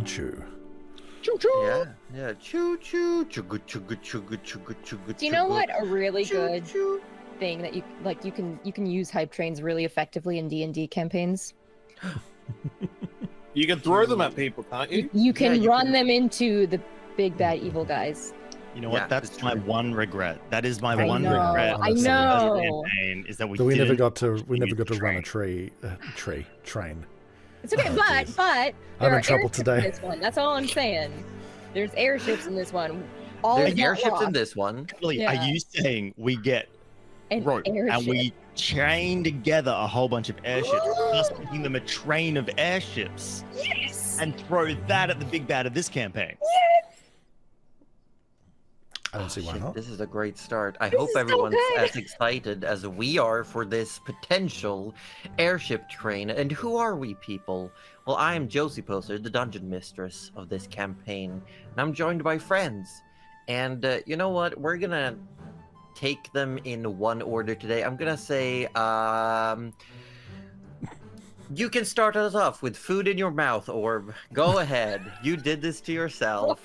choo. Choo choo. Yeah. Choo choo. Chugga chugga chugga chugga chugga. Do you know what a really good choo. thing that you can use hype trains really effectively in D&D campaigns? You can throw them at people, can't you? You can run them into the big bad evil guys. You know what? That's my one regret. That is my one know, regret. I know. Campaign, is that we never got to run a train. It's okay, but I'm there in trouble are airships today. in this one. That's all I'm saying. There's airships in this one. There's airships in this one. Really, are you saying we get rope and we chain together a whole bunch of airships, thus making them a train of airships? Yes. And throw that at the big bad of this campaign? Yes. I don't see why not. This is a great start. I hope everyone's as excited as we are for this potential airship train. And who are we, people? Well, I am Josie Poster, the dungeon mistress of this campaign, and I'm joined by friends. And you know what? We're gonna take them in one order today. I'm gonna say, you can start us off with food in your mouth, Orb. Go ahead. You did this to yourself.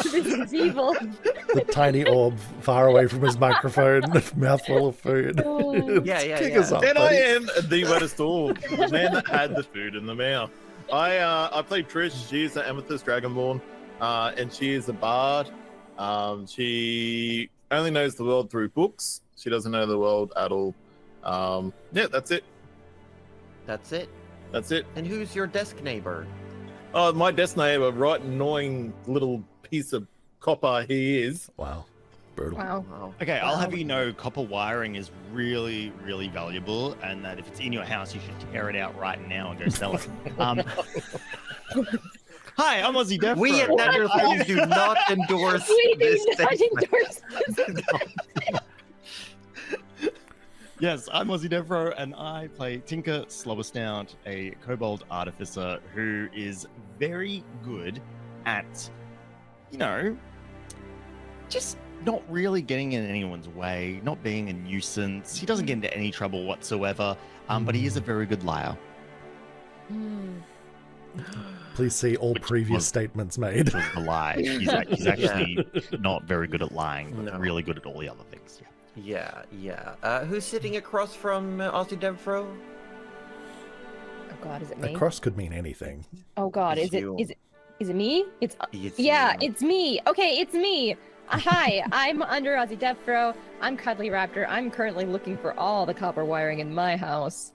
This is evil. The tiny orb far away from his microphone, mouthful of food. Yeah. Kick us off, And buddy. I am the wettest orb, the man that had the food in the mouth. I played Trish. She's an Amethyst Dragonborn, and she is a bard. She only knows the world through books. She doesn't know the world at all. Yeah, that's it. That's it. That's it. And who's your desk neighbor? Oh, my desk neighbor, right annoying little piece of copper he is. Wow. Brutal. Wow. Okay, I'll have you know copper wiring is really, really valuable, and that if it's in your house, you should tear it out right now and go sell it. Hi, I'm Ozzy Defro. We at Natural Things do not endorse this segment. Yes, I'm Ozzy Defro, and I play Tinker Slobbersnout, a kobold artificer who is very good at, just not really getting in anyone's way, not being a nuisance. He doesn't get into any trouble whatsoever, but he is a very good liar. Please see all previous statements made. Which was a lie. He's actually not very good at lying, but really good at all the other things. Yeah. Who's sitting across from Ozzy Devro? Oh God, is it me? Across could mean anything. Oh God, is it me? It's me. Okay, it's me. Hi, I'm under Ozzy Defro. I'm Cuddly Raptor. I'm currently looking for all the copper wiring in my house.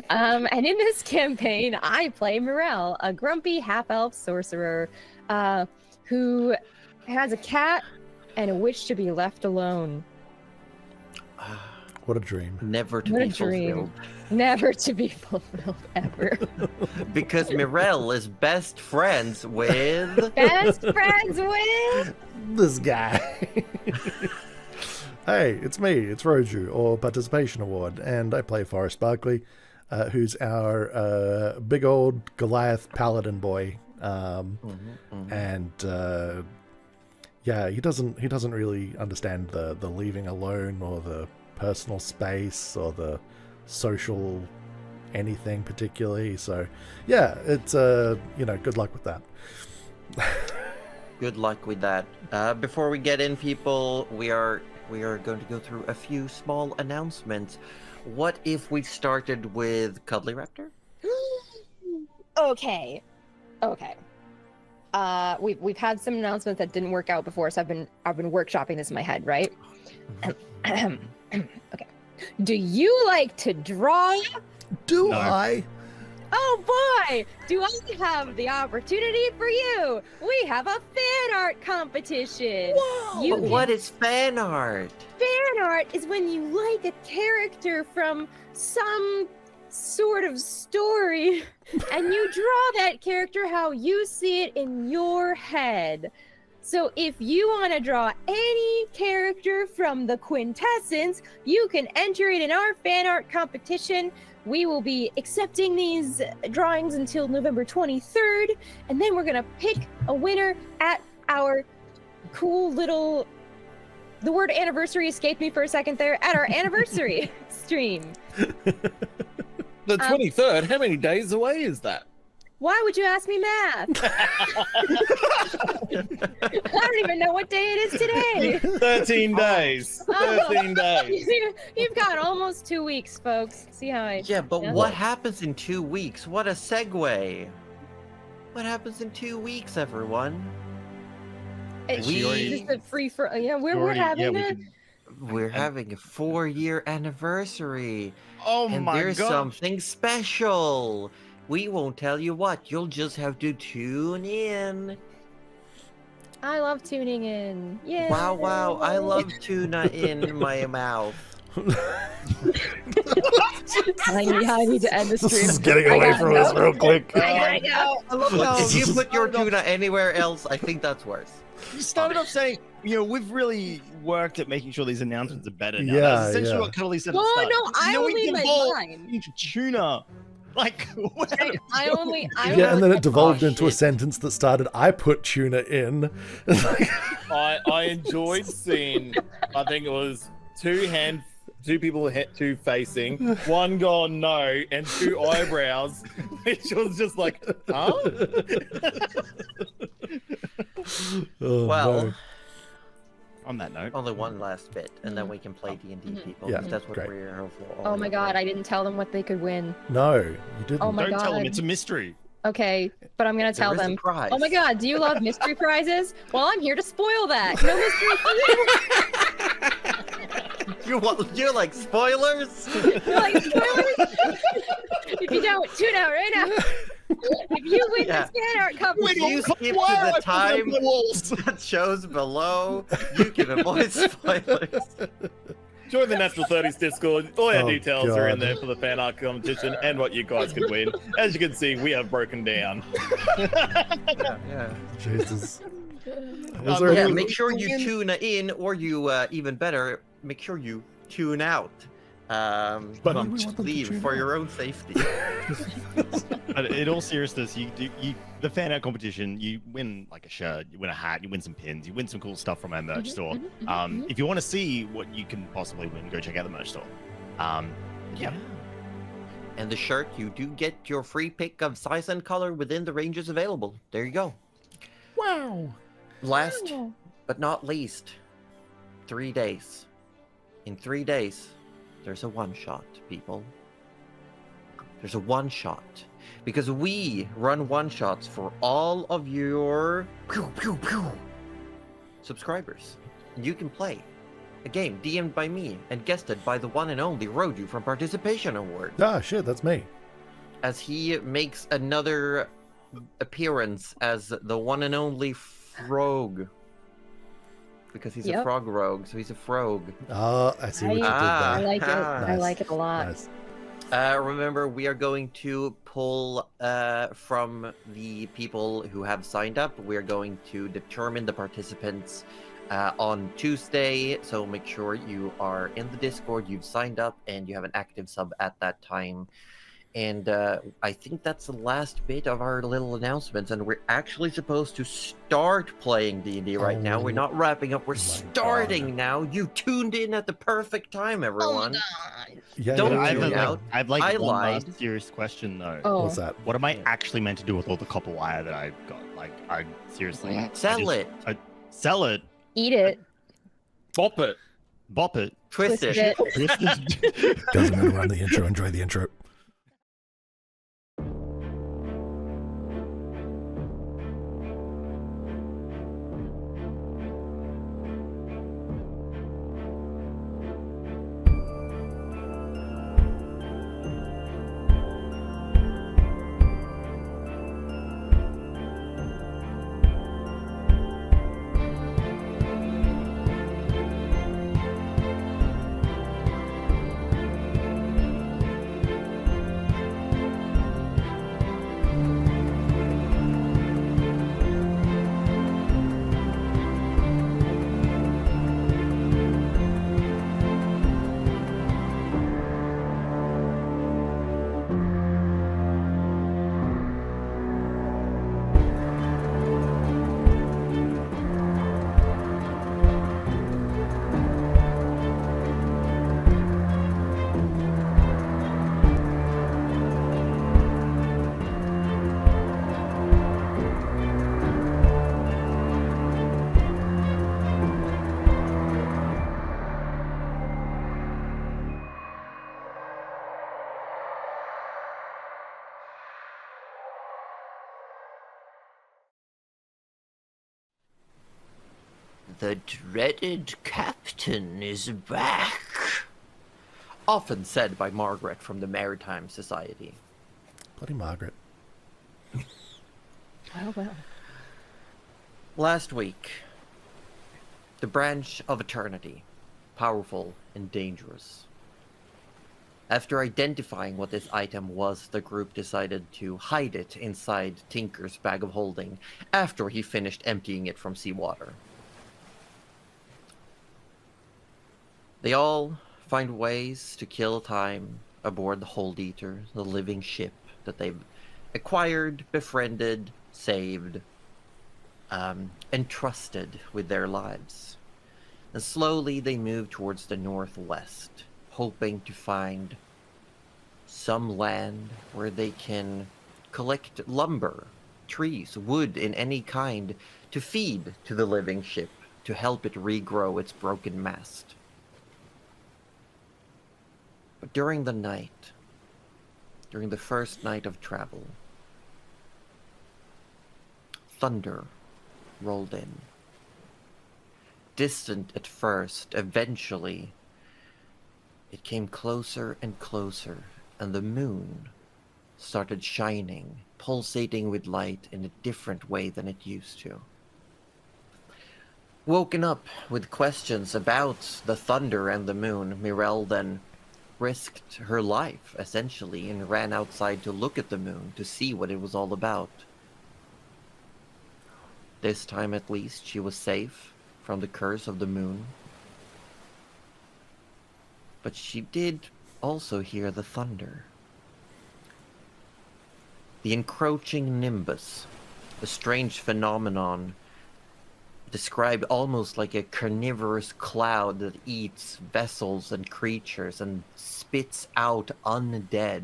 And in this campaign, I play Morel, a grumpy half-elf sorcerer who has a cat and a wish to be left alone. What a dream. Never to be fulfilled. Never to be fulfilled, ever. Because Mirel is best friends with... This guy. Hey, it's me. It's Roju, or Participation Award, and I play Forrest Barkley, who's our big old Goliath paladin boy. And he doesn't really understand the leaving alone or the personal space or the social anything particularly. So yeah, it's good luck with that. Good luck with that. Before we get in, people, we are going to go through a few small announcements. What if we started with Cuddly Raptor? Okay. We've had some announcements that didn't work out before, so I've been workshopping this in my head, right? Okay. Do you like to draw? Do I? Oh boy! Do I have the opportunity for you? We have a fan art competition. Whoa! What is fan art? Fan art is when you like a character from some sort of story and you draw that character how you see it in your head. So if you want to draw any character from the Quintessence, you can enter it in our fan art competition. We will be accepting these drawings until November 23rd, and then we're going to pick a winner at our cool little... The word anniversary escaped me for a second there. At our anniversary stream. The 23rd? How many days away is that? Why would you ask me math? I don't even know what day it is today. 13 days. 13 days. You've got almost 2 weeks, folks. See how I... Yeah, but Yeah. what happens in 2 weeks? What a segue. What happens in 2 weeks, everyone? It's We- just a free for... Yeah, we're having it. We're having a 4-year anniversary. Oh And my there's god! something special. We won't tell you what. You'll just have to tune in. I love tuning in. Yeah. Wow, wow. I love tuna in my mouth. I need to end the stream. This is getting I away gotta from go. us real quick. I gotta go. I love Look, how if you you put your started off- tuna anywhere else, I think that's worse. You started off saying, we've really worked at making sure these announcements are better now. Yeah, That's essentially yeah. what Cuddly said at No, the start. no, I we only meant devolved mine. into tuna. Like, I only Yeah, and then it devolved Oh, into a shit. sentence that started, I put tuna in. I enjoyed seeing, I think it was two people two facing, one gone no, and 2 eyebrows, which was just like, huh? Oh, Well, no. on that note, only one last bit, and then we can play D&D, people. Yeah, because that's what great. we're here for. Oh my god, I didn't tell them what they could win. No, you didn't. Oh my don't tell them God. it's a mystery. Okay, but I'm gonna tell There is a them. prize. Oh my god, do you love mystery prizes? Well, I'm here to spoil that. No mystery You like spoilers? You're like, spoilers? If you don't, tune out right now. If you win Yeah. this fan art cover, If you skip to the time that shows below, you can avoid spoilers. Join the Natural 30s Discord. All our Oh, details are in God. there for the fan art competition and what you guys could win. As you can see, we have broken down. Yeah. Jesus. Is there Yeah, any- make sure you tune in, or you, even better, make sure you tune out. But we want them to Leave tune for out. your own safety. But in all seriousness, the fan art competition, you win like a shirt, you win a hat, you win some pins, you win some cool stuff from our merch store. If you want to see what you can possibly win, go check out the merch store. Yeah. And the shirt, you do get your free pick of size and color within the ranges available. There you go. Wow. Last but not least, 3 days. In 3 days, there's a one-shot, people. There's a one-shot. Because we run one-shots for all of your subscribers. And you can play a game DM'd by me and guested by the one and only Roju from Participation Award, Ah, shit, that's me. as he makes another appearance as the one and only Frog. Because he's a Yep. frog rogue, so he's a frog. Ah, I see what you did I there. like it. I Nice. like it a lot. Nice. Remember, we are going to pull from the people who have signed up. We're going to determine the participants on Tuesday. So make sure you are in the Discord, you've signed up, and you have an active sub at that time. And I think that's the last bit of our little announcements. And we're actually supposed to start playing D&D right now. We're not wrapping up. We're my starting God. now. You tuned in at the perfect time, everyone. Yeah, Don't yeah, I tune have, yeah. out. I have like I one lied. last serious question though. Oh, What's that? What am I actually meant to do with all the copper wire that I've got? Like, I seriously Sell it. Sell it, eat it. Bop it. bop it, Twist Twist it. it. twist it. Doesn't matter, run the intro, enjoy the intro. The dreaded captain is back. Often said by Margaret from the Maritime Society. Bloody Margaret. Well. Last week, the branch of eternity, powerful and dangerous. After identifying what this item was, the group decided to hide it inside Tinker's bag of holding after he finished emptying it from seawater. They all find ways to kill time aboard the Hold Eater, the living ship that they've acquired, befriended, saved, entrusted with their lives. And slowly they move towards the northwest, hoping to find some land where they can collect lumber, trees, wood in any kind to feed to the living ship, to help it regrow its broken mast. But during the night, during the first night of travel, thunder rolled in. Distant at first, eventually, it came closer and closer, and the moon started shining, pulsating with light in a different way than it used to. Woken up with questions about the thunder and the moon, Mirelle then risked her life, essentially, and ran outside to look at the moon to see what it was all about. This time, at least, she was safe from the curse of the moon. But she did also hear the thunder. The encroaching nimbus, a strange phenomenon described almost like a carnivorous cloud that eats vessels and creatures and spits out undead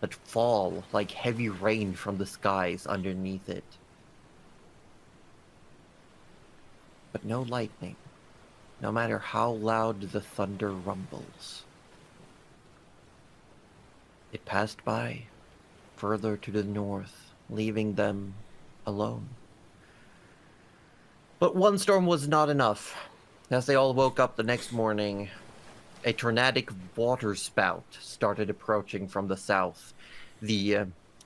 that fall like heavy rain from the skies underneath it. But no lightning, no matter how loud the thunder rumbles. It passed by, further to the north, leaving them alone. But one storm was not enough. As they all woke up the next morning, a tornadic water spout started approaching from the south. The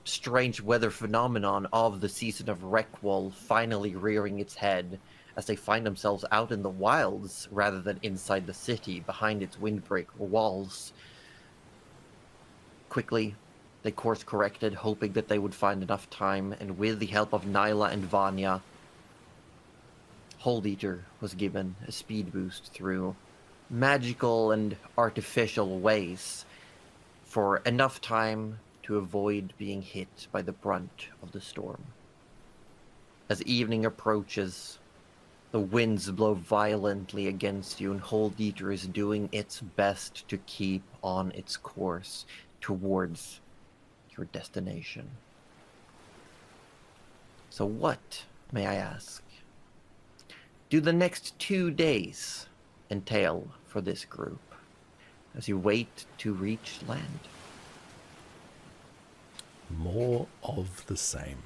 strange weather phenomenon of the season of Reckwall finally rearing its head as they find themselves out in the wilds rather than inside the city behind its windbreak walls. Quickly, they course corrected, hoping that they would find enough time, and with the help of Nyla and Vanya, Hold Eater was given a speed boost through magical and artificial ways for enough time to avoid being hit by the brunt of the storm. As evening approaches, the winds blow violently against you, and Hold Eater is doing its best to keep on its course towards your destination. So what, may I ask, do the next 2 days entail for this group as you wait to reach land? More of the same.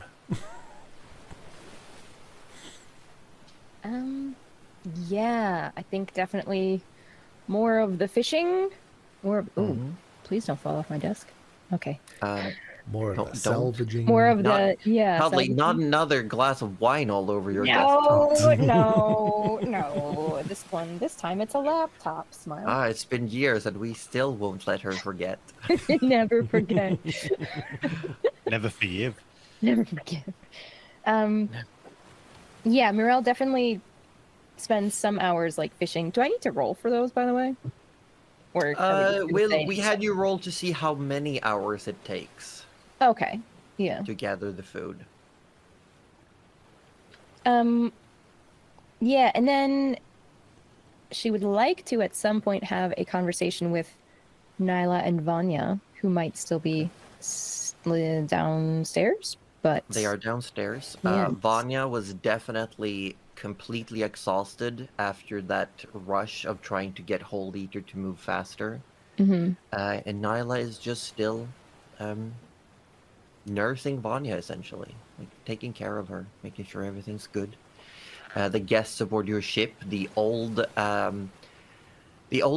Yeah, I think definitely more of the fishing. More of, please don't fall off my desk. Okay. More of Don't- the salvaging. More of Not- the, yeah. Probably salvaging. not another glass of wine all over your desk. No. This time it's a laptop. Smile. It's been years and we still won't let her forget. Never forget. Never forgive. Never forget. Yeah, Mirelle definitely spends some hours like fishing. Do I need to roll for those, by the way? Or are we just gonna We say- had you roll to see how many hours it takes Okay. Yeah. to gather the food. Yeah, and then she would like to at some point have a conversation with Nyla and Vanya, who might still be downstairs, but They are downstairs. Yes. Vanya was definitely completely exhausted after that rush of trying to get Hold Eater to move faster. Mhm. And Nyla is just still nursing Vanya, essentially. Like, taking care of her, making sure everything's good. the guests aboard your ship, the old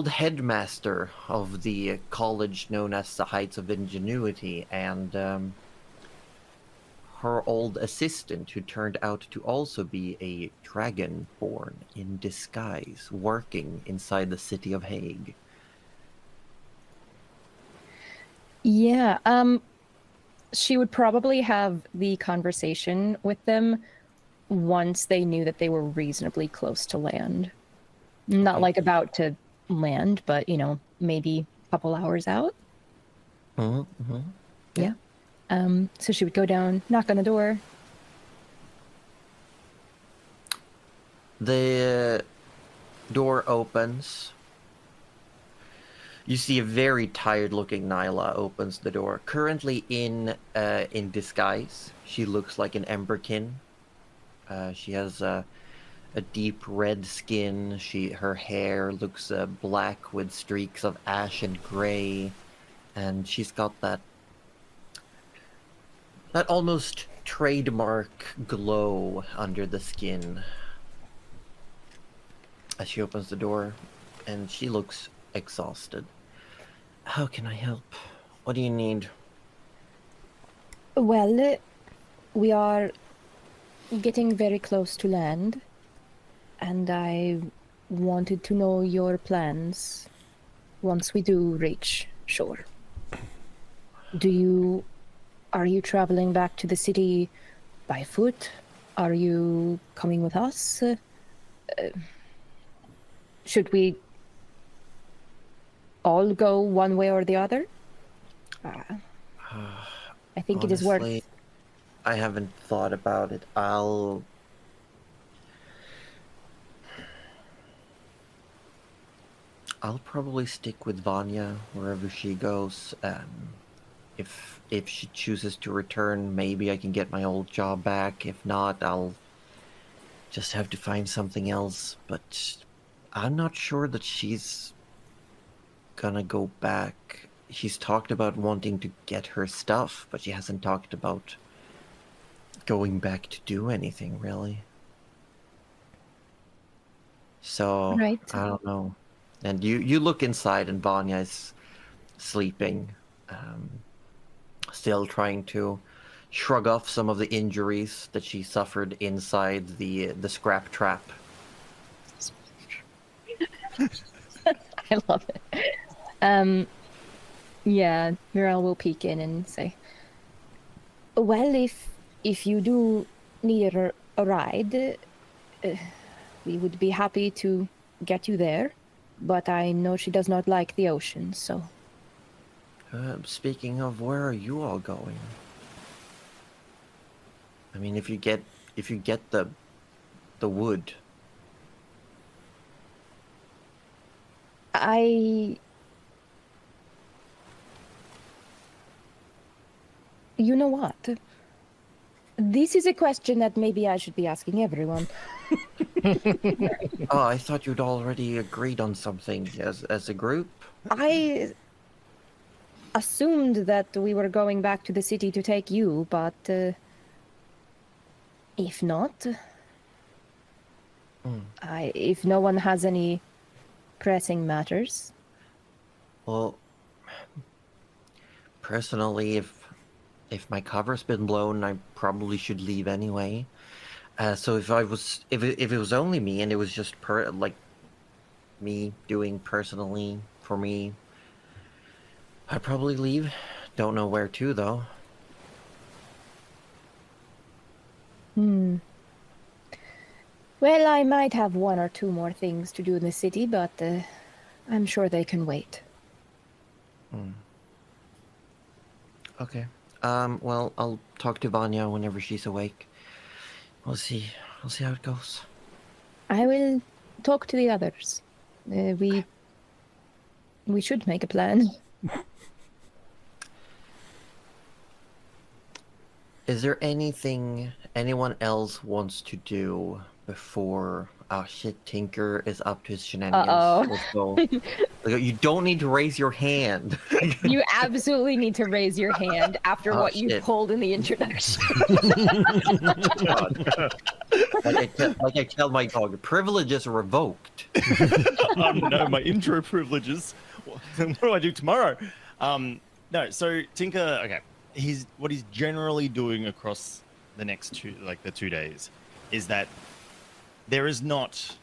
headmaster of the college known as the Heights of Ingenuity, and her old assistant, who turned out to also be a dragonborn in disguise, working inside the city of Hague. Yeah, she would probably have the conversation with them once they knew that they were reasonably close to land. Not Okay. like about to land, but, maybe a couple hours out. Mm-hmm. So she would go down, knock on the door. The door opens. You see a very tired-looking Nyla opens the door. Currently in disguise, she looks like an Emberkin. She has a deep red skin. Her hair looks black with streaks of ash and gray, and she's got that almost trademark glow under the skin. As she opens the door, and she looks exhausted. How can I help? What do you need? Well, we are getting very close to land, and I wanted to know your plans once we do reach shore. Are you traveling back to the city by foot? Are you coming with us? Should we all go one way or the other? I think it is worth... Honestly, I haven't thought about it. I'll probably stick with Vanya wherever she goes. If she chooses to return, maybe I can get my old job back. If not, I'll just have to find something else. But I'm not sure that she's gonna go back. She's talked about wanting to get her stuff, but she hasn't talked about going back to do anything, really. So, Right. I don't know. And you look inside, and Vanya is sleeping, still trying to shrug off some of the injuries that she suffered inside the scrap trap. I love it. Yeah, Mirel will peek in and say, well, if you do need a ride, we would be happy to get you there, but I know she does not like the ocean, so... Speaking of, where are you all going? I mean, if you get the wood. You know what? This is a question that maybe I should be asking everyone. Oh, I thought you'd already agreed on something as a group. I assumed that we were going back to the city to take you, but if not, if no one has any pressing matters. Well, personally, if my cover's been blown, I probably should leave anyway. So if it was only me and it was just me doing personally for me, I'd probably leave. Don't know where to though. Well, I might have one or two more things to do in the city, but I'm sure they can wait. Okay. Well, I'll talk to Vanya whenever she's awake. We'll see how it goes. I will talk to the others. We should make a plan. Is there anything anyone else wants to do before... Oh shit, Tinker is up to his shenanigans. Uh-oh. Let's go. You don't need to raise your hand. You absolutely need to raise your hand after Oh, what you shit. pulled in the introduction. like I tell my dog, privileges revoked. Oh no, my intro privileges. What do I do tomorrow? No, so Tinker, okay, what he's generally doing across the next 2 days is that there is not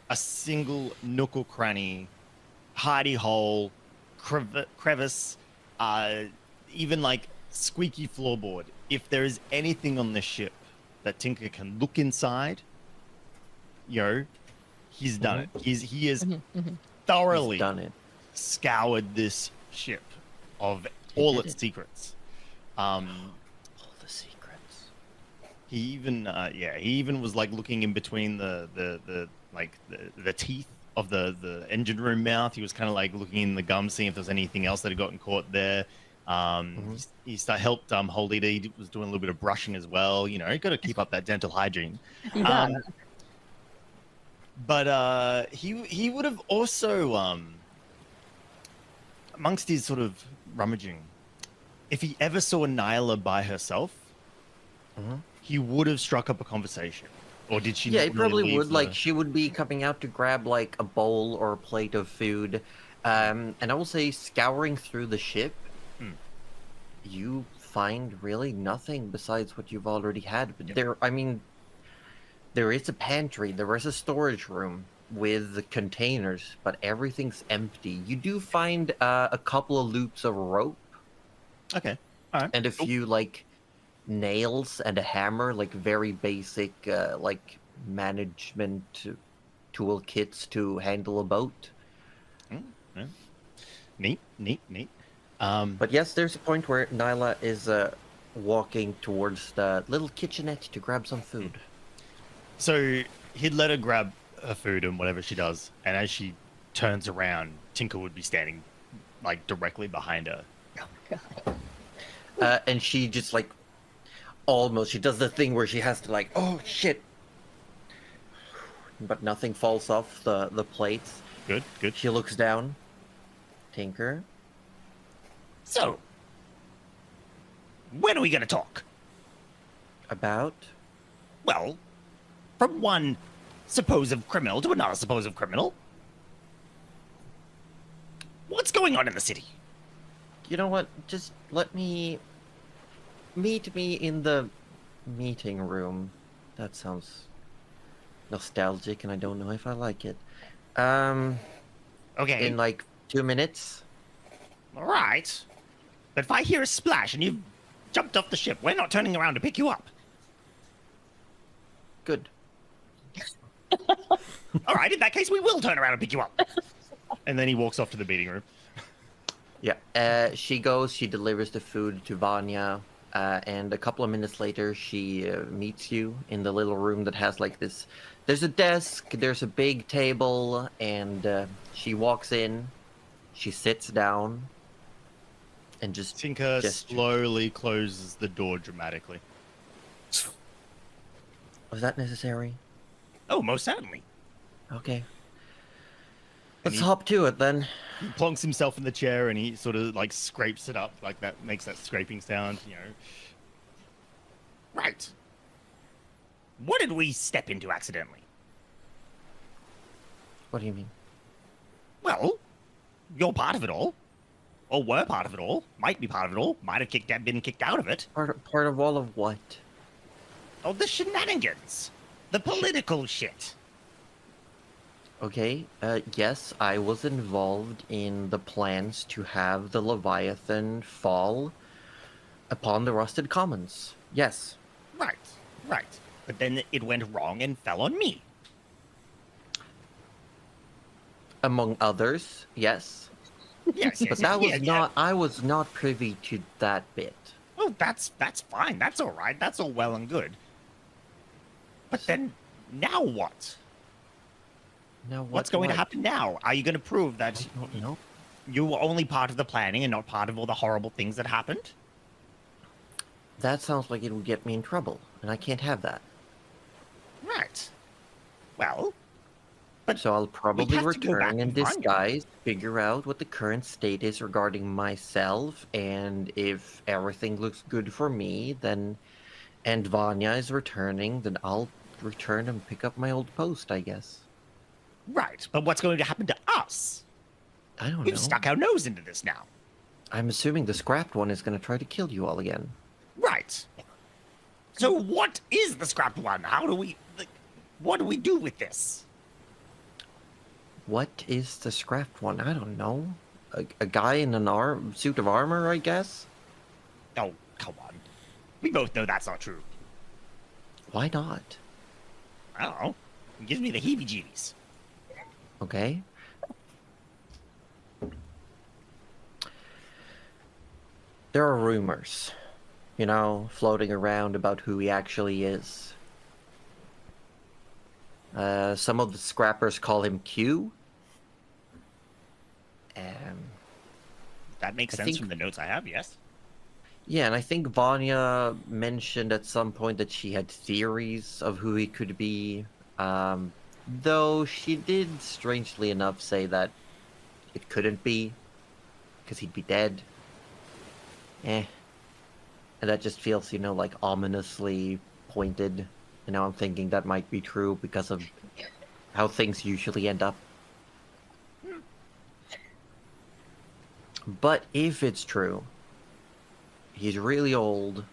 a single nook or cranny, hidey hole, crevice, even like squeaky floorboard. If there is anything on the ship that Tinker can look inside, he's done it. He is thoroughly He's done it. scoured this ship of all its secrets. All the secrets. He even was like looking in between the teeth of the engine room mouth. He was kind of like looking in the gum, seeing if there's anything else that had gotten caught there. He helped Holdita. He was doing a little bit of brushing as well. You got to keep up that dental hygiene. But he would have also amongst his sort of rummaging, if he ever saw Nyla by herself, he would have struck up a conversation. Or did she? Yeah, not he probably really would. leave Like, she would be coming out to grab like a bowl or a plate of food, and I will say, scouring through the ship, you find really nothing besides what you've already had. But there is a pantry, there is a storage room with containers, but everything's empty. You do find a couple of loops of rope. Okay. All right. And a few like nails and a hammer, like very basic like management toolkits to handle a boat. Neat. But yes, there's a point where Nyla is walking towards the little kitchenette to grab some food. So he'd let her grab her food and whatever she does, and as she turns around, Tinker would be standing like directly behind her. And she just like she does the thing where she has to like, oh shit, but nothing falls off the plates. Good. She looks down. Tinker. So, when are we going to talk? About? Well, from one supposed criminal to another supposed criminal. What's going on in the city? You know what? Just let me meet me in the meeting room. That sounds nostalgic, and I don't know if I like it. Okay. In like 2 minutes. All right. But if I hear a splash and you've jumped off the ship, we're not turning around to pick you up. Good. All right, in that case, we will turn around and pick you up. And then he walks off to the meeting room. Yeah. She goes. She delivers the food to Vanya, and a couple of minutes later, she meets you in the little room that has like this. There's a desk. There's a big table, and she walks in. She sits down. And just Tinker gestures. slowly closes the door dramatically. Was that necessary? Oh, most certainly. Okay. Let's hop to it then. He plonks himself in the chair and he sort of like scrapes it up, like that makes that scraping sound, Right. What did we step into accidentally? What do you mean? Well, you're part of it all. Or were part of it all. Might be part of it all. Might have been kicked out of it. Part of all of what? Oh, the shenanigans. The political shit. Okay, yes, I was involved in the plans to have the Leviathan fall upon the Rusted Commons. Yes. Right. But then it went wrong and fell on me. Among others, yes. Yes. But that was yeah. not, I was not privy to that bit. Oh, that's fine. That's all right. That's all well and good. But then, now what? Now What's going to happen now? Are you going to prove that No. you were only part of the planning and not part of all the horrible things that happened? That sounds like it would get me in trouble, and I can't have that. Right. Well, but So I'll probably have to go back return in and find you. disguise, figure out what the current state is regarding myself, and if everything looks good for me, then, and Vanya is returning, then I'll return and pick up my old post, I guess. Right, but what's going to happen to us? I don't We've know. stuck our nose into this now. I'm assuming the scrapped one is going to try to kill you all again. Right. So what is the scrapped one? How do we... Like, what do we do with What is the scrapped one? I don't know. A guy in an suit of armor, I guess? Oh, come on. We both know that's not true. Why not? I don't know. It gives me the heebie-jeebies. Okay. There are rumors, floating around about who he actually is. Some of the scrappers call him Q. That makes I sense think- from the notes I have, yes. Yeah, and I think Vanya mentioned at some point that she had theories of who he could be. Though she did, strangely enough, say that it couldn't be, because he'd be dead. And that just feels, like ominously pointed. I'm thinking that might be true because of how things usually end up. But if it's true, he's really old.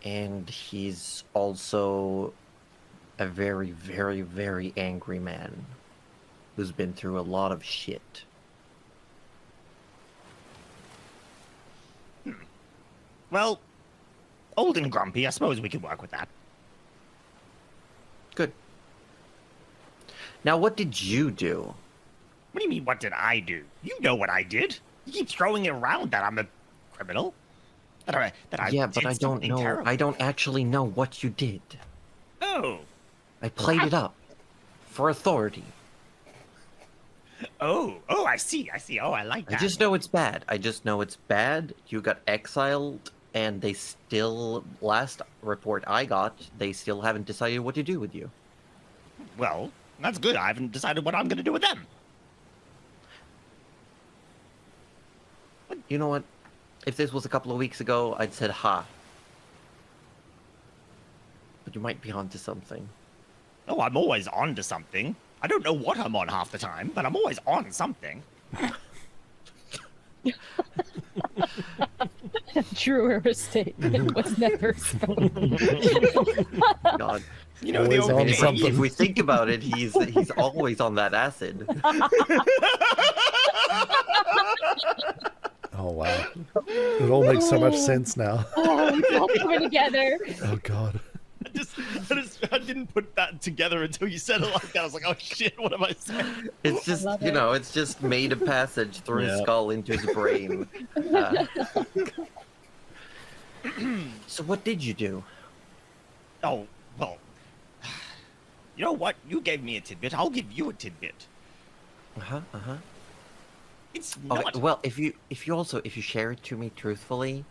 And he's also a very, very, very angry man who's been through a lot of shit. Well, old and grumpy, I suppose we could work with that. Good. Now, what did you do? What do you mean, what did I do? You know what I did. You keep throwing it around that I'm a criminal. That I Yeah, but did I don't something know. terrible. I don't actually know what you did. Oh. I played it up for authority. Oh, I see. Oh, I like I that. just know it's bad. I just know it's bad. You got exiled, and they still, last report I got, they still haven't decided what to do with you. Well, that's good. I haven't decided what I'm going to do with them. You know what? If this was a couple of weeks ago, I'd said ha. But you might be onto something. Oh, I'm always on to something. I don't know what I'm on half the time, but I'm always on something. Truer statement was never spoken. God. You know, Always the on old something. If we think about it, he's always on that acid. Oh wow, it all makes so much sense now. Oh, it's all coming together. Oh god. I didn't put that together until you said it like that. I was like, oh shit, what am I saying? It's just, love it. it's just made a passage through his Yeah. skull into his brain. So what did you do? Oh, well. You know what? You gave me a tidbit. I'll give you a tidbit. Uh-huh. It's Okay, not. well, if you share it to me truthfully,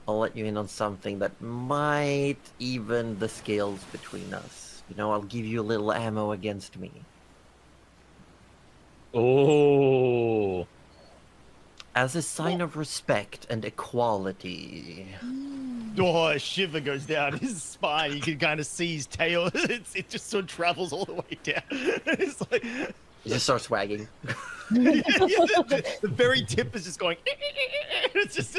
I'll let you in on something that might even the scales between us. I'll give you a little ammo against me. Oh. As a sign of respect and equality. Oh, a shiver goes down his spine. You can kind of see his tail. It just sort of travels all the way down. It's like He just starts wagging. the very tip is just going. It's just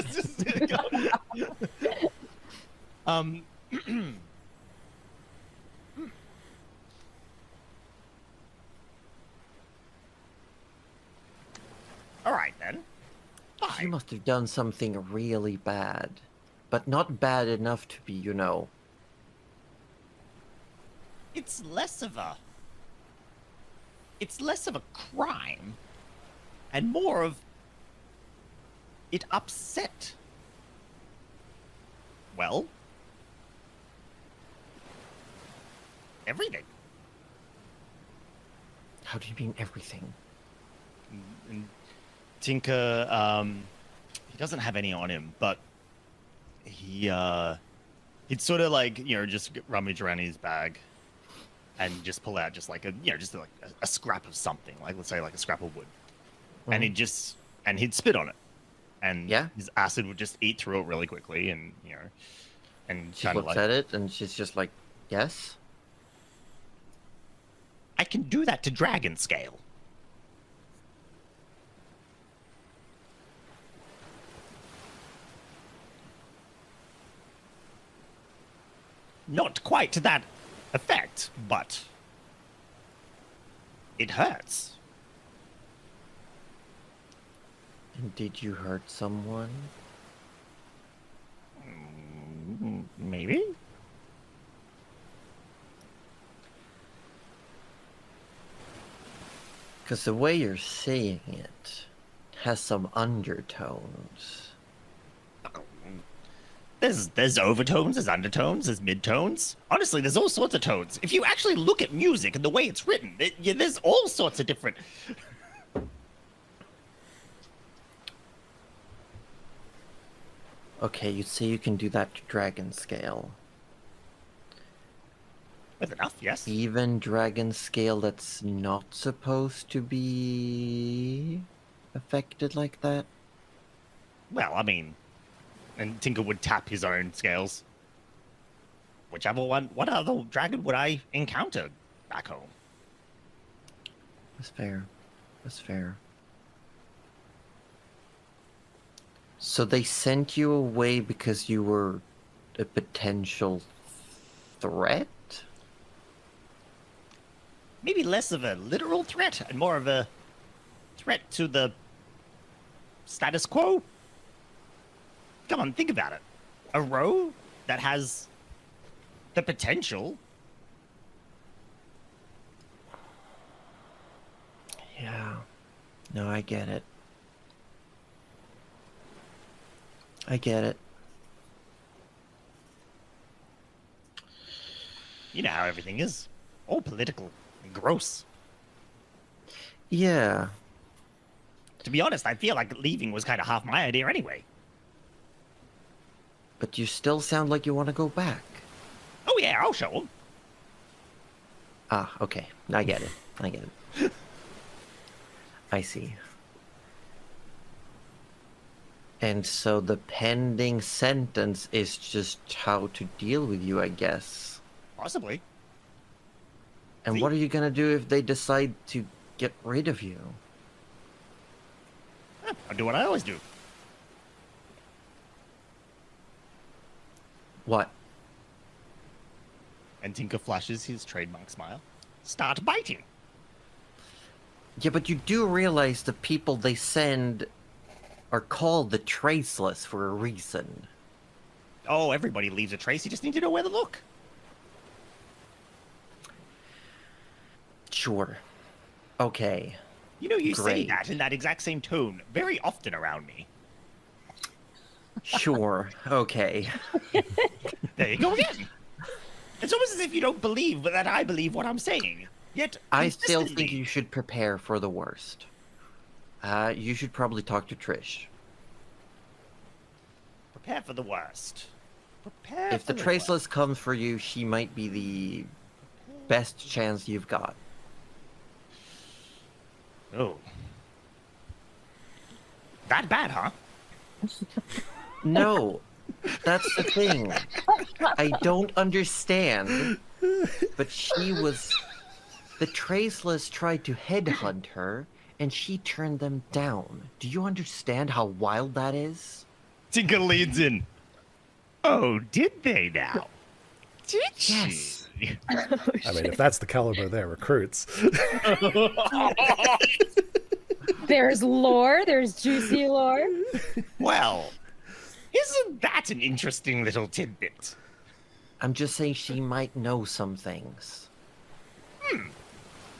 All right, then. You Fine. must have done something really bad. But not bad enough to be, It's less of a crime and more of it upset. Well, everything. How do you mean everything? and Tinker, he doesn't have any on him, but he'd sort of like, just rummage around in his bag and just pull out just like a scrap of something, like let's say like a scrap of wood. And he'd spit on it. And Yeah? his acid would just eat through it really quickly, and And She kind of looks like, at it and she's just like, yes? I can do that to dragon scale. Not quite to that effect, but it hurts. And did you hurt someone? Maybe? Because the way you're saying it has some undertones. There's overtones, there's undertones, there's midtones. Honestly, there's all sorts of tones. If you actually look at music and the way it's written, there's all sorts of different... Okay, you say you can do that to dragon scale. With enough, yes. Even dragon scale that's not supposed to be affected like that? Well, I mean... And Tinker would tap his own scales. Whichever one... What other dragon would I encounter back home? That's fair. That's fair. So they sent you away because you were a potential threat? Maybe less of a literal threat and more of a threat to the status quo. Come on, think about it. A row that has the potential. Yeah. No, I get it. I get it. You know how everything is. All political and gross. Yeah. To be honest, I feel like leaving was kind of half my idea anyway. But you still sound like you want to go back. Oh yeah, I'll show them. Ah, okay. I get it. I get it. I see. And so the pending sentence is just how to deal with you, I guess. Possibly. And See? what are you gonna do if they decide to get rid of you? I'll do what I always do. What? And Tinker flashes his trademark smile. Start biting. Yeah, but you do realize the people they send are called the Traceless for a reason. Oh, everybody leaves a trace. You just need to know where to look. Sure. Okay. You know, you say Great. that in that exact same tone very often around me. Sure. Okay. There you go again. It's almost as if you don't believe that I believe what I'm saying. Yet, I still think consistently- you should prepare for the worst. You should probably talk to Trish. Prepare for the worst. Prepare If for the worst. Traceless comes for you, she might be the best chance you've got. Oh. That bad, huh? No, that's the thing. I don't understand. But she was... The Traceless tried to headhunt her, and she turned them down. Do you understand how wild that is? Tinker leads in. Oh, did they now? Did Yes. she? I mean, if that's the caliber of their recruits. There's lore. There's juicy lore. Well, isn't that an interesting little tidbit? I'm just saying she might know some things.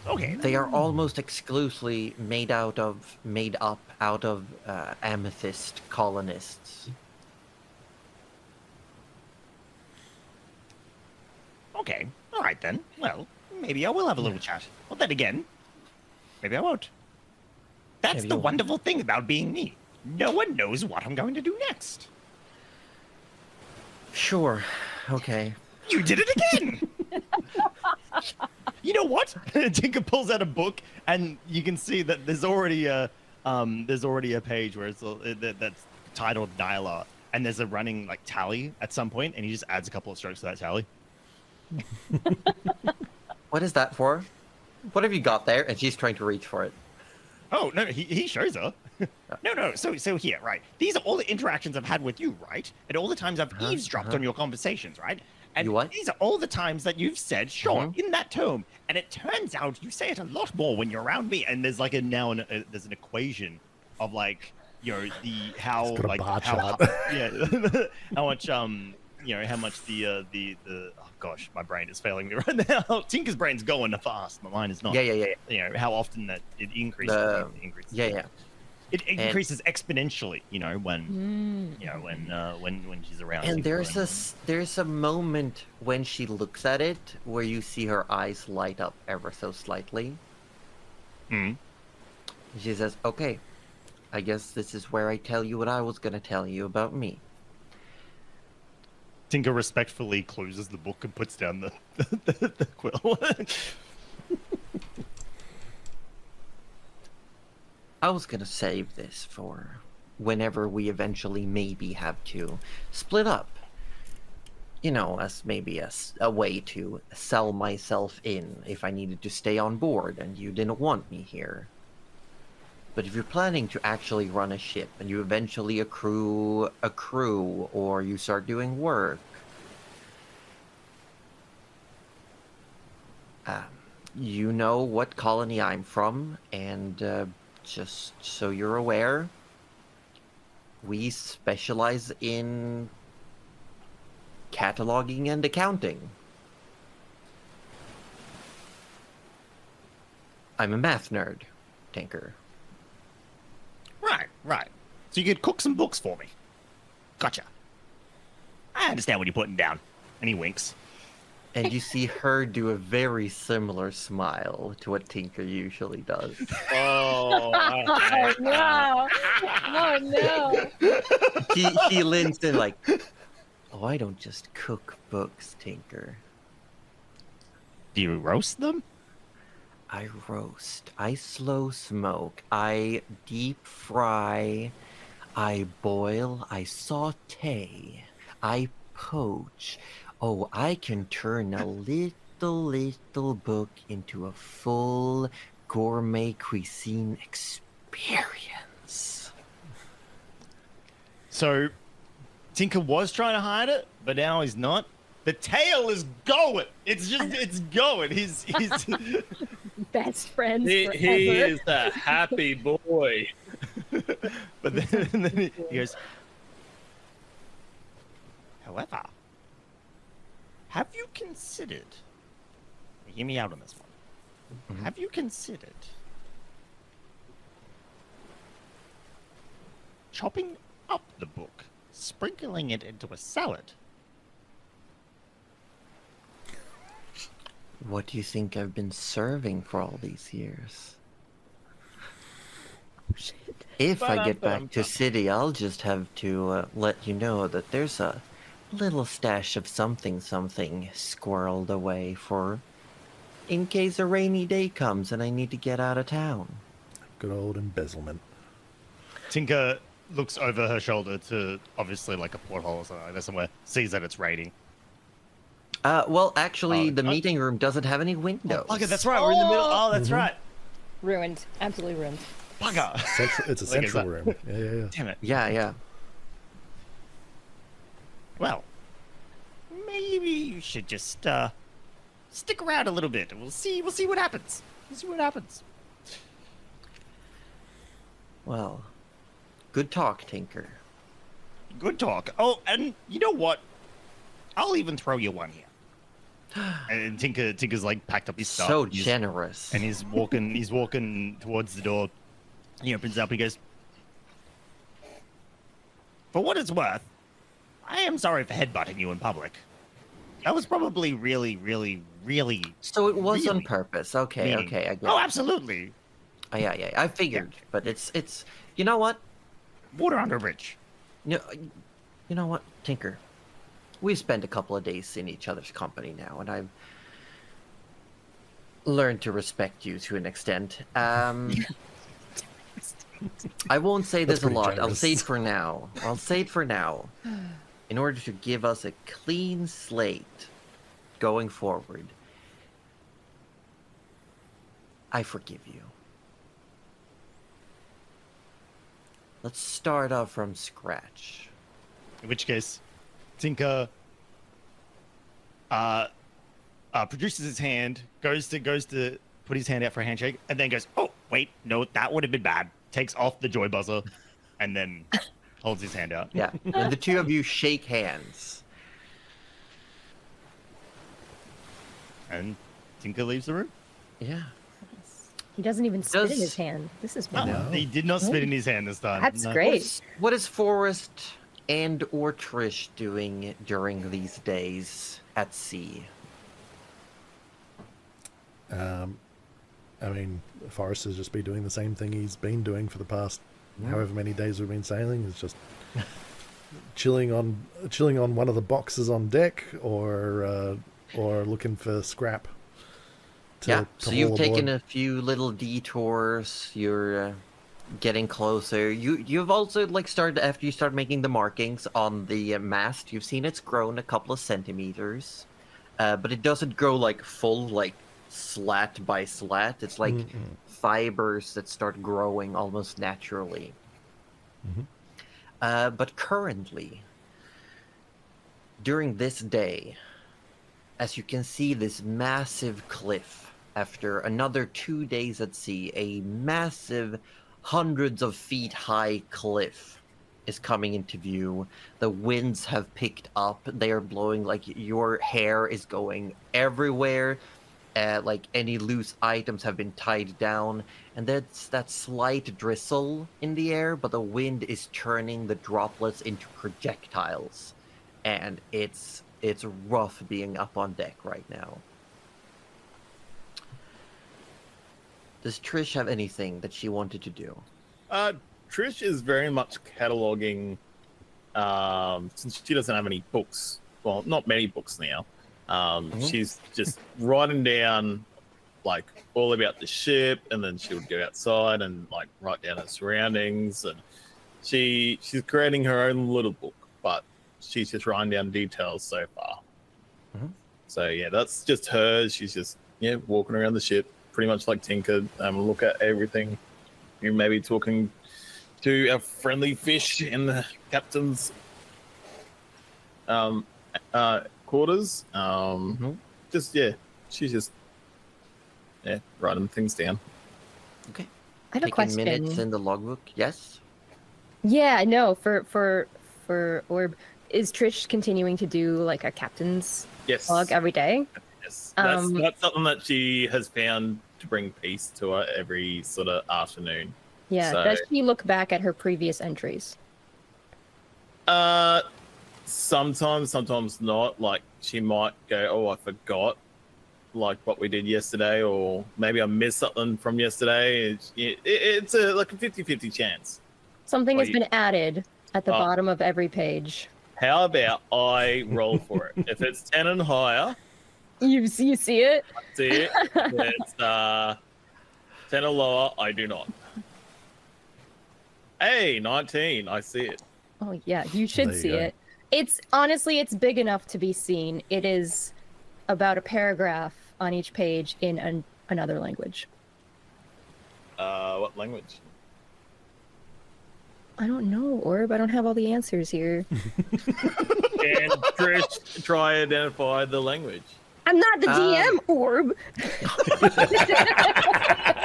Okay. They are almost exclusively made up out of amethyst colonists. Okay. All right then. Well, maybe I will have a little chat. Well, then again, maybe I won't. That's Maybe the you won't. wonderful thing about being me. No one knows what I'm going to do next. Sure. Okay. You did it again! You know what? Tinker pulls out a book, and you can see that there's already a page where it's that's titled Nyla, and there's a running like tally at some point, and he just adds a couple of strokes to that tally. What is that for? What have you got there? And she's trying to reach for it. Oh no, he shows her. No. So here, right? These are all the interactions I've had with you, right? And all the times I've eavesdropped on your conversations, right? And You what? these are all the times that you've said Sean in that tone. And it turns out you say it a lot more when you're around me. And there's like there's an equation of like how It's got a like bar how chart. yeah how much how much the oh gosh, my brain is failing me right now. Tinker's brain's going fast, mine is not. Yeah. How often that it increases. Yeah. It increases exponentially, when when she's around. And there's a moment when she looks at it where you see her eyes light up ever so slightly. She says, "Okay, I guess this is where I tell you what I was gonna tell you about me." Tinker respectfully closes the book and puts down the quill. I was gonna save this for whenever we eventually maybe have to split up. As maybe a way to sell myself in if I needed to stay on board and you didn't want me here. But if you're planning to actually run a ship and you eventually accrue a crew or you start doing work, you know what colony I'm from, and just so you're aware, we specialize in cataloging and accounting. I'm a math nerd, Tinker. Right. So you could cook some books for me. Gotcha. I understand what you're putting down. And he winks. And you see her do a very similar smile to what Tinker usually does. Oh, Oh no! Oh no! He leans in like, "Oh, I don't just cook books, Tinker. Do you roast them? I roast, I slow smoke, I deep fry, I boil, I saute, I poach. Oh, I can turn a little book into a full gourmet cuisine experience." So Tinker was trying to hide it, but now he's not. The tail is going. It's going. He's Best friends he forever. is a happy boy. but then he goes, however, have you considered, hear me out on this one, have you considered chopping up the book, sprinkling it into a salad? What do you think I've been serving for all these years? If I get back to city, I'll just have to let you know that there's a little stash of something squirreled away for in case a rainy day comes and I need to get out of town. Good old embezzlement. Tinker looks over her shoulder to obviously like a porthole or something like that somewhere, sees that it's raining. Well, actually, the meeting room doesn't have any windows. Okay, that's right. We're in the middle. Oh, that's right. Ruined. Absolutely ruined. Bugger. It's a Like, is central that- room. Yeah. Damn it. Yeah. Well, maybe you should just stick around a little bit. We'll see what happens. Well, good talk, Tinker. Good talk. Oh, and you know what? I'll even throw you one here. And Tinker's like packed up his stuff. So He's- generous. And he's walking towards the door. He opens it up and he goes, for what it's worth, I am sorry for headbutting you in public. That was probably really, really, really... So it was on really purpose. Okay, meaning- I get Oh, it. absolutely. Yeah, I figured. But it's you know what? Water under a bridge. You know what, Tinker? We've spent a couple of days in each other's company now, and I've learned to respect you to an extent. I won't say That's this a pretty lot. I'll say it generous. for now. I'll say it for now. In order to give us a clean slate going forward, I forgive you. Let's start off from scratch. In which case, Tinker produces his hand, goes to put his hand out for a handshake, and then goes, "Oh, wait, no, that would have been bad." Takes off the joy buzzer, and then holds his hand out. Yeah, and the two of you shake hands. And Tinker leaves the room. Yeah. He doesn't even spit in Does- his hand. This is No, wonderful. he did not spit in his hand this time. That's No. great. What is Forrest and or Trish doing during these days at sea? I mean, Forrest has just been doing the same thing he's been doing for the past however many days we've been sailing. It's just chilling on one of the boxes on deck, or looking for scrap. Yeah, so you've haul taken aboard. a few little detours. You're getting closer. You've also like started after you start making the markings on the mast. You've seen it's grown a couple of centimeters, but it doesn't grow like full, like slat by slat. It's like fibers that start growing almost naturally. But currently, during this day, as you can see, this massive cliff. After another 2 days at sea, a massive, hundreds of feet high cliff is coming into view. The winds have picked up. They are blowing, like your hair is going everywhere. Like any loose items have been tied down. And there's that slight drizzle in the air, but the wind is turning the droplets into projectiles. And it's rough being up on deck right now. Does Trish have anything that she wanted to do? Trish is very much cataloging, since she doesn't have any books. Well, not many books now. She's just writing down like all about the ship, and then she would go outside and like write down her surroundings, and she's creating her own little book, but she's just writing down details so far. So yeah, that's just her. She's just walking around the ship, pretty much like Tinker. Look at everything. You maybe talking to our friendly fish in the captain's quarters. She's just writing things down. Okay. I have a Taking minutes question. in the logbook. Yes. Yeah, no, for Orb, is Trish continuing to do like a captain's Yes. log every day? Yes. That's something that she has found to bring peace to her every sort of afternoon. Yeah. So- Does she look back at her previous entries? Sometimes not. Like she might go, "Oh, I forgot like what we did yesterday," or maybe I missed something from yesterday. It's like a 50-50 chance. Something has Wait. been added at the bottom of every page. How about I roll for it? If it's 10 and higher, You see it? see it. If it's 10 or lower, I do not. Hey, 19, I see it. Oh yeah, you should There you see go. it. It's honestly, it's big enough to be seen. It is about a paragraph on each page in another language. What language? I don't know, Orb. I don't have all the answers here. And Trish, try identify the language. I'm not the DM, Orb.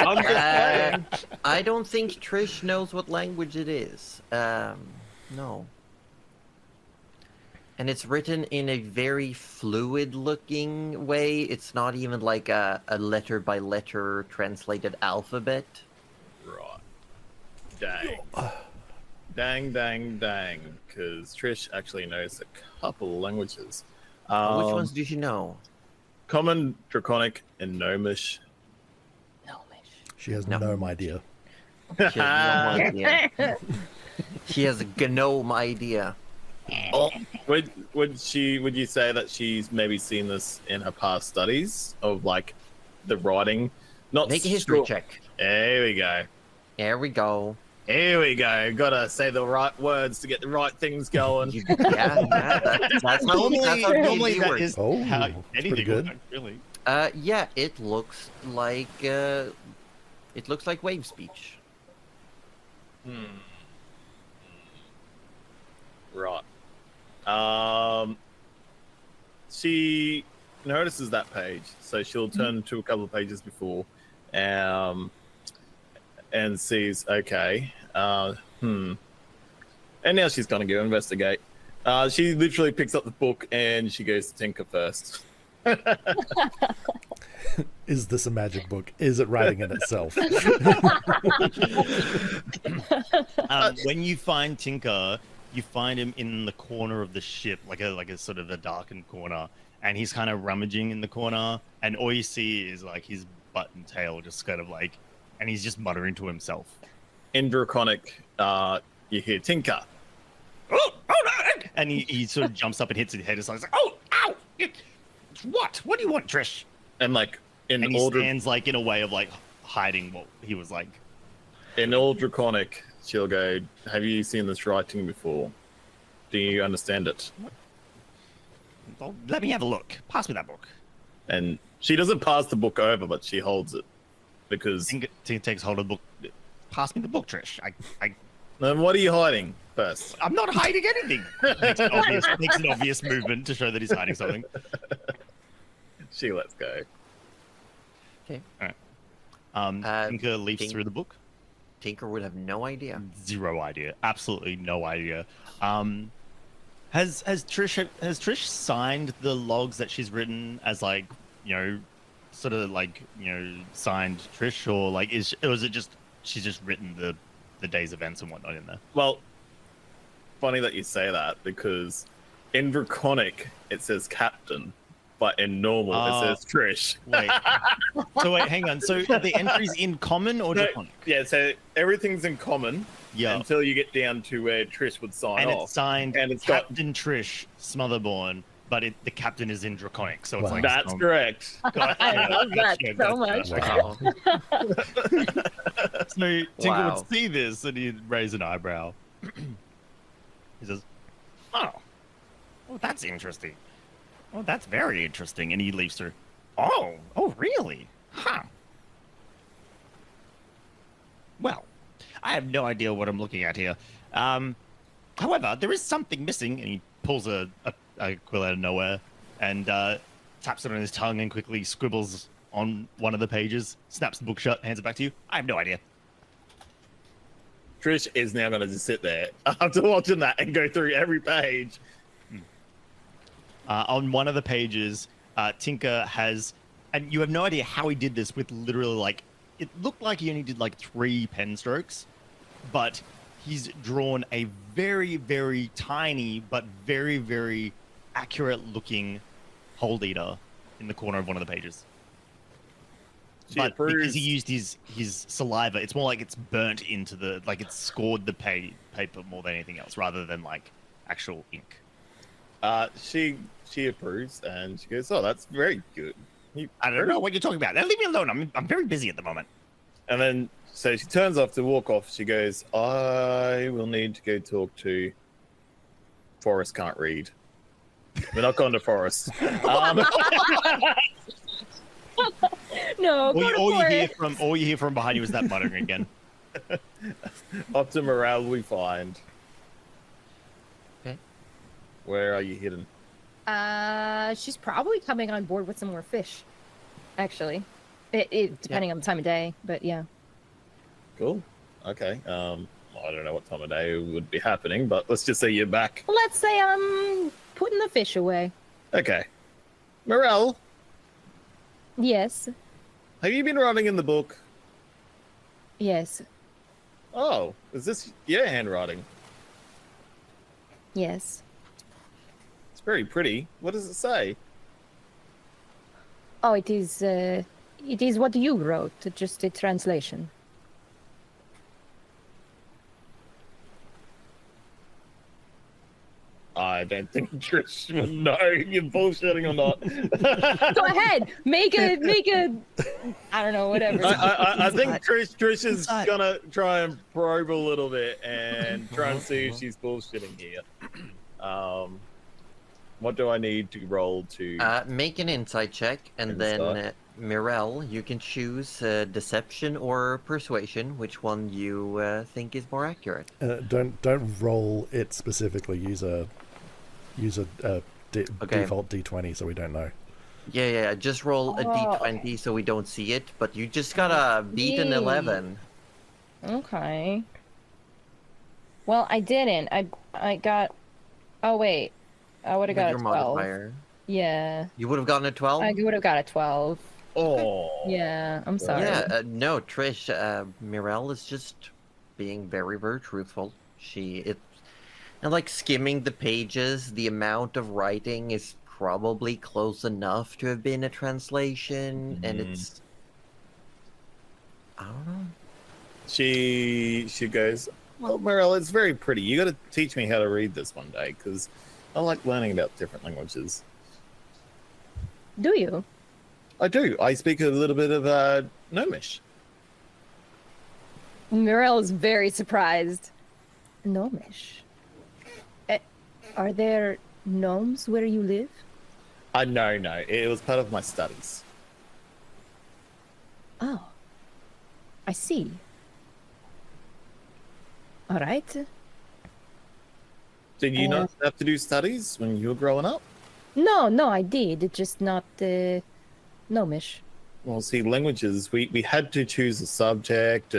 I'm just playing. I don't think Trish knows what language it is. No. And it's written in a very fluid-looking way. It's not even like a letter-by-letter translated alphabet. Right. Dang. Because Trish actually knows a couple languages. Which ones do you know? Common, Draconic, and Gnomish. She has No. no idea. She has no idea. She has a gnome idea. Oh, would you say that she's maybe seen this in her past studies of like the writing? Not Make a history sure- check. There we go. There we go. Here we go. Gotta say the right words to get the right things going. That's Normally D&D that works. is Oh, how that's pretty anything good. works, really. Yeah, it looks like wave speech. Right. She notices that page, so she'll turn to a couple of pages before, and sees, okay, and now she's gonna go investigate. She literally picks up the book and she goes to Tinker first. Is this a magic book? Is it writing in itself? When you find Tinker, you find him in the corner of the ship, like a sort of a darkened corner, and he's kind of rummaging in the corner, and all you see is like his butt and tail just kind of like, and he's just muttering to himself. In Draconic, you hear Tinker. Oh no! And he sort of jumps up and hits his head. It's like, oh, ow! What? What do you want, Trish? And like in And he all stands like in a way of like hiding what he was like. in all Draconic, she'll go, have you seen this writing before? Do you understand it? Oh, let me have a look. Pass me that book. And she doesn't pass the book over, but she holds it because. Tinker takes hold of the book. Pass me the book, Trish. Then what are you hiding first? I'm not hiding anything. Makes an obvious movement to show that he's hiding something. She lets go. Okay. All right. Tinker leafs through the book. Tinker would have no idea. Zero idea. Absolutely no idea. Has Trish signed the logs that she's written as like, sort of like, signed Trish, or like or is it just she's just written the day's events and whatnot in there? Well, funny that you say that, because in Draconic it says Captain, but in normal it says Trish. Wait. Hang on. So are the entries in common or Draconic? Yeah, so everything's in common until you get down to where Trish would sign And off. it's signed and it's Captain Trish Smotherborn, but the captain is in Draconic. So it's Wow. like That's correct. I love that so much. Wow. So Tinker Wow. would see this and he'd raise an eyebrow. He says, oh, that's interesting. Oh, that's very interesting. And he leaves through. Oh, really? Huh. Well, I have no idea what I'm looking at here. However, there is something missing. And he pulls a quill out of nowhere and taps it on his tongue and quickly scribbles on one of the pages, snaps the book shut, hands it back to you. I have no idea. Trish is now going to just sit there after watching that and go through every page. On one of the pages, Tinker has, and you have no idea how he did this with literally like, it looked like he only did like 3 pen strokes, but he's drawn a very, very tiny but very, very accurate looking Hold Eater in the corner of one of the pages. But because he used his saliva, it's more like it's burnt into it's scored the paper more than anything else, rather than like actual ink. She approves and she goes, "Oh, that's very good." I don't know what you're talking about. Now leave me alone. I'm very busy at the moment. And then so she turns off to walk off. She goes, "I will need to go talk to Forrest. Can't read. We're not going to Forrest." No, go to Forrest. All you hear from behind you is that muttering again. Up to morale we find. Okay. Where are you hidden? She's probably coming on board with some more fish. Actually, it depending on the time of day, but yeah. Cool. Okay. I don't know what time of day it would be happening, but let's just say you're back. Let's say I'm putting the fish away. Okay. Morel, Yes. have you been writing in the book? Yes. Oh, is this your handwriting? Yes. It's very pretty. What does it say? Oh, it is what you wrote, just a translation. I don't think Trish would know you're bullshitting or not. Go ahead, make a, I don't know, whatever. I think Trish is Inside. gonna try and probe a little bit and try and see if she's bullshitting here. What do I need to roll to? Make an insight check, and then Insight. Mirel, you can choose deception or persuasion, which one you think is more accurate. Don't roll it specifically. Use a Okay. default d20 so we don't know. Yeah, just roll a d20 so we don't see it, but you just gotta beat an Yay. 11. Okay. Well, I didn't. I got. Oh wait, I would have With got your a 12. modifier. Yeah, You would have gotten a 12? I would have got a 12. Oh. Yeah, I'm sorry. Yeah, no, Trish, Mirel is just being very, very truthful. And like skimming the pages, the amount of writing is probably close enough to have been a translation, and it's, I don't know. She goes, well, Morel, it's very pretty. You got to teach me how to read this one day, because I like learning about different languages. Do you? I do. I speak a little bit of Gnomish. Mirel is very surprised. Gnomish. Are there gnomes where you live? No. It was part of my studies. Oh, I see. All right. Did you not have to do studies when you were growing up? No, I did. Just not gnomish. Well, see, languages, we had to choose a subject,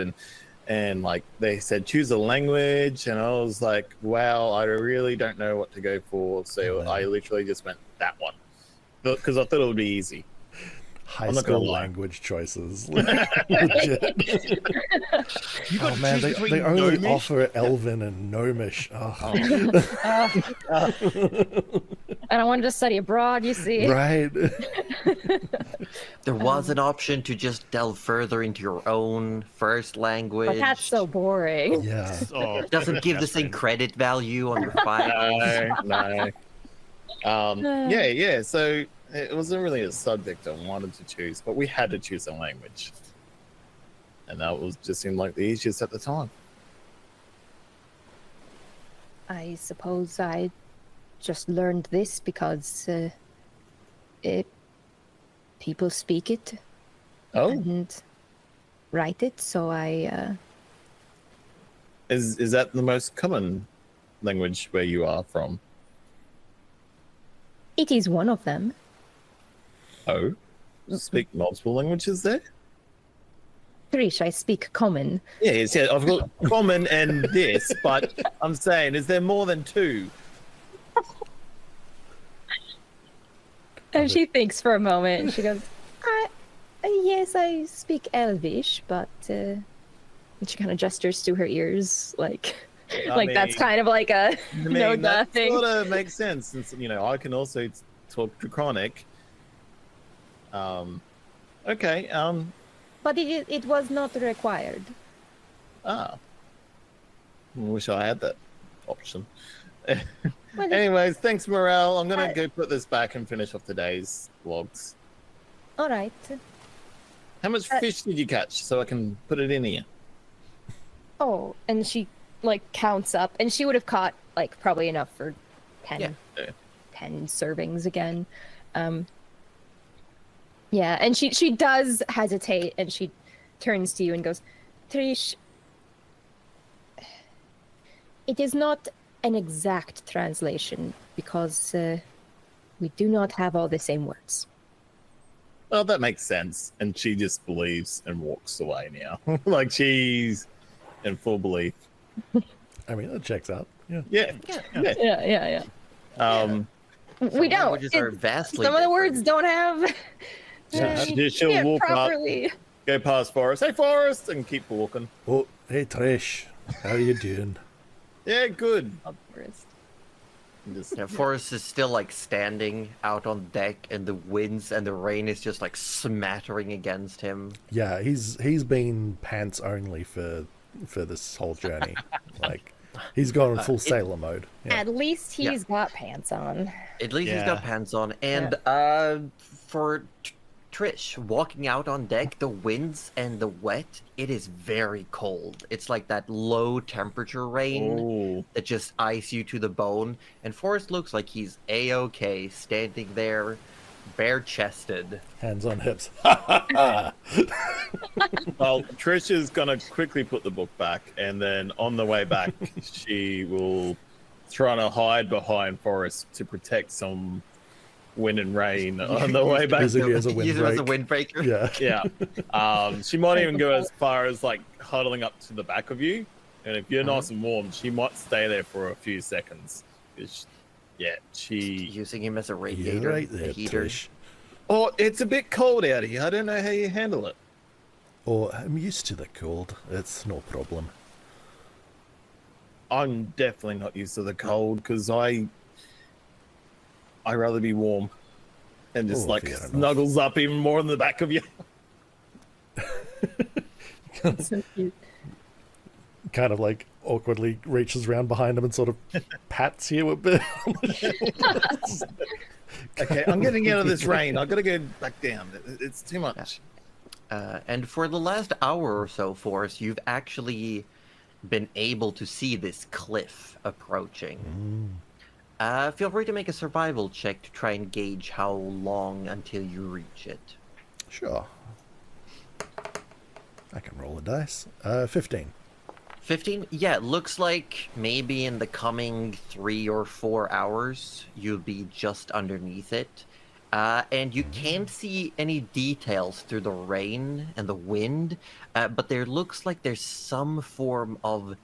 and like they said, choose a language, and I was like, wow, I really don't know what to go for, so I literally just went that one because I thought it would be easy. High I'm not gonna school lie. language choices. Legit. You got Oh to man, choose they between only Gnomish- offer Elven and Gnomish. Oh. And I wanted to study abroad, you see. Right. There was an option to just delve further into your own first language. But that's so boring. Yeah. Oh, It doesn't give the same credit value on your file. No. Yeah. So it wasn't really a subject I wanted to choose, but we had to choose a language, and that was just seemed like the easiest at the time. I suppose I just learned this because people speak it Oh, and write it, so I is that the most common language where you are from? it is one of them. Oh, speak multiple languages there? Trish, I speak common. Yeah, I've got common and this, but I'm saying, is there more than two? And she thinks for a moment and she goes, yes, I speak Elvish, but and she kind of gestures to her ears like that's mean- kind of like a no that nothing. sort of makes sense, since I can also talk Draconic. Okay. But it was not required. I wish I had that option. Well, Anyways, thanks, Morale. I'm gonna go put this back and finish off today's vlogs. all right. How much fish did you catch so I can put it in here? Oh, and she like counts up, and she would have caught like probably enough for 10, Yeah. 10 servings again. Yeah, and she does hesitate, and she turns to you and goes, Trish, it is not an exact translation because we do not have all the same words. Well, that makes sense. And she just believes and walks away now. Like she's in full belief. I mean, that checks out. Yeah. Yeah. Yeah. We don't. Languages are vastly Some of the different. words don't have. She'll can't walk up, properly. go past Forrest. Hey, Forrest! And keep walking. Oh, hey Trish, how are you doing? Yeah, good. And just- Yeah, Forrest is still like standing out on deck, and the winds and the rain is just like smattering against him. Yeah, he's been pants only for this whole journey. Like, He's gone full sailor mode. Yeah. At least he's got pants on. At least he's got pants on. And for Trish, walking out on deck, the winds and the wet, it is very cold. It's like that low temperature rain that just ice you to the bone. And Forrest looks like he's A-okay, standing there, bare-chested. Hands on hips. Well, Trish is gonna quickly put the book back, and then on the way back, she will try to hide behind Forrest to protect some wind and rain on the way back. Basically as a Use it as a windbreak. windbreaker. Yeah. She might even go as far as like huddling up to the back of you, and if you're nice and warm, she might stay there for a few seconds. She Using him as a You're radiator, right a there, heater. Trish. Oh, it's a bit cold out here. I don't know how you handle it. Oh, I'm used to the cold. It's no problem. I'm definitely not used to the cold because I rather be warm and just like fair enough. snuggles up even more in the back of you. So cute. Kind of like awkwardly reaches around behind him and sort of pats you a bit. Okay, I'm getting out of this rain. I've got to go back down. It's too much. And for the last hour or so, Forrest, you've actually been able to see this cliff approaching. Feel free to make a survival check to try and gauge how long until you reach it. Sure. I can roll a dice. 15. 15? Yeah, it looks like maybe in the coming 3 or 4 hours, you'll be just underneath it. And you can't see any details through the rain and the wind, but there looks like there's some form of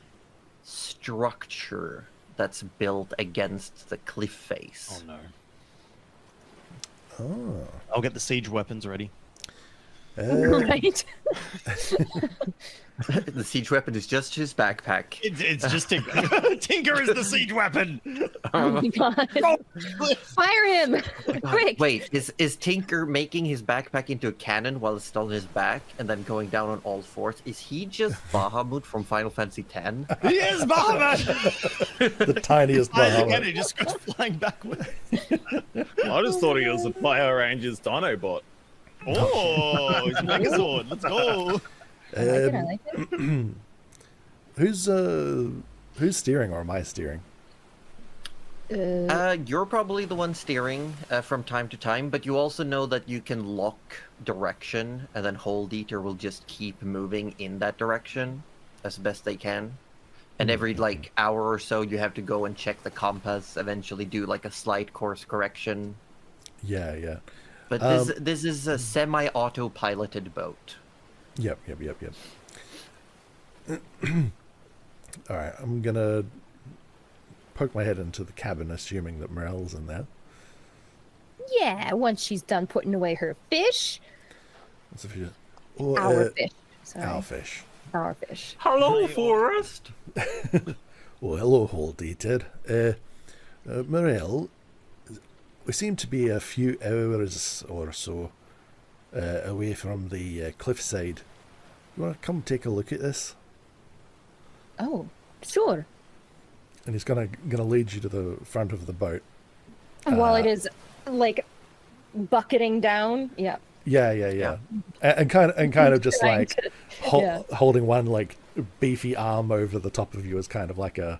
structure that's built against the cliff face. Oh no. Oh. I'll get the siege weapons ready. Right? The siege weapon is just his backpack. It's just Tinker. Tinker is the siege weapon. Oh my god. Fire him! Quick! Wait, is Tinker making his backpack into a cannon while it's still on his back and then going down on all fours? Is he just Bahamut from Final Fantasy X? He is Bahamut. The tiniest Again, Bahamut. he just goes flying backwards. I just thought he was a Power Rangers Dinobot. Oh, he's Megazord. Let's go. I like it. Who's steering, or am I steering? You're probably the one steering from time to time, but you also know that you can lock direction, and then Hold Eater will just keep moving in that direction as best they can. And every like hour or so, you have to go and check the compass, eventually do like a slight course correction. Yeah. But this is a semi-auto-piloted boat. Yep. All right, I'm gonna poke my head into the cabin, assuming that Morel's in there. Yeah, once she's done putting away her fish. What's if you? Oh, Our fish. Sorry. Our fish. Our fish. Hello, Forrest. Oh, hello, Hold Eater. Morel, we seem to be a few hours or so away from the cliffside. You want to come take a look at this? Oh, sure. And he's gonna lead you to the front of the boat. While it is like bucketing down. Yeah. Yeah. And kind of just Trying like to- yeah. holding one like beefy arm over the top of you as kind of like a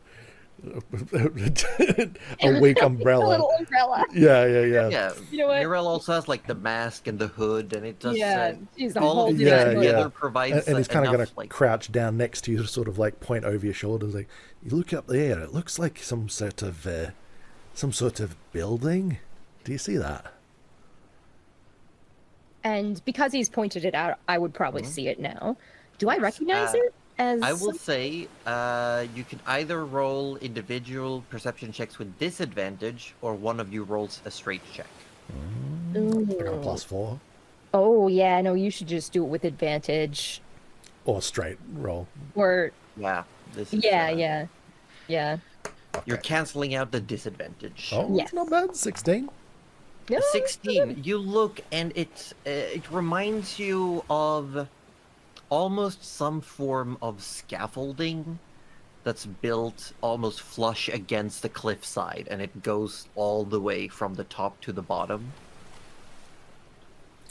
weak A umbrella. little umbrella. Yeah. Yeah, You know what? Mirel also has like the mask and the hood, and it does Yeah, she's the all whole of thing. that Yeah, together yeah. provides And he's kind of enough, gonna like, crouch down next to you, sort of like point over your shoulders, like, you look up there. It looks like some sort of building. Do you see that? And because he's pointed it out, I would probably see it now. Do I recognize it as? I will say you can either roll individual perception checks with disadvantage, or one of you rolls a straight check. I got a Ooh. +4 Oh yeah, no, you should just do it with advantage. or straight roll. Or Yeah, this is, yeah. You're canceling out the disadvantage. Oh, Yes. it's not bad. 16. No, 16. You look, and it reminds you of almost some form of scaffolding that's built almost flush against the cliffside, and it goes all the way from the top to the bottom.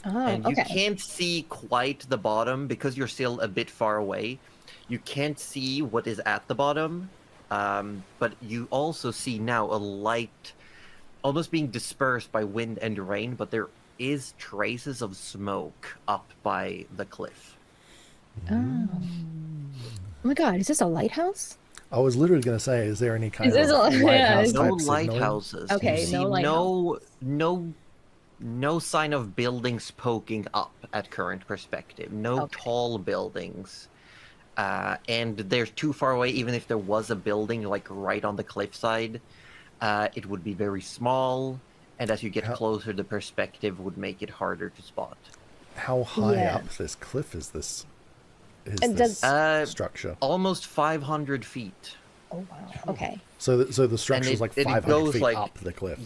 Oh, And you okay. can't see quite the bottom because you're still a bit far away. You can't see what is at the bottom, but you also see now a light almost being dispersed by wind and rain, but there is traces of smoke up by the cliff. Oh. Oh my god, is this a lighthouse? I was literally going to say, is there any kind Is this of a- yeah, lighthouse is- No type signaling? lighthouses. Okay, You see no lighthouse. no sign of buildings poking up at current perspective. No Okay. tall buildings. And they're too far away. Even if there was a building like right on the cliffside, it would be very small. And as you get How- closer, the perspective would make it harder to spot. How high Yeah. up this cliff is this? And does- Structure? Almost 500 feet. Oh wow. Okay. So the structure is it- like it 500 goes feet like- up the cliff.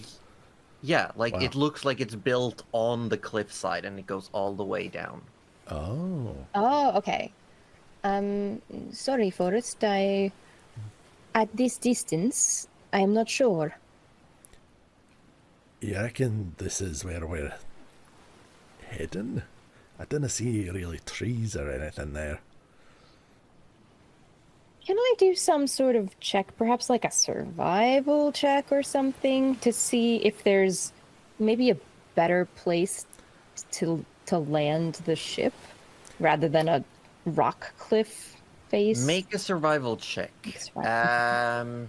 Yeah, like Wow. it looks like it's built on the cliffside and it goes all the way down. Oh. Oh, okay. Sorry, Forrest. At this distance, I am not sure. You reckon this is where we're heading? I didn't see really trees or anything there. Can I do some sort of check, perhaps like a survival check or something, to see if there's maybe a better place to land the ship rather than a rock cliff face? Make a survival check. Survival.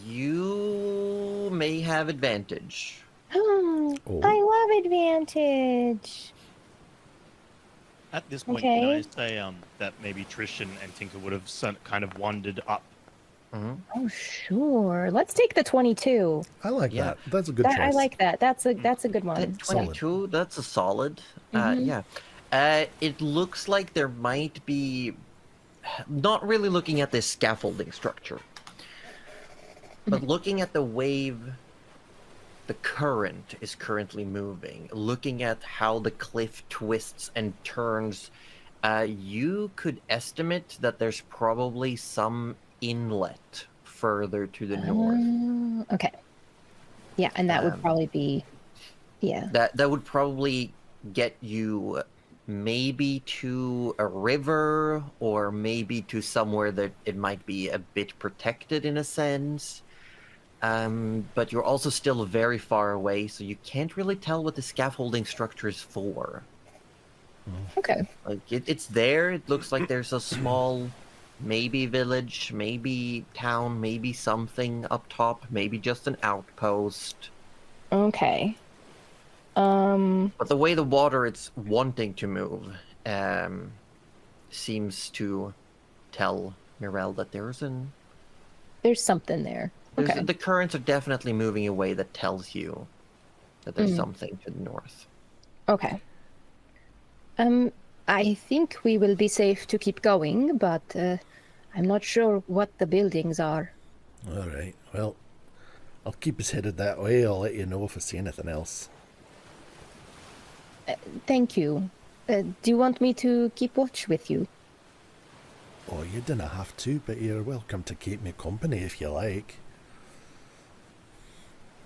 You may have advantage. Oh, Oh. I love advantage. At this point, Okay. can I say that maybe Trish and Tinker would have kind of wandered up? Mhm. Oh, sure. Let's take the 22. I like Yeah. that. That's a good That, choice. I like that. That's a good one. That 22, that's a solid. Mhm. Yeah. It looks like there might be, not really looking at this scaffolding structure, but looking at the wave, the current is currently moving, looking at how the cliff twists and turns, you could estimate that there's probably some inlet further to the north. Okay. Yeah, and that would Um, probably be, yeah. That would probably get you maybe to a river or maybe to somewhere that it might be a bit protected in a sense. But you're also still very far away, so you can't really tell what the scaffolding structure is for. Okay. Like it's there. It looks like there's a small, maybe village, maybe town, maybe something up top, maybe just an outpost. Okay. But the way the water it's wanting to move seems to tell Mirel that there's There's something there. Okay. the currents are definitely moving a way that tells you that there's something to the north. Okay. I think we will be safe to keep going, but I'm not sure what the buildings are. All right. Well, I'll keep us headed that way. I'll let you know if I see anything else. Thank you. Do you want me to keep watch with you? Oh, you didn't have to, but you're welcome to keep me company if you like.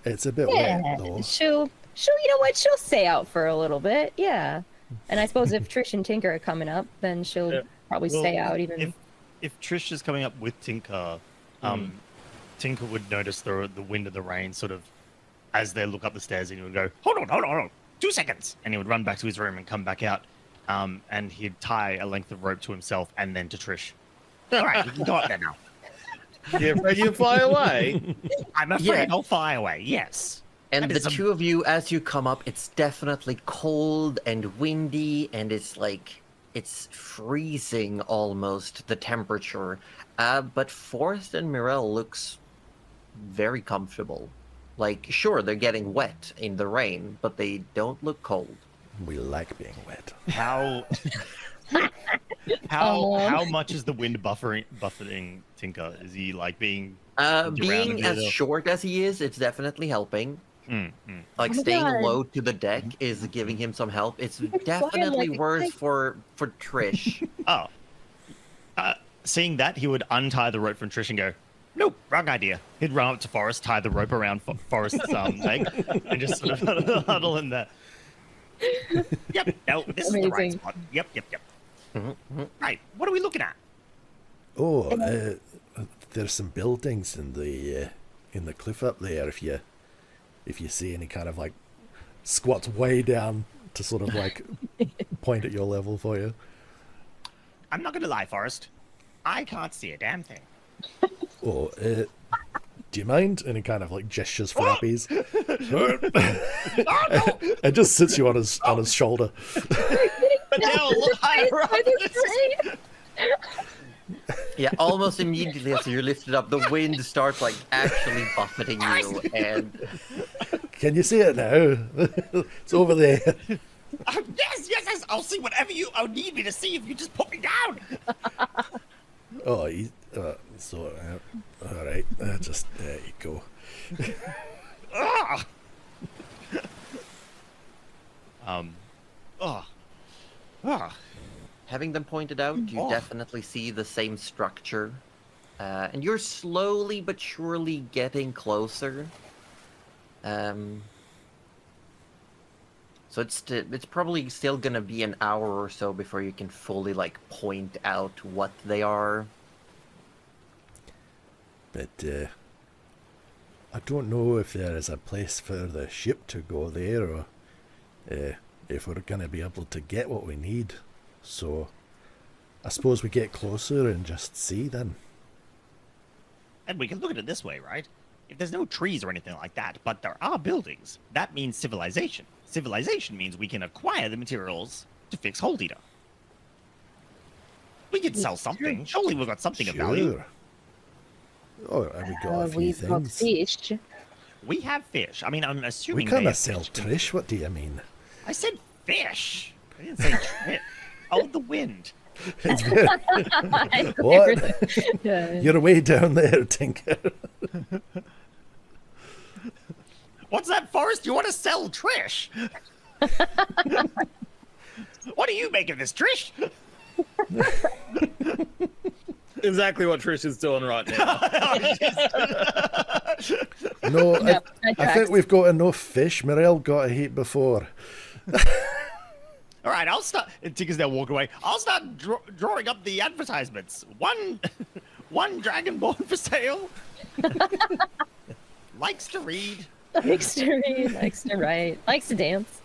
It's a bit wet, though. She'll, you know what? She'll stay out for a little bit. Yeah. And I suppose if Trish and Tinker are coming up, then she'll Yeah. probably Well, stay out even. If Trish is coming up with Tinker, Tinker would notice the wind and the rain sort of as they look up the stairs, and he would go, hold on, 2 seconds, and he would run back to his room and come back out, and he'd tie a length of rope to himself and then to Trish. All right, you can go up there now. You're afraid you fly away? I'm afraid Yeah. I'll fly away. Yes. And That the is a- two of you, as you come up, it's definitely cold and windy, and it's like it's freezing almost the temperature. But Forrest and Mirel looks very comfortable. Like, sure, they're getting wet in the rain, but they don't look cold. We like being wet. How how much is the wind buffeting Tinker? Is he like being around Being a as bit of- short as he is, it's definitely helping. Like Oh my staying God. low to the deck is giving him some help. It's can fly him definitely like a worse kite. for Trish. Oh. Seeing that, he would untie the rope from Trish and go, "Nope, wrong idea." He'd run up to Forrest, tie the rope around Forrest's leg, and just sort of huddle in there. Yep, no, this is the right Amazing. spot. Yep. Right, what are we looking at? Oh, there's some buildings in the cliff up there. If you see any kind of like squats way down to sort of like point at your level for you. I'm not gonna lie, Forrest. I can't see a damn thing. Oh, do you mind? And he kind of like gestures flappies. And just sits you on his shoulder. No, look higher up. Yeah, almost immediately as you're lifted up, the wind starts like actually buffeting you, and Can you see it now? It's over there. Yes. I'll see whatever you need me to see if you just put me down. Oh, all right. Just there you go. Ah! having them pointed out, you definitely see the same structure. And you're slowly but surely getting closer. So it's probably still gonna be an hour or so before you can fully like point out what they are. But I don't know if there is a place for the ship to go there, or if we're gonna be able to get what we need. So I suppose we get closer and just see then. And we can look at it this way, right? If there's no trees or anything like that, but there are buildings, that means civilization. Civilization means we can acquire the materials to fix Hold Eater. We could sell something. Surely we've got something of value. Oh, and we got a few We've got things. fish. We have fish. I mean, I'm We assuming kind they of have sell fish. Trish. What do you mean? I said fish. I didn't say trip. Oh, the wind. It's very... What? Yeah. You're way down there, Tinker. What's that, Forrest? You want to sell Trish? What do you make of this, Trish? Exactly what Trish is doing right now. No, Yep, I that think tracks. we've got enough fish. Mirel got a heap before. All right, I'll start. And Tinker's now walk away. I'll start drawing up the advertisements. One dragonborn for sale. Likes to read. Likes to read, likes to write, likes to dance.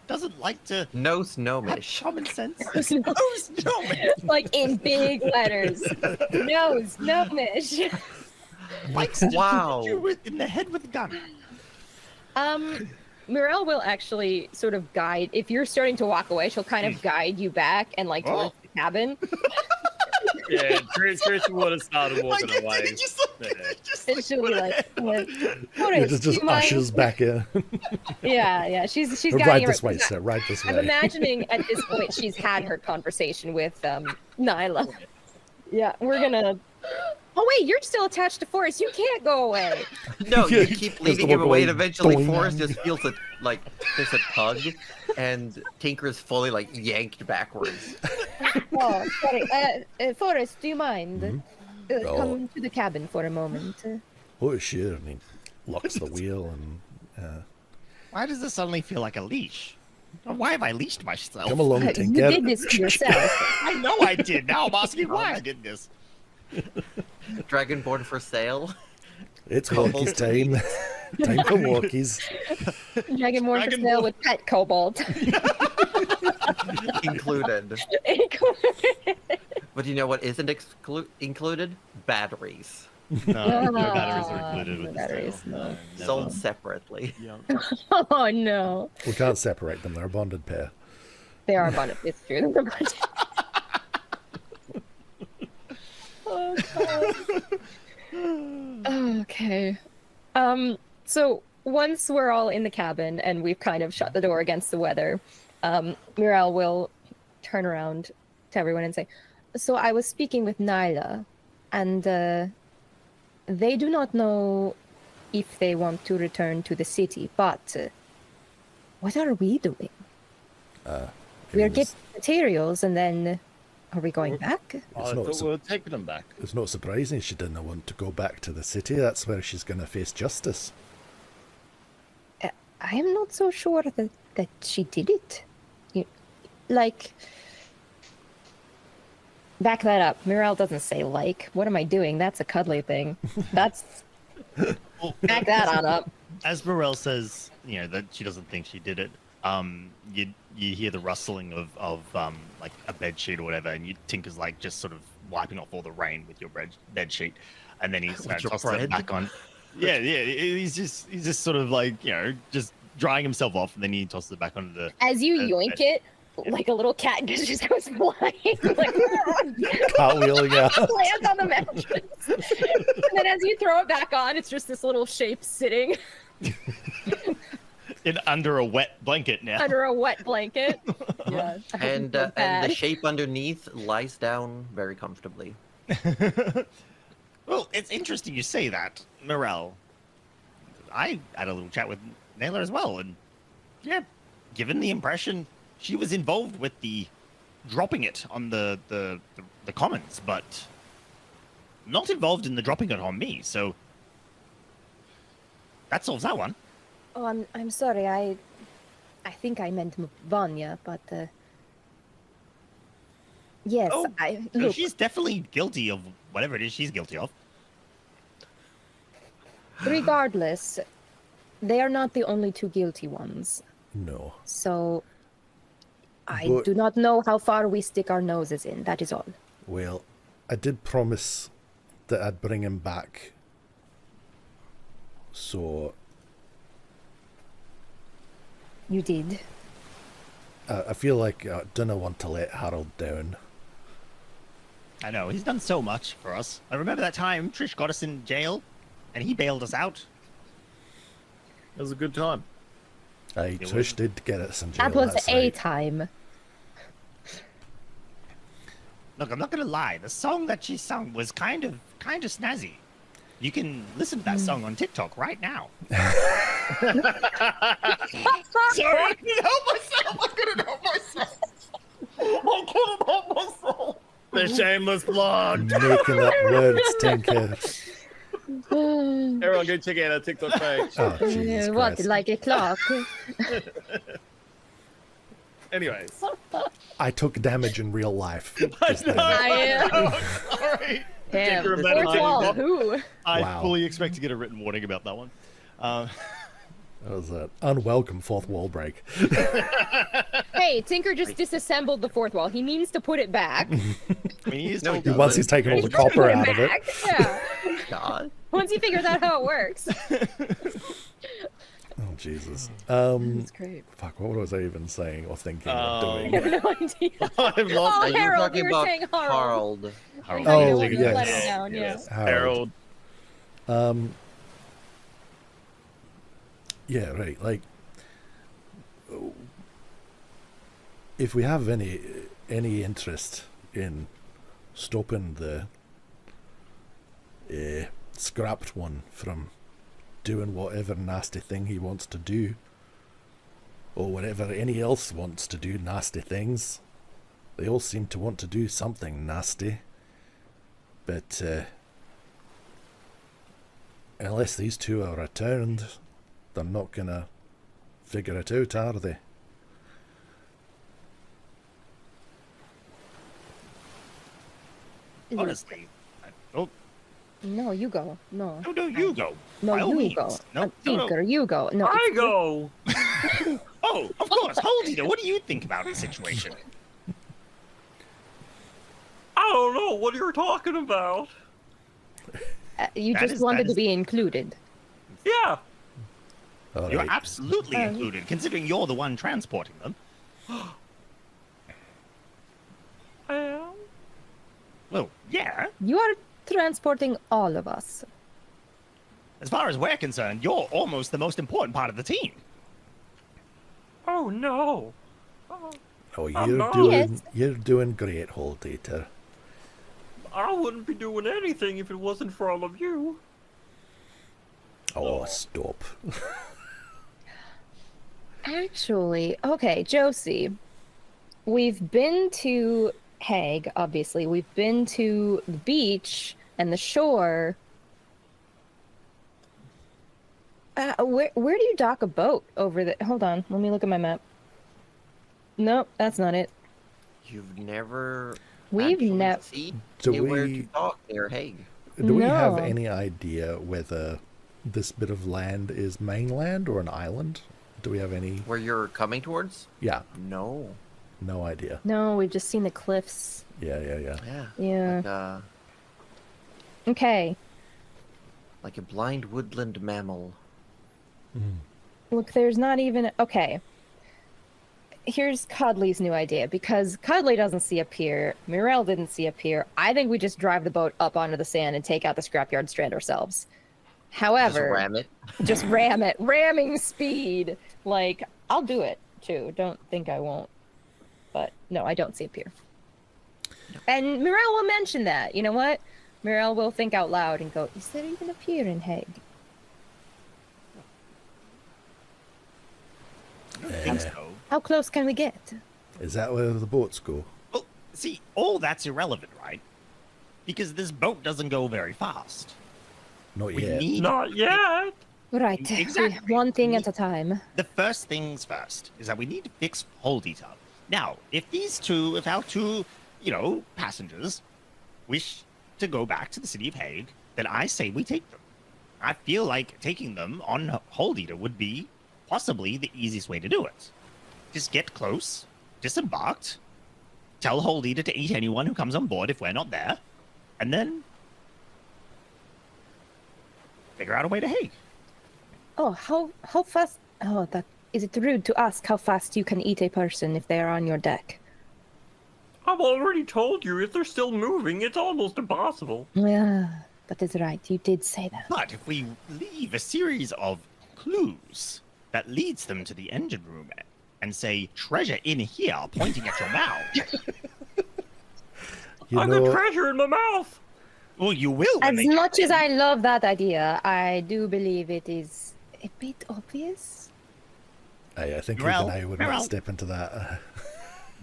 Doesn't like to Knows have gnomish. common sense. Knows No, man. like in big letters. Nose, gnomish. Likes to Wow. shoot you in the head with a gun. Mirel will actually sort of guide. If you're starting to walk away, she'll kind of guide you back and like towards the cabin. Yeah, Trish would have started walking away. And she'll be like, It Forrest, just do you mind? ushers back in. Yeah. She's guiding Ride her. this way, sir. Ride this I'm way. imagining at this point she's had her conversation with Nyla. Yeah, we're gonna. Oh wait, you're still attached to Forrest. You can't go away. No, you Yeah, keep just leading walk him away, away, and eventually doing. Forrest just feels it like there's a tug, and Tinker is fully like yanked backwards. Oh, sorry. Forrest, do you mind? Oh. Come to the cabin for a moment. Oh, sure. And he locks the wheel and Why does this suddenly feel like a leash? Why have I leashed myself? come along, You Tinker. did this to yourself. I know I did. Now I'm asking why I did this. Dragonborn for sale. It's Cobalt. walkies time. Time for walkies. Dragonborn for sale with pet cobalt. Included. But you know what isn't included? Batteries. No batteries are included with Batteries, the sale. No, Sold separately. Oh no. We can't separate them. They're a bonded pair. They are bonded. It's true. They're bonded. Oh god. Okay. So once we're all in the cabin and we've kind of shut the door against the weather, Mirel will turn around to everyone and say, "So I was speaking with Nyla, and they do not know if they want to return to the city, but what are we doing? It We are was- getting materials, and then Are we going back? I not thought so- we were taking them back. It's not surprising she didn't want to go back to the city. That's where she's going to face justice. I am not so sure that she did it. Like, back that up. Mirel doesn't say like. What am I doing? That's a cuddly thing. That's back that on up. As Morel says, that she doesn't think she did it. You hear the rustling of like a bed sheet or whatever, and Tinker's like just sort of wiping off all the rain with your bed sheet, and then he's With your tosses it bread? back on. Yeah. He's just sort of like just drying himself off, and then he tosses it back onto the. As you yoink it, like a little cat just goes flying, like Cartwheeling out. lands on the mattress. And then as you throw it back on, it's just this little shape sitting Under a wet blanket now. under a wet blanket. Yeah. And the shape underneath lies down very comfortably. Well, it's interesting you say that, Morel. I had a little chat with Naylor as well, and yeah, given the impression she was involved with the dropping it on the commons, but not involved in the dropping it on me. So that solves that one. Oh, I'm sorry. I think I meant Vanya, but yes, Oh, So look. she's definitely guilty of whatever it is she's guilty of. Regardless, they are not the only two guilty ones. No. So I But- do not know how far we stick our noses in. That is all. Well, I did promise that I'd bring him back. So You did. I feel like I don't want to let Harold down. I know, he's done so much for us. I remember that time Trish got us in jail, and he bailed us out. It was a good time. Trish did get us in jail. That was that's a right. time. Look, I'm not gonna lie. The song that she sung was kind of snazzy. You can listen to that song on TikTok right now. Sorry, I couldn't help myself. I couldn't help myself. The shameless plug. Making up words, Tinker. Everyone go check out our TikTok page. Oh, Jesus What, Christ. like a clock? Anyways, I took damage in real life. I just then. know. Sorry. Him. Tinker The Better fourth Tinker. wall. Who? I Wow. fully expect to get a written warning about that one. That was an unwelcome fourth wall break. Hey, Tinker just disassembled the fourth wall. He means to put it back. I mean, he's No, told he us Once that- he's taken all the He's gonna copper put out of it. back. Yeah. God. Once he figures out how it works. Oh, Jesus. That's great. Fuck, what was I even saying or thinking or Oh. I doing? have no idea. I've Oh, lost You were Harold, talking you were about saying Harold. Harold. I know Oh, when you yes. let him down, yeah. Yes, Harold. Yeah, right. Like, if we have any interest in stopping the scrapped one from doing whatever nasty thing he wants to do, or whatever any else wants to do nasty things, they all seem to want to do something nasty. But unless these two are returned, they're not gonna figure it out, are they? Honestly. Oh, No, you go. No. no, you go. No, By all you means. go. No, Tinker, you go. No, I it's- go. Oh, of course. Hold it. What do you think about the situation? I don't know what you're talking about. you That just is- wanted that to is- be included. Yeah. All You're right. absolutely Oh. included, considering you're the one transporting them. I am. Well, yeah. You are transporting all of us. As far as we're concerned, you're almost the most important part of the team. Oh no. Oh, Oh, I'm you're not. doing Yes. you're doing great, Hole Data. I wouldn't be doing anything if it wasn't for all of you. Oh, stop. Actually, okay, Josie, we've been to Hague, obviously. We've been to the beach and the shore. Where do you dock a boat over the? Hold on, let me look at my map. Nope, that's not it. You've never. We've never. seen Do anywhere we- to dock there, Hague. Do we have No. any idea whether this bit of land is mainland or an island? Do we have any? Where you're coming towards? Yeah, No. no idea. No, we've just seen the cliffs. Yeah. Yeah. Yeah. Like, Okay. like a blind woodland mammal. Look, there's not even. Okay. Here's Cudley's new idea, because Cudley doesn't see a pier. Mirel didn't see a pier. I think we just drive the boat up onto the sand and take out the scrapyard strand ourselves. Just However, ram it. just ram it. Ramming speed. Like, I'll do it too. Don't think I won't. But no, I don't see a pier. And Mirel will mention that. You know what? Mirel will think out loud and go, is there even a pier in Hague? I don't think so. How close can we get? Is that where the boats go? Well, see, all that's irrelevant, right? Because this boat doesn't go very fast. Not We yet. need Not yet. Right. Exactly. One thing at a time. the first things first is that we need to fix Hold Eater. Now, if our two, passengers wish to go back to the city of Hague, then I say we take them. I feel like taking them on Hold Eater would be possibly the easiest way to do it. Just get close, disembarked, tell Hold Eater to eat anyone who comes on board if we're not there, and then figure out a way to Hague. Oh, how fast? Oh, that is it rude to ask how fast you can eat a person if they are on your deck? I've already told you, if they're still moving, it's almost impossible. Yeah, that is right. You did say that. But if we leave a series of clues that leads them to the engine room and say treasure in here, pointing at your mouth, You I've got know, treasure in my mouth. well, you will. when As they much come as in. I love that idea, I do believe it is a bit obvious. I think Mirel, even I would Mirel. not step into that.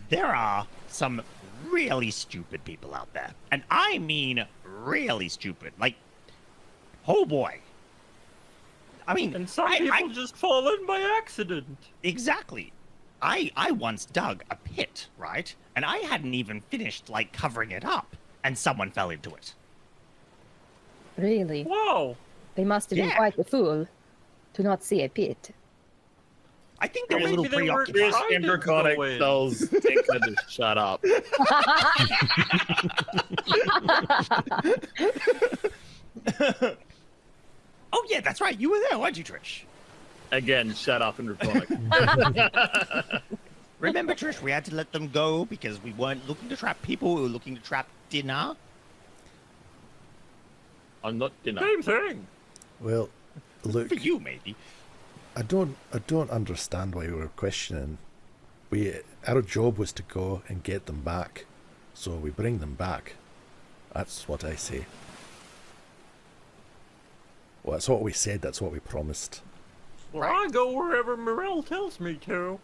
There are some really stupid people out there, and I mean really stupid. Like, oh boy. I mean, And some I- people just fall in by accident. exactly. I once dug a pit, right? And I hadn't even finished like covering it up, and someone fell into it. Really, Whoa. they must have been Yeah. quite the fool to not see a pit. I think they're a Maybe little they were preoccupied. trying And to Draconic go in. tells Tinker to shut up. Oh yeah, that's right. You were there, weren't you, Trish? Again, shut up and Draconic. Remember, Trish, we had to let them go because we weren't looking to trap people. We were looking to trap dinner. I'm not dinner. Same thing. Well, look, For you, maybe. I don't understand why we were questioning. Our job was to go and get them back, so we bring them back. That's what I say. Well, that's what we said. That's what we promised. Well, I go wherever Mirel tells me to.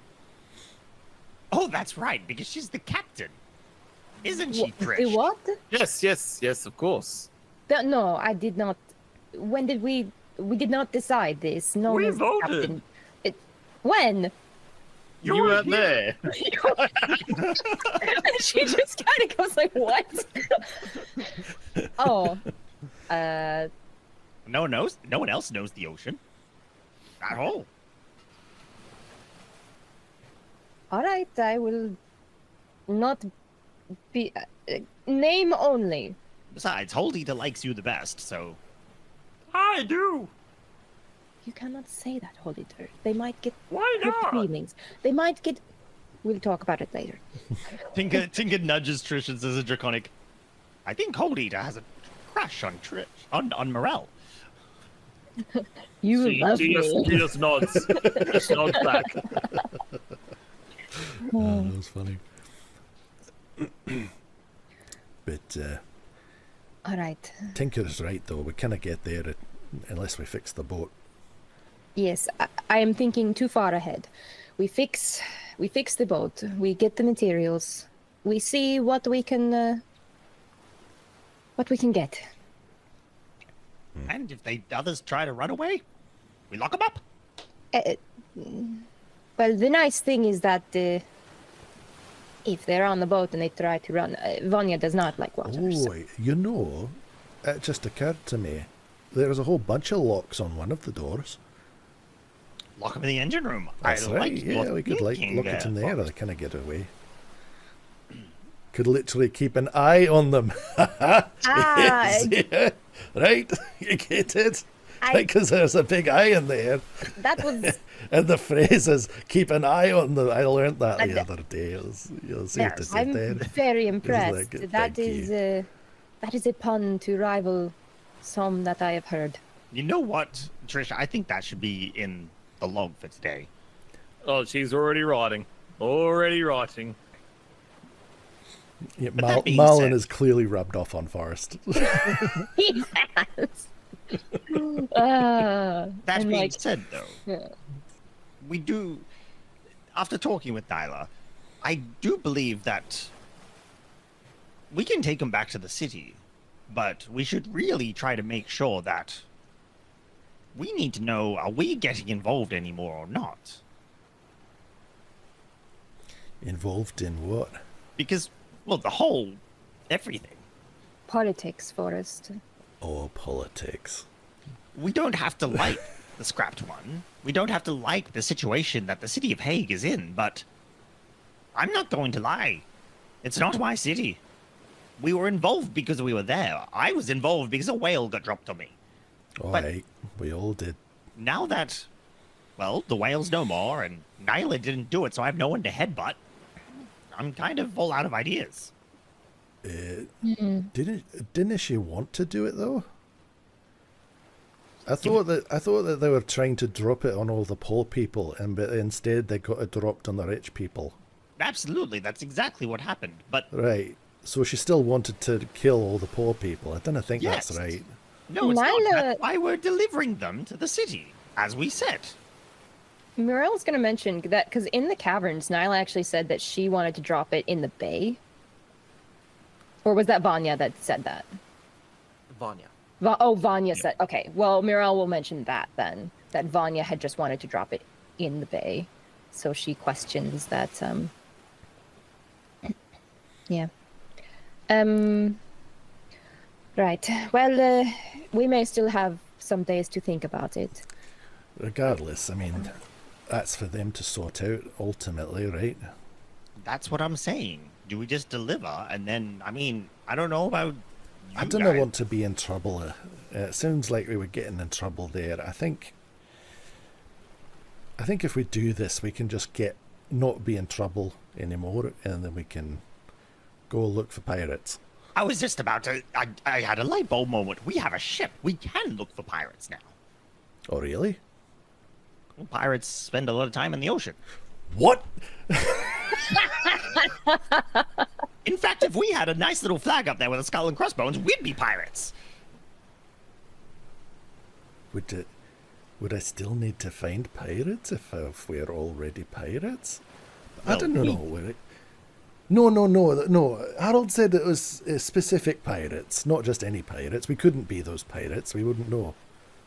Oh, that's right, because she's the captain. Isn't she, Trish? The what? Yes, of course. No, I did not. When did we? We did not decide this. No, We one's the voted. captain. When? You You're weren't here. there. She just kind of goes like, "What?" Oh, No one knows. No one else knows the ocean. At all. all right. I will not be name only. Besides, Holdita likes you the best, so I do. You cannot say that, Hollider. They might get Why hurt not? feelings. They might get. We'll talk about it later. Tinker nudges Trish and says a draconic. I think Holdita has a crush on Trish, on Morel. You She love just, me. she just nods. Just nods back. Oh, that was funny. But All right. Tinker's right, though. We cannot get there unless we fix the boat. Yes, I am thinking too far ahead. We fix the boat. We get the materials. we see what we can get. And if others try to run away, we lock them up. Well, the nice thing is that if they're on the boat and they try to run, Vanya does not like water. So. Oh, you know, it just occurred to me. There's a whole bunch of locks on one of the doors. Lock them in the engine room. That's I right. like Yeah, your we could lock thinking it in there, Fox. or kind of get away. Could literally keep an eye on them. Yeah, right? You get it? Because there's a big eye in there. That was And the phrase is "keep an eye on them." I learned that the other day. You'll see to sit I'm there. very impressed. like, That thank is that is a pun to rival some that I have heard. You know what, Trisha? I think that should be in the log for today. Oh, she's already writing. Already writing. Yeah, But that being Marlon said- is clearly rubbed off on Forrest. He has. That and being like, said, though, yeah. we do, after talking with Dyla, I do believe that we can take him back to the city, but we should really try to make sure that we need to know, are we getting involved anymore or not? Involved in what? Because, well, the whole everything. Politics, Forrest. Oh, politics. We don't have to like the scrapped one. We don't have to like the situation that the city of Hague is in, but I'm not going to lie. It's not my city. We were involved because we were there. I was involved because a whale got dropped on me. All But- right, we all did. Now that, well, the whale's no more, and Nyla didn't do it, so I have no one to headbutt, I'm kind of all out of ideas. Didn't she want to do it though? I thought that they were trying to drop it on all the poor people, but instead they got it dropped on the rich people. Absolutely, that's exactly what happened. But Right. So she still wanted to kill all the poor people. I don't think Yes. that's right. no, it's not. Nyla- That's why we're delivering them to the city, as we said. Muriel's going to mention that because in the caverns, Nyla actually said that she wanted to drop it in the bay. Or was that Vanya that said that? Vanya. Vanya said. Okay, well, Muriel will mention that then. That Vanya had just wanted to drop it in the bay. So she questions that. Yeah. Right. Well, we may still have some days to think about it. Regardless, I mean, that's for them to sort out ultimately, right? That's what I'm saying. Do we just deliver and then? I mean, I don't know about. I you don't guys. want to be in trouble. It sounds like we were getting in trouble there. I think if we do this, we can just not be in trouble anymore, and then we can go look for pirates. I was just about to. I had a light bulb moment. We have a ship. We can look for pirates now. Oh, really? Well, pirates spend a lot of time in the ocean. What? In fact, if we had a nice little flag up there with a skull and crossbones, we'd be pirates. Would I still need to find pirates if we're already pirates? I Well, don't know. Would it? No. Harold said it was specific pirates, not just any pirates. We couldn't be those pirates. We wouldn't know.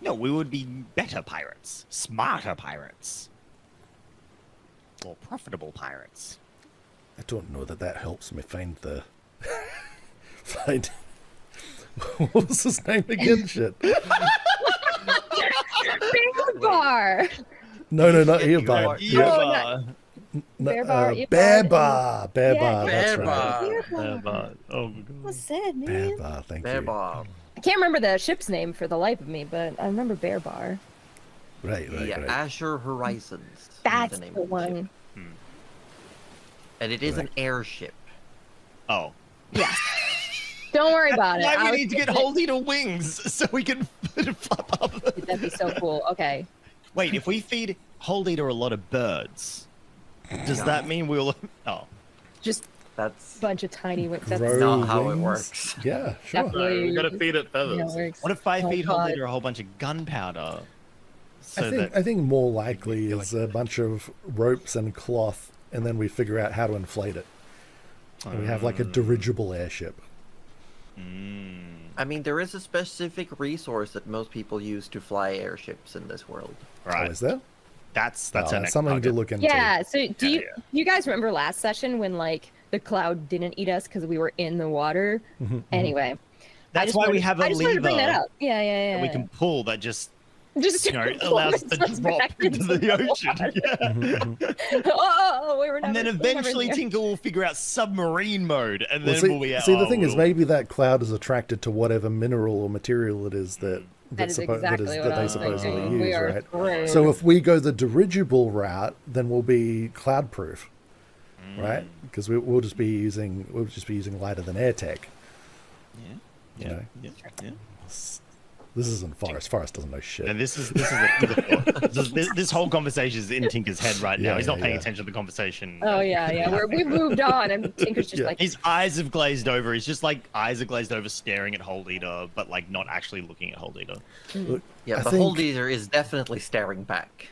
No, we would be better pirates, smarter pirates, more profitable pirates. I don't know that helps me find the... find... What was his name again? Shit. Bear bar. No, not Earbar. Bar. Yeah. Bear bar. Bear Bar. Bear Yeah, Bar, that's Bear right. Bar. Bear bar. Oh my god. What's that, man? Bear Bar, thank Bear you. Bar. I can't remember the ship's name for the life of me, but I remember Bear Bar. Right. The Azure Horizons. is That's name the of ship. one. And it is an Right. airship. Oh. Yes. Don't worry about it. Why I we was need to get thinking hold to wings so we can flop up. that'd be so cool. Okay. Wait, if we feed Hold Eater a lot of birds, does that mean we'll? Oh, Just That's a bunch of tiny wings. That's Grow not how it wings. works. Yeah, sure. Definitely- We gotta feed it feathers. how it works. what if I Oh, feed Hold God. Eater a whole bunch of gunpowder? So I think more likely is a bunch of ropes and cloth, and then we figure out how to inflate it. We have like a dirigible airship. I mean, there is a specific resource that most people use to fly airships in this world. Right. Oh, is there? That's Oh, our that's next something to target. look into. Yeah. So do Yeah, you guys remember last session when like the cloud didn't eat us because we were in the water? Anyway, That's why we have a I just wanted to bring that lever up. Yeah. that we can pull that just just allows us to drop back into the ocean. water. Yeah. Oh, we were never. And then we were never eventually near. Tinker will figure out submarine mode, and Well, then see, we'll be out. see, the thing is, maybe that cloud is attracted to whatever mineral or material it is that That is exactly what that I they was supposedly thinking. use, We are right? screwed. So if we go the dirigible route, then we'll be cloud proof, right? Because we'll just be using lighter than air tech. Yeah. You know? Yeah. This isn't Forrest. Forrest doesn't know shit. And this this whole conversation is in Tinker's head right now. Yeah, He's not yeah, paying yeah. attention to the conversation. Oh yeah. We moved on, and Tinker's just Yeah. like, His eyes have glazed over. He's just like eyes are glazed over, staring at Hold Eater, but like not actually looking at Hold Eater. Look, Yeah, I the think- Hold Eater is definitely staring back.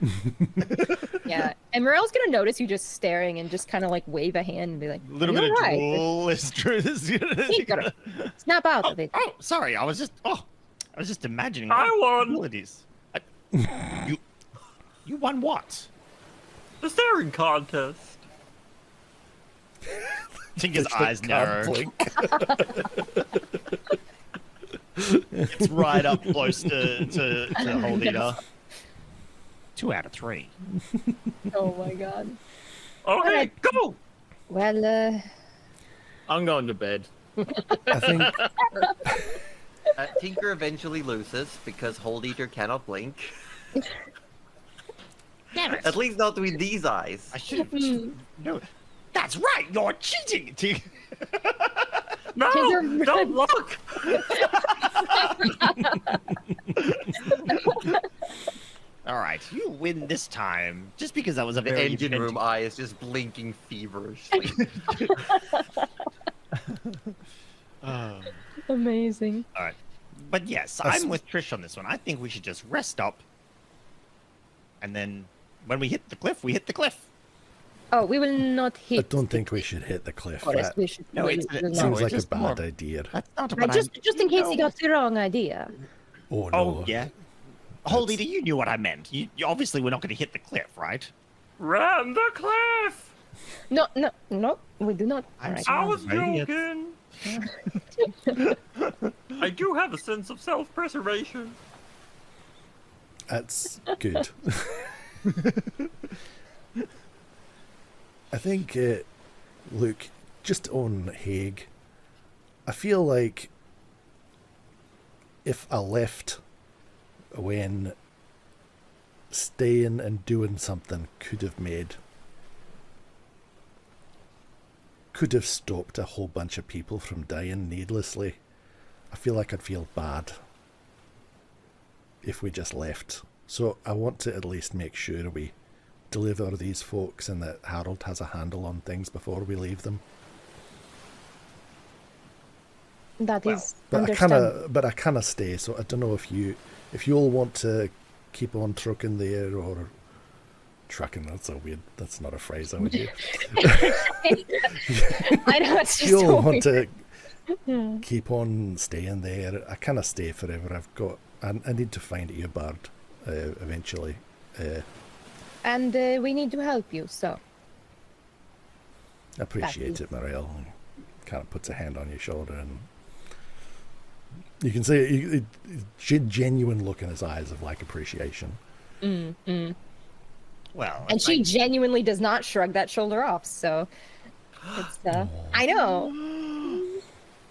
yeah. And Morel's gonna notice you just staring and just kind of like wave a hand and be like, A little "You're bit of right. drool is true. Tinker, snap out of it." Oh, sorry. I was just imagining. I how won. cool it is. You won what? The staring contest. Tinker's Just eyes can't narrow. blink. It's right up close to Hold Eater. 2 out of 3. Oh my god. Okay, go! Well, I'm going to bed. I think Tinker eventually loses because Hold Eater cannot blink. At least not with these eyes. I should have. No, that's right. You're cheating, Tinker. No! Tinker- Don't look! All right, you win this time, just because that was a The very engine inventive- room eye is just blinking feverishly. amazing. All right, but yes, I'm with Trish on this one. I think we should just rest up, and then when we hit the cliff, we hit the cliff. Oh, we will not I hit. don't think we should hit the cliff. Forest. That We should. No, we it's- will it not. seems like a just more- bad idea. That's not But what just in case no. he got the wrong idea. Oh no. Oh yeah. Hold Eater, you knew what I meant. You obviously we're not going to hit the cliff, right? Ram the cliff! No, we do not. I'm Alright. I was Right, joking! I do have a sense of self-preservation. That's good. I think, look, just on Hague, I feel like if I left when staying and doing something could have stopped a whole bunch of people from dying needlessly, I feel like I'd feel bad if we just left. So I want to at least make sure we deliver these folks and that Harold has a handle on things before we leave them. That is But understandable. I kind of stay. So I don't know if you all want to keep on trucking there or trucking. That's so weird. That's not a phrase I would use. I know it's If just you so all want weird. to keep on staying there, I kind of stay forever. I need to find Eobard eventually. And we need to help you. So I appreciate is- it, Marielle. Kind of puts a hand on your shoulder, and you can see a genuine look in his eyes of like appreciation. Well, and she genuinely does not shrug that shoulder off. So it's I know.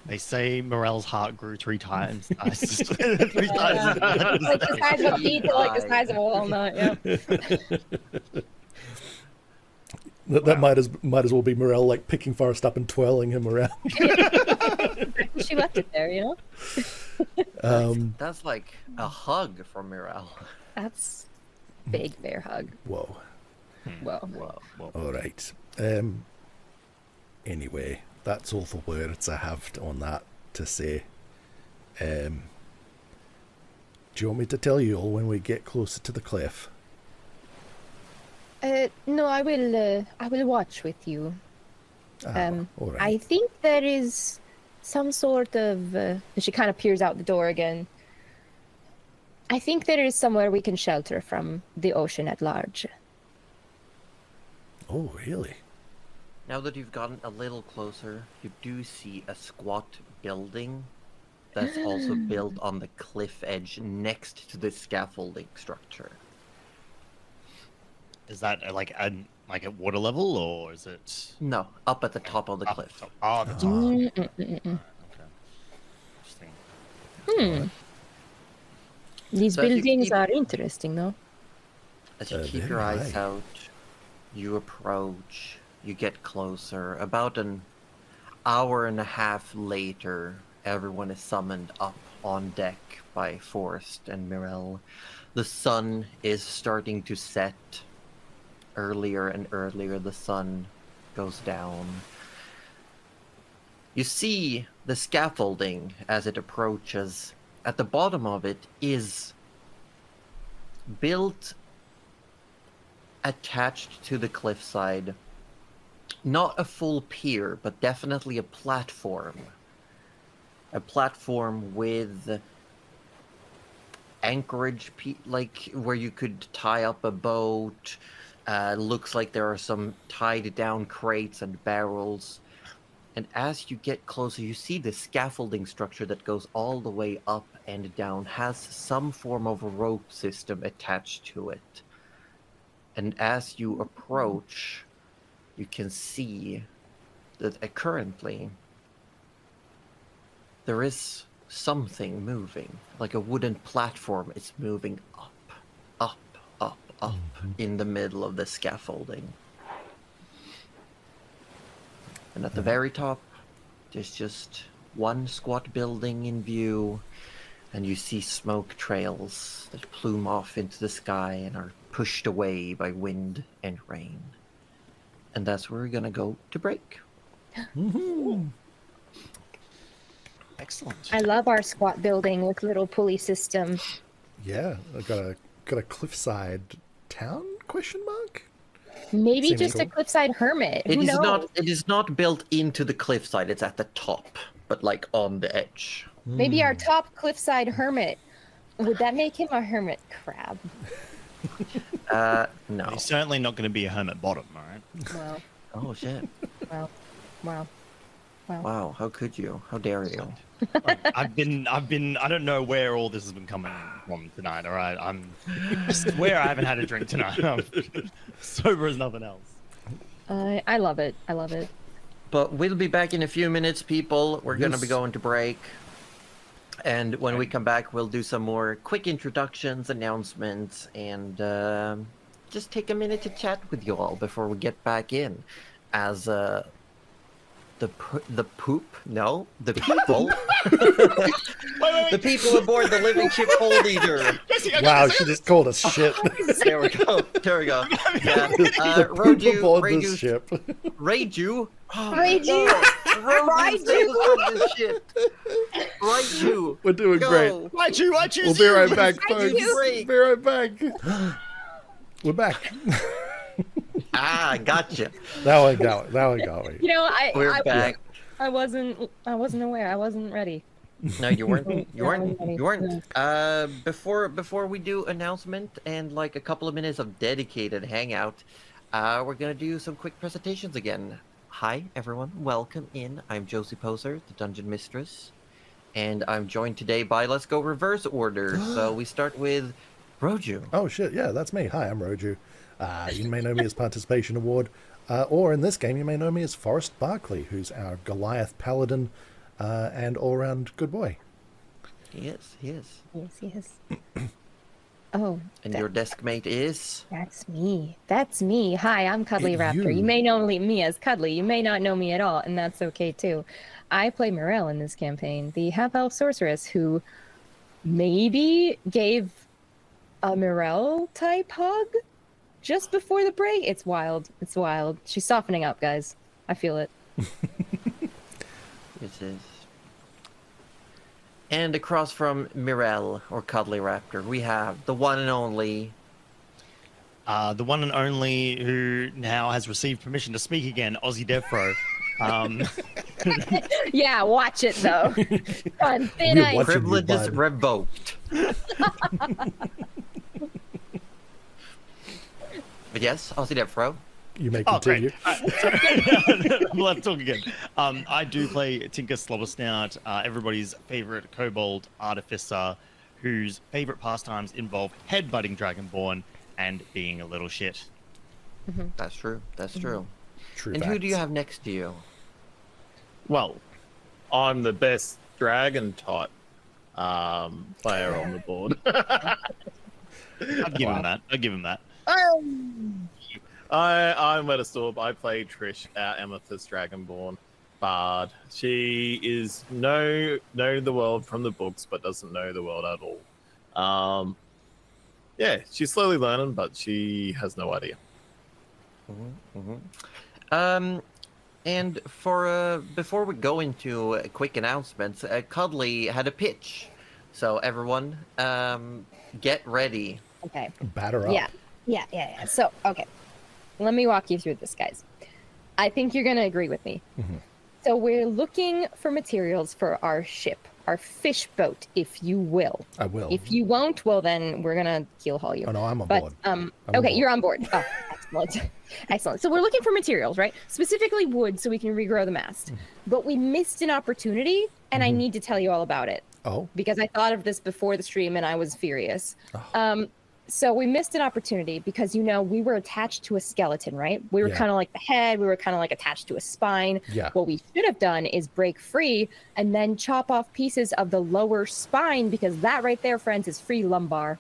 they say Morel's heart grew 3 times. 3 times. Like the size of a pea to like the size of a walnut. Yeah. That might as well be Morel like picking Forrest up and twirling him around. She left it there, you know. That's like a hug from Mirel. That's big bear hug. Whoa. Whoa. Whoa. All right. Anyway, that's all the words I have on that to say. Do you want me to tell you all when we get closer to the cliff? No, I will watch with you. all right. I think there is some sort of. And she kind of peers out the door again. I think there is somewhere we can shelter from the ocean at large. Oh, really? Now that you've gotten a little closer, you do see a squat building that's also built on the cliff edge next to the scaffolding structure. Is that like at water level, or is it No, up at the top of the cliff. Oh, the top. Mm-mm-mm-mm. Okay. Interesting. These So if you buildings keep- are interesting, though. As you They're keep very your eyes high. out, you approach, you get closer. About an hour and a half later, everyone is summoned up on deck by Forrest and Mirel. The sun is starting to set. Earlier and earlier, the sun goes down. You see the scaffolding as it approaches. At the bottom of it is built attached to the cliffside. Not a full pier, but definitely a platform. A platform with anchorage, like where you could tie up a boat. Looks like there are some tied down crates and barrels. And as you get closer, you see the scaffolding structure that goes all the way up and down has some form of a rope system attached to it. And as you approach, you can see that currently there is something moving, like a wooden platform. It's moving up, up, up, up in the middle of the scaffolding. And at the very top, there's just one squat building in view, and you see smoke trails that plume off into the sky and are pushed away by wind and rain. And that's where we're gonna go to break. Excellent. I love our squat building with little pulley system. Yeah, I got a cliffside town? Question mark? Maybe Seems just a cool. cliffside hermit. It Who is knows? not. It is not built into the cliffside. It's at the top, but like on the edge. Maybe our top cliffside hermit. Would that make him a hermit crab? No. He's certainly not going to be a hermit bottom, all right? Well, Oh shit! wow. Wow, how could you? How dare you? Look, I've been. I don't know where all this has been coming from tonight. All right, I swear I haven't had a drink tonight. I'm sober as nothing else. I love it. I love it. But we'll be back in a few minutes, people. We're gonna be Yes. going to break. And when we come back, we'll do some more quick introductions, announcements, and just take a minute to chat with you all before we get back in. As the people, the people aboard the living ship Hold Eater. Wow, she just called us shit. There we go. There we go. Yeah. The poop aboard this Reiju, ship. Reiju. Oh, Reiju. Reiju. Reiju. We're doing great. Go. I choose We'll be you. right back, Reiju. folks. Break. Be right back. We're back. Ah, gotcha. That one got me. You know, We're back. I wasn't aware. I wasn't ready. No, you weren't. You weren't. Yeah, You weren't. Before we do announcement and like a couple of minutes of dedicated hangout, we're gonna do some quick presentations again. Hi everyone, welcome in. I'm Josie Poser, the Dungeon Mistress, and I'm joined today by let's go reverse order. So we start with Roju. Oh shit, yeah, that's me. Hi, I'm Roju. You may know me as Participation Award, or in this game you may know me as Forrest Barkley, who's our Goliath Paladin and all-round good boy. He is. Yes. Oh, And your desk mate is. that's me. That's me. Hi, I'm Cuddly It's Raptor. you. You may know me as Cuddly. You may not know me at all, and that's okay too. I play Morel in this campaign, the half-elf sorceress who maybe gave a Morel type hug just before the break. It's wild. It's wild. She's softening up, guys. I feel it. This is. And across from Mirel, or Cuddly Raptor, we have the one and only. The one and only who now has received permission to speak again, Aussie Devpro. Yeah, watch it though. On thin We're ice. watching you, Privileges bud. revoked. But yes, I'll see that, Fro. You may Oh, continue. great. Let's talk again. I do play Tinker Slobbersnout, everybody's favorite kobold artificer, whose favorite pastimes involve headbutting Dragonborn and being a little shit. That's true. That's true. True And who do you facts. have next to you? Well, I'm the best dragon type player on the board. I'll give him that. I'll give him that. I'm at a storm. I play Trish, our Amethyst Dragonborn bard. She is know the world from the books, but doesn't know the world at all. Yeah, she's slowly learning, but she has no idea. And for before we go into quick announcements, Cuddly had a pitch, so everyone, get ready. Okay. Batter up. Yeah. So, okay. Let me walk you through this, guys. I think you're going to agree with me. So, we're looking for materials for our ship, our fish boat, if you will. I will. If you won't, well, then we're going to keel haul you. Oh, no, I'm on But, board. I'm on okay, board. you're on board. Oh, excellent. Excellent. So, we're looking for materials, right? Specifically wood so we can regrow the mast. But we missed an opportunity, and I need to tell you all about it. Oh, Because I thought of this before the stream and I was furious. So we missed an opportunity because, we were attached to a skeleton, right? We were Yeah. kind of like the head. We were kind of like attached to a spine. yeah. What we should have done is break free and then chop off pieces of the lower spine, because that right there, friends, is free lumbar.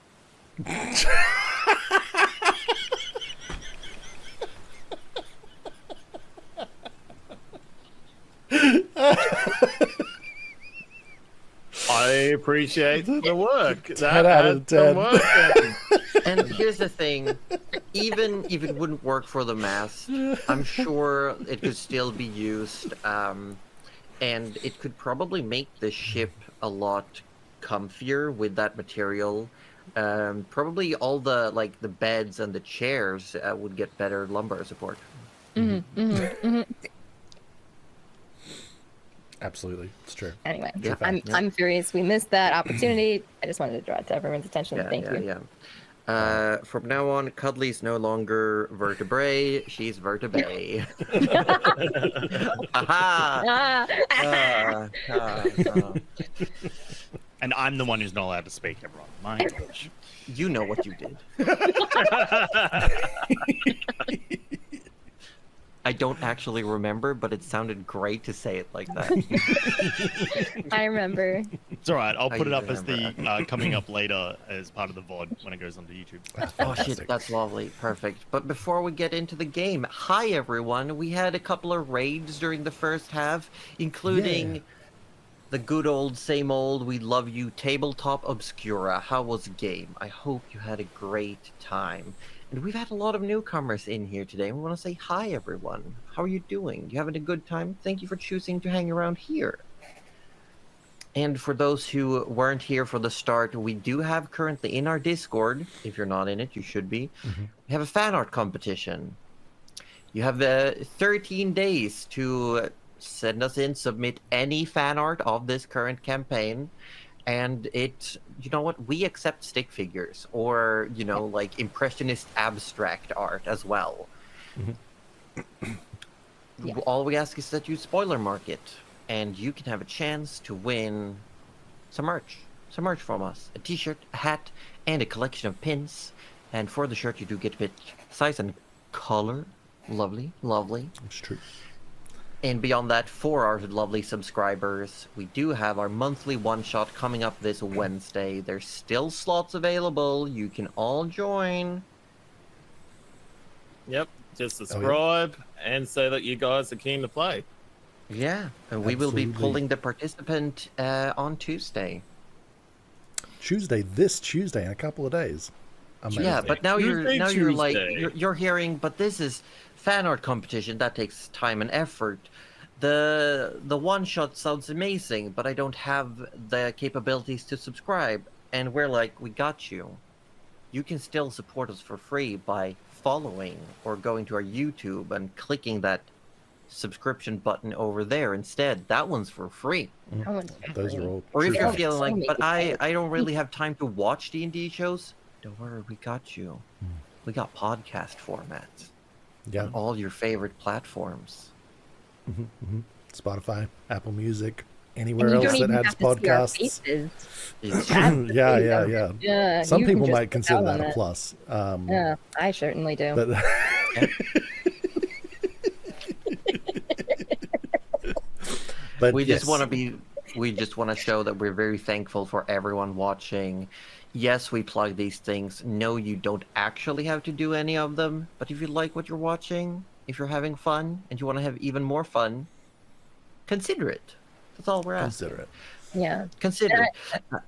I appreciate the work. 10 out of had some 10. work in. And here's the thing, even if it wouldn't work for the mast, I'm sure it could still be used, and it could probably make the ship a lot comfier with that material. Probably all the the beds and the chairs would get better lumbar support. Absolutely. It's true. Anyway, Yeah, I'm furious. We missed that opportunity. I just wanted to draw it to everyone's attention. Thank you. From now on, Cuddly's no longer vertebrae, she's vertebrae. Aha! And I'm the one who's not allowed to speak, everyone. My gosh. You know what you did. I don't actually remember, but it sounded great to say it like that. I remember. It's all right. I'll Oh, put it you up as the remember. coming up later as part of the VOD when it goes onto YouTube. Oh shit, that's lovely. Perfect. But before we get into the game, hi everyone. We had a couple of raids during the first half, including Yeah. the good old, same old, we love you, Tabletop Obscura. How was the game? I hope you had a great time. And we've had a lot of newcomers in here today. We want to say hi, everyone. How are you doing? You having a good time? Thank you for choosing to hang around here. And for those who weren't here for the start, we do have currently in our Discord, if you're not in it, you should be, we have a fan art competition. You have 13 days to send us in, submit any fan art of this current campaign. And you know what, we accept stick figures or, impressionist abstract art as well. Yeah. All we ask is that you spoiler mark it, and you can have a chance to win some merch. Some merch from us. A t-shirt, a hat, and a collection of pins. And for the shirt, you do get to pick size and color. Lovely, lovely. It's true. And beyond that, for our lovely subscribers, we do have our monthly one-shot coming up this Wednesday. There's still slots available. You can all join. Yep, just subscribe and say that you guys are keen to play. Yeah, and we will be Absolutely. pulling the participant on Tuesday. This Tuesday in a couple of days. Amazing. Yeah, but now Tuesday, you're like Tuesday. you're hearing, but this is fan art competition that takes time and effort. The one shot sounds amazing, but I don't have the capabilities to subscribe. And we're like, we got you. You can still support us for free by following or going to our YouTube and clicking that subscription button over there instead. That one's for free. That one's Those free. are all. Or if true you're facts. feeling like, make but it I don't really have time to watch D&D shows, don't worry, we got you. We got podcast formats Yeah. on all your favorite platforms. Spotify, Apple Music, And anywhere you don't else that even adds have to see our podcasts. faces. It's Yeah. Yeah, Some you can people just might click consider out that on a it. plus. Yeah, I certainly do. But but we yes. just want to show that we're very thankful for everyone watching. Yes, we plug these things. No, you don't actually have to do any of them. But if you like what you're watching, if you're having fun, and you want to have even more fun, consider it. That's all we're asking. consider it. Yeah. Consider it.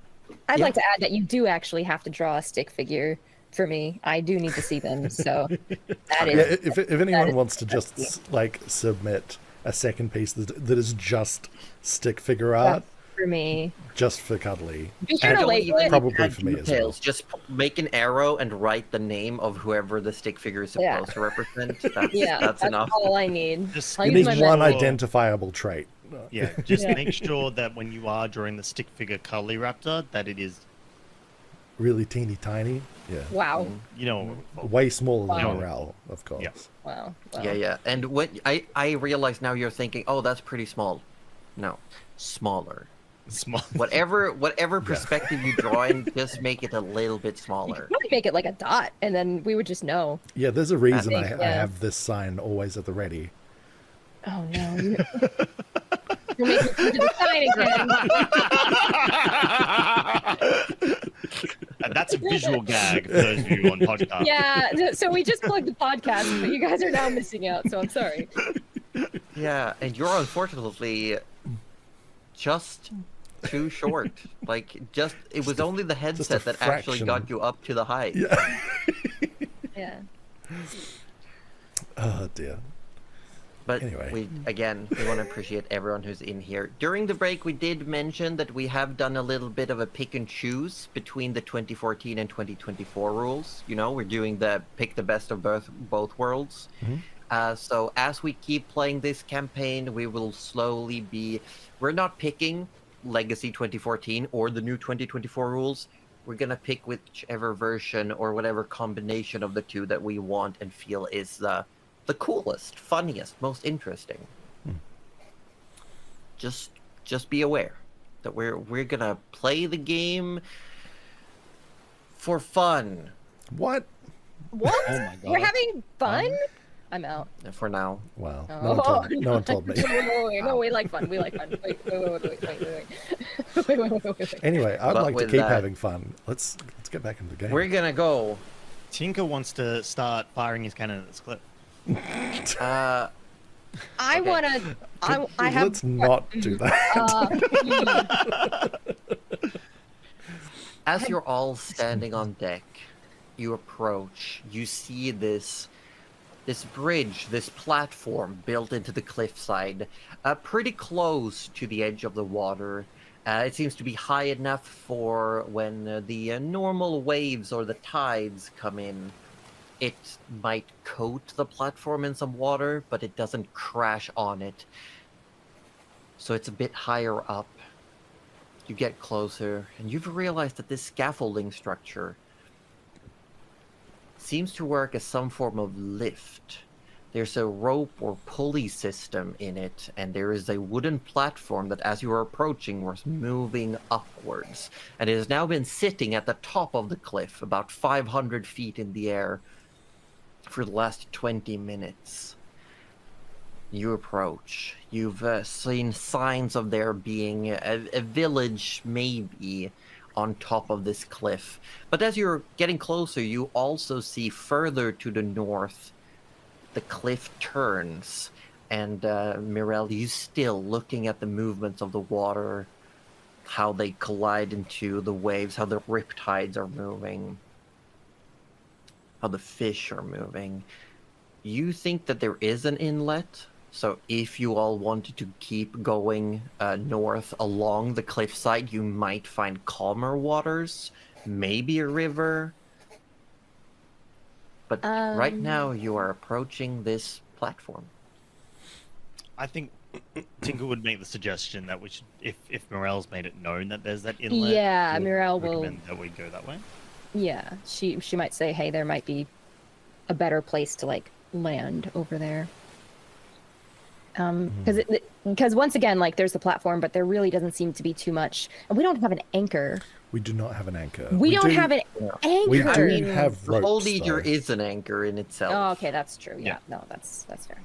I'd Yeah. like to add that you do actually have to draw a stick figure for me. I do need to see them, so that is. Yeah, if anyone wants to just like submit a second piece that is just stick figure art, for me. just for Cuddly, Be sure And to Don't label even it. probably add for me as well. details. Just make an arrow and write the name of whoever the stick figure is Yeah. supposed to represent. That's, Yeah, that's enough. all I need. Just I'll you use need my one memory. identifiable trait. Yeah, just Yeah. make sure that when you are drawing the stick figure Cuddly Raptor, that it is, Really teeny tiny. Yeah. Wow. you know, Way smaller than Wow. Morale, of course. Yeah. Wow. Wow. Yeah. And when I realize now you're thinking, oh, that's pretty small. No, smaller. small. Whatever perspective you draw in, just make it a little bit You could smaller. probably make it like a dot, and then we would just know. Yeah, there's a reason think, I yeah. have this sign always at the ready. Oh no. You're making me do the sign again. And that's a visual gag for those of you on podcast. Yeah, so we just plugged the podcast, but you guys are now missing out, so I'm sorry. Yeah, and you're unfortunately just too short. Like, it was only the headset that actually fraction. got you up to the height. Yeah. Yeah. Oh dear. But Anyway. we want to appreciate everyone who's in here. During the break, we did mention that we have done a little bit of a pick and choose between the 2014 and 2024 rules. You know, we're doing the pick the best of both worlds. So as we keep playing this campaign, we will slowly be. We're not picking Legacy 2014 or the new 2024 rules. We're gonna pick whichever version or whatever combination of the two that we want and feel is the coolest, funniest, most interesting. Just be aware that we're gonna play the game for fun What? What? Oh my god. We're having fun? I'm out. for now. Wow. Oh. No one told me. Wait, no, we like fun. We like fun. Wait. Wait. Anyway, I'd But like to with keep that- having fun. Let's get back into the game. We're gonna go. Tinker wants to start firing his cannon at this clip. Uh, I Okay. wanna. I have. Let's not do that. As you're all standing on deck, you approach. You see this bridge, this platform built into the cliffside, pretty close to the edge of the water. It seems to be high enough for when the normal waves or the tides come in. It might coat the platform in some water, but it doesn't crash on it. So it's a bit higher up. You get closer, and you've realized that this scaffolding structure seems to work as some form of lift. There's a rope or pulley system in it, and there is a wooden platform that, as you are approaching, was moving upwards. And it has now been sitting at the top of the cliff, about 500 feet in the air, for the last 20 minutes. You approach. You've seen signs of there being a village, maybe, on top of this cliff. But as you're getting closer, you also see further to the north, the cliff turns. And Mirel, you still looking at the movements of the water, how they collide into the waves, how the riptides are moving, how the fish are moving. You think that there is an inlet, so if you all wanted to keep going north along the cliffside, you might find calmer waters, maybe a river. But right now you are approaching this platform. I think Tinker would make the suggestion that we should, if Morel's made it known that there's that inlet. Yeah, we'll Morel will. recommend that we go that way. Yeah, she might say, hey, there might be a better place to like land over there. Because once again, like there's the platform, but there really doesn't seem to be too much, and we don't have an anchor. We do not have an anchor. We don't have an anchor. We do have The ropes, Hold Eater though. is an anchor in itself. Oh, okay, that's true. Yeah, Yeah. no, that's fair.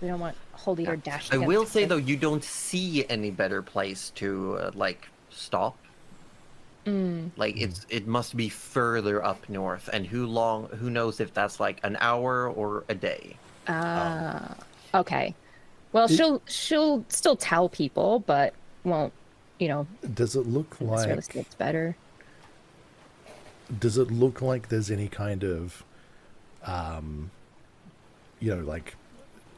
We don't want Hold Eater dash. I will say though, you don't see any better place to like stop. Like it must be further up north, and who knows if that's like an hour or a day. Okay. Well, she'll still tell people, but won't, Does it look necessarily like? say it's better. Does it look like there's any kind of, like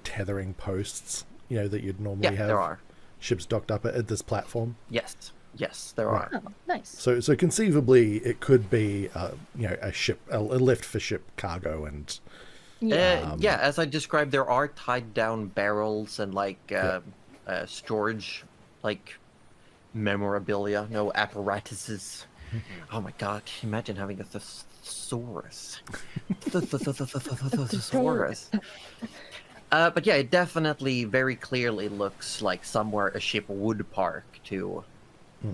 tethering posts, that you'd normally Yeah, have there are. ships docked up at this platform? Yes, there Right. are. Oh, nice. So conceivably, it could be, a ship, a lift for ship cargo, and Yeah, as I described, there are tied down barrels and like storage, like memorabilia, no apparatuses. Oh my god! Imagine having a thesaurus. Thesaurus. But yeah, it definitely very clearly looks like somewhere a ship would park to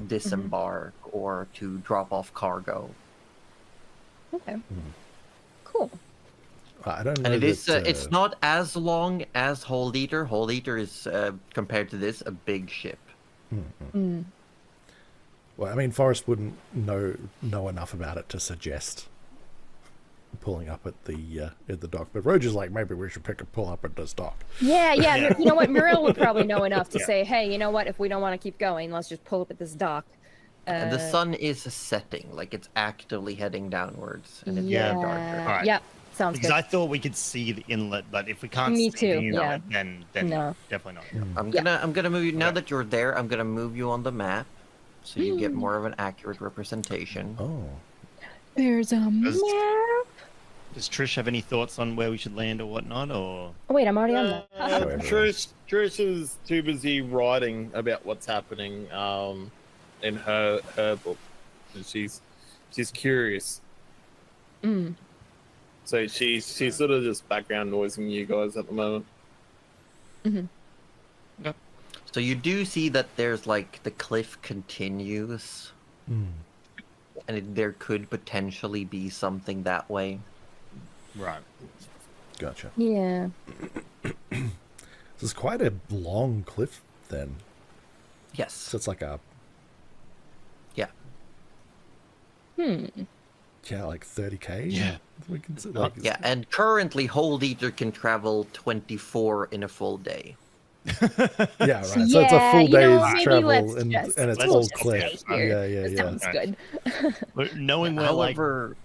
disembark or to drop off cargo. Okay. Cool. I don't know. And it is that, it's not as long as Hold Eater. Hold Eater is compared to this a big ship. Well, I mean, Forrest wouldn't know enough about it to suggest pulling up at the dock, but Roger's like, maybe we should pull up at this dock. Yeah. You know what? Muriel would probably know enough to say, hey, you know what? If we don't want to keep going, let's just pull up at this dock. And the sun is setting, like it's actively heading downwards, and it's getting darker. Alright. Yep. Sounds Because good. I thought we could see the inlet, but if we can't Me see too, the yeah. inlet, then No. definitely not. I'm gonna move you now that you're there. I'm gonna move you on the map, so you get more of an accurate representation. Oh, There's a map. Does Trish have any thoughts on where we should land or whatnot, or? Oh, wait, I'm already on that. Trish is too busy writing about what's happening in her book, and she's curious. So she's sort of just background noising you guys at the moment. So you do see that there's like the cliff continues, and there could potentially be something that way. Right. gotcha. Yeah. This is quite a long cliff, then. Yes. So it's like a Yeah. like 30k. Yeah. We can say, like, Yeah, and currently Hold Eater can travel 24 in a full day. yeah, right. So it's a Yeah, full you know, day's maybe travel, let's and just- it's let's all just cliff. stay here. Yeah. That sounds good. But knowing where, like, However,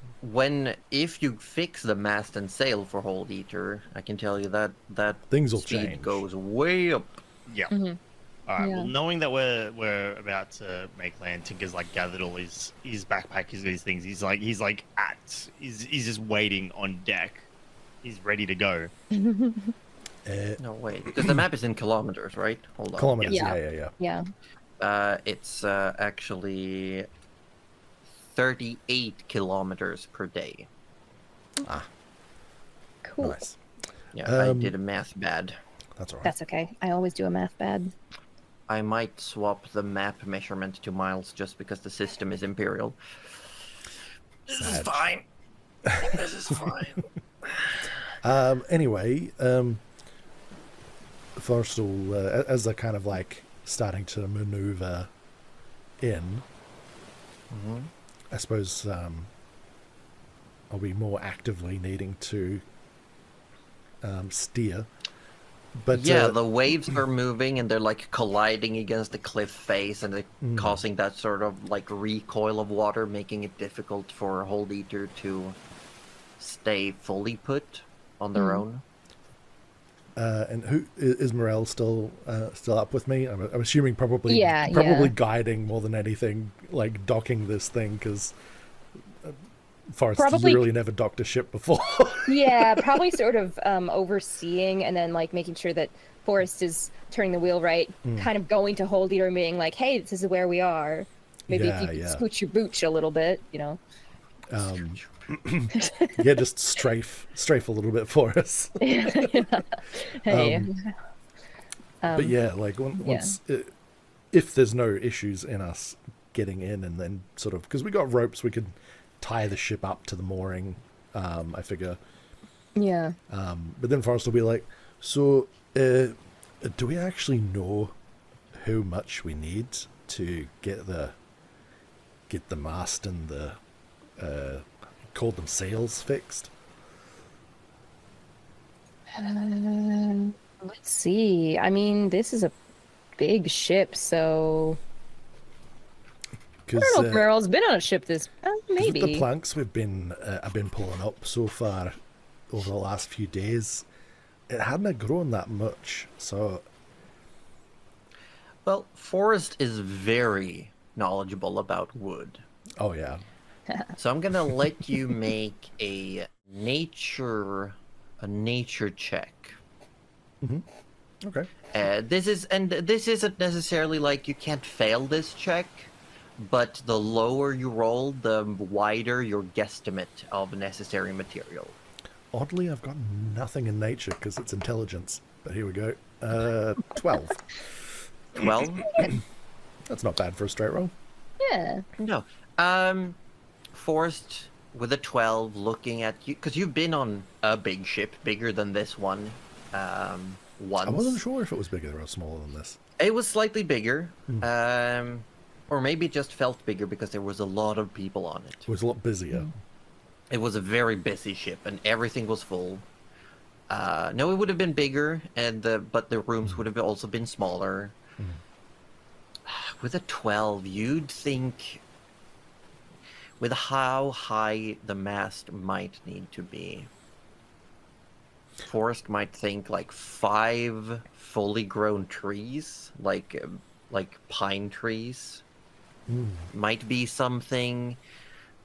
if you fix the mast and sail for Hold Eater, I can tell you that Things will speed change. goes way up. yeah. Mhm. All right. Yeah. Well, knowing that we're about to make land, Tinker's like gathered all his backpack, these things. He's just waiting on deck. He's ready to go. No, wait, because the map is in kilometers, right? Hold on. Kilometers. Yeah. Yeah. Yeah. It's actually 38 kilometers per day. Cool. Nice. Yeah, I Um, did a math bad. That's all right. That's okay. I always do a math bad. I might swap the map measurement to miles just because the system is imperial. This is Sad. fine. This is fine. Anyway, Forrestal, as they're kind of like starting to maneuver in, I suppose I'll be more actively needing to steer. But Yeah, the waves are moving and they're like colliding against the cliff face and they're causing that sort of like recoil of water, making it difficult for Hold Eater to stay fully put on their own. and who is Morel still up with me? I'm assuming probably Yeah. guiding more than anything, like docking this thing, because Forrest Probably- literally never docked a ship before. Yeah, probably sort of overseeing and then like making sure that Forrest is turning the wheel right, kind of going to Hold Eater and being like, hey, this is where we are. Maybe if you could scooch your booch a little bit, you know. Yeah, just strafe a little bit for us. Hey. But yeah, like once if there's no issues in us getting in, and then sort of because we got ropes, we could tie the ship up to the mooring. I figure. Yeah. But then Forrest will be like, so do we actually know how much we need to get the mast and the call them sails fixed? Let's see. I mean, this is a big ship, so I don't know if Meryl's been on a ship this. Maybe with the planks I've been pulling up so far over the last few days, it hadn't grown that much. So, Well, Forrest is very knowledgeable about wood. oh yeah, So I'm gonna let you make a nature check. okay. This isn't necessarily like you can't fail this check, but the lower you roll, the wider your guesstimate of necessary material. Oddly, I've got nothing in nature because it's intelligence. But here we go. 12. 12? That's not bad for a straight roll. yeah. No. Forrest with a 12 looking at you, because you've been on a big ship, bigger than this one, once. I wasn't sure if it was bigger or smaller than this. It was slightly bigger, or maybe it just felt bigger because there was a lot of people on it. It was a lot busier. It was a very busy ship, and everything was full. No, it would have been bigger, but the rooms would have also been smaller. With a 12, you'd think, with how high the mast might need to be, Forrest might think like 5 fully grown trees, like pine trees, might be something.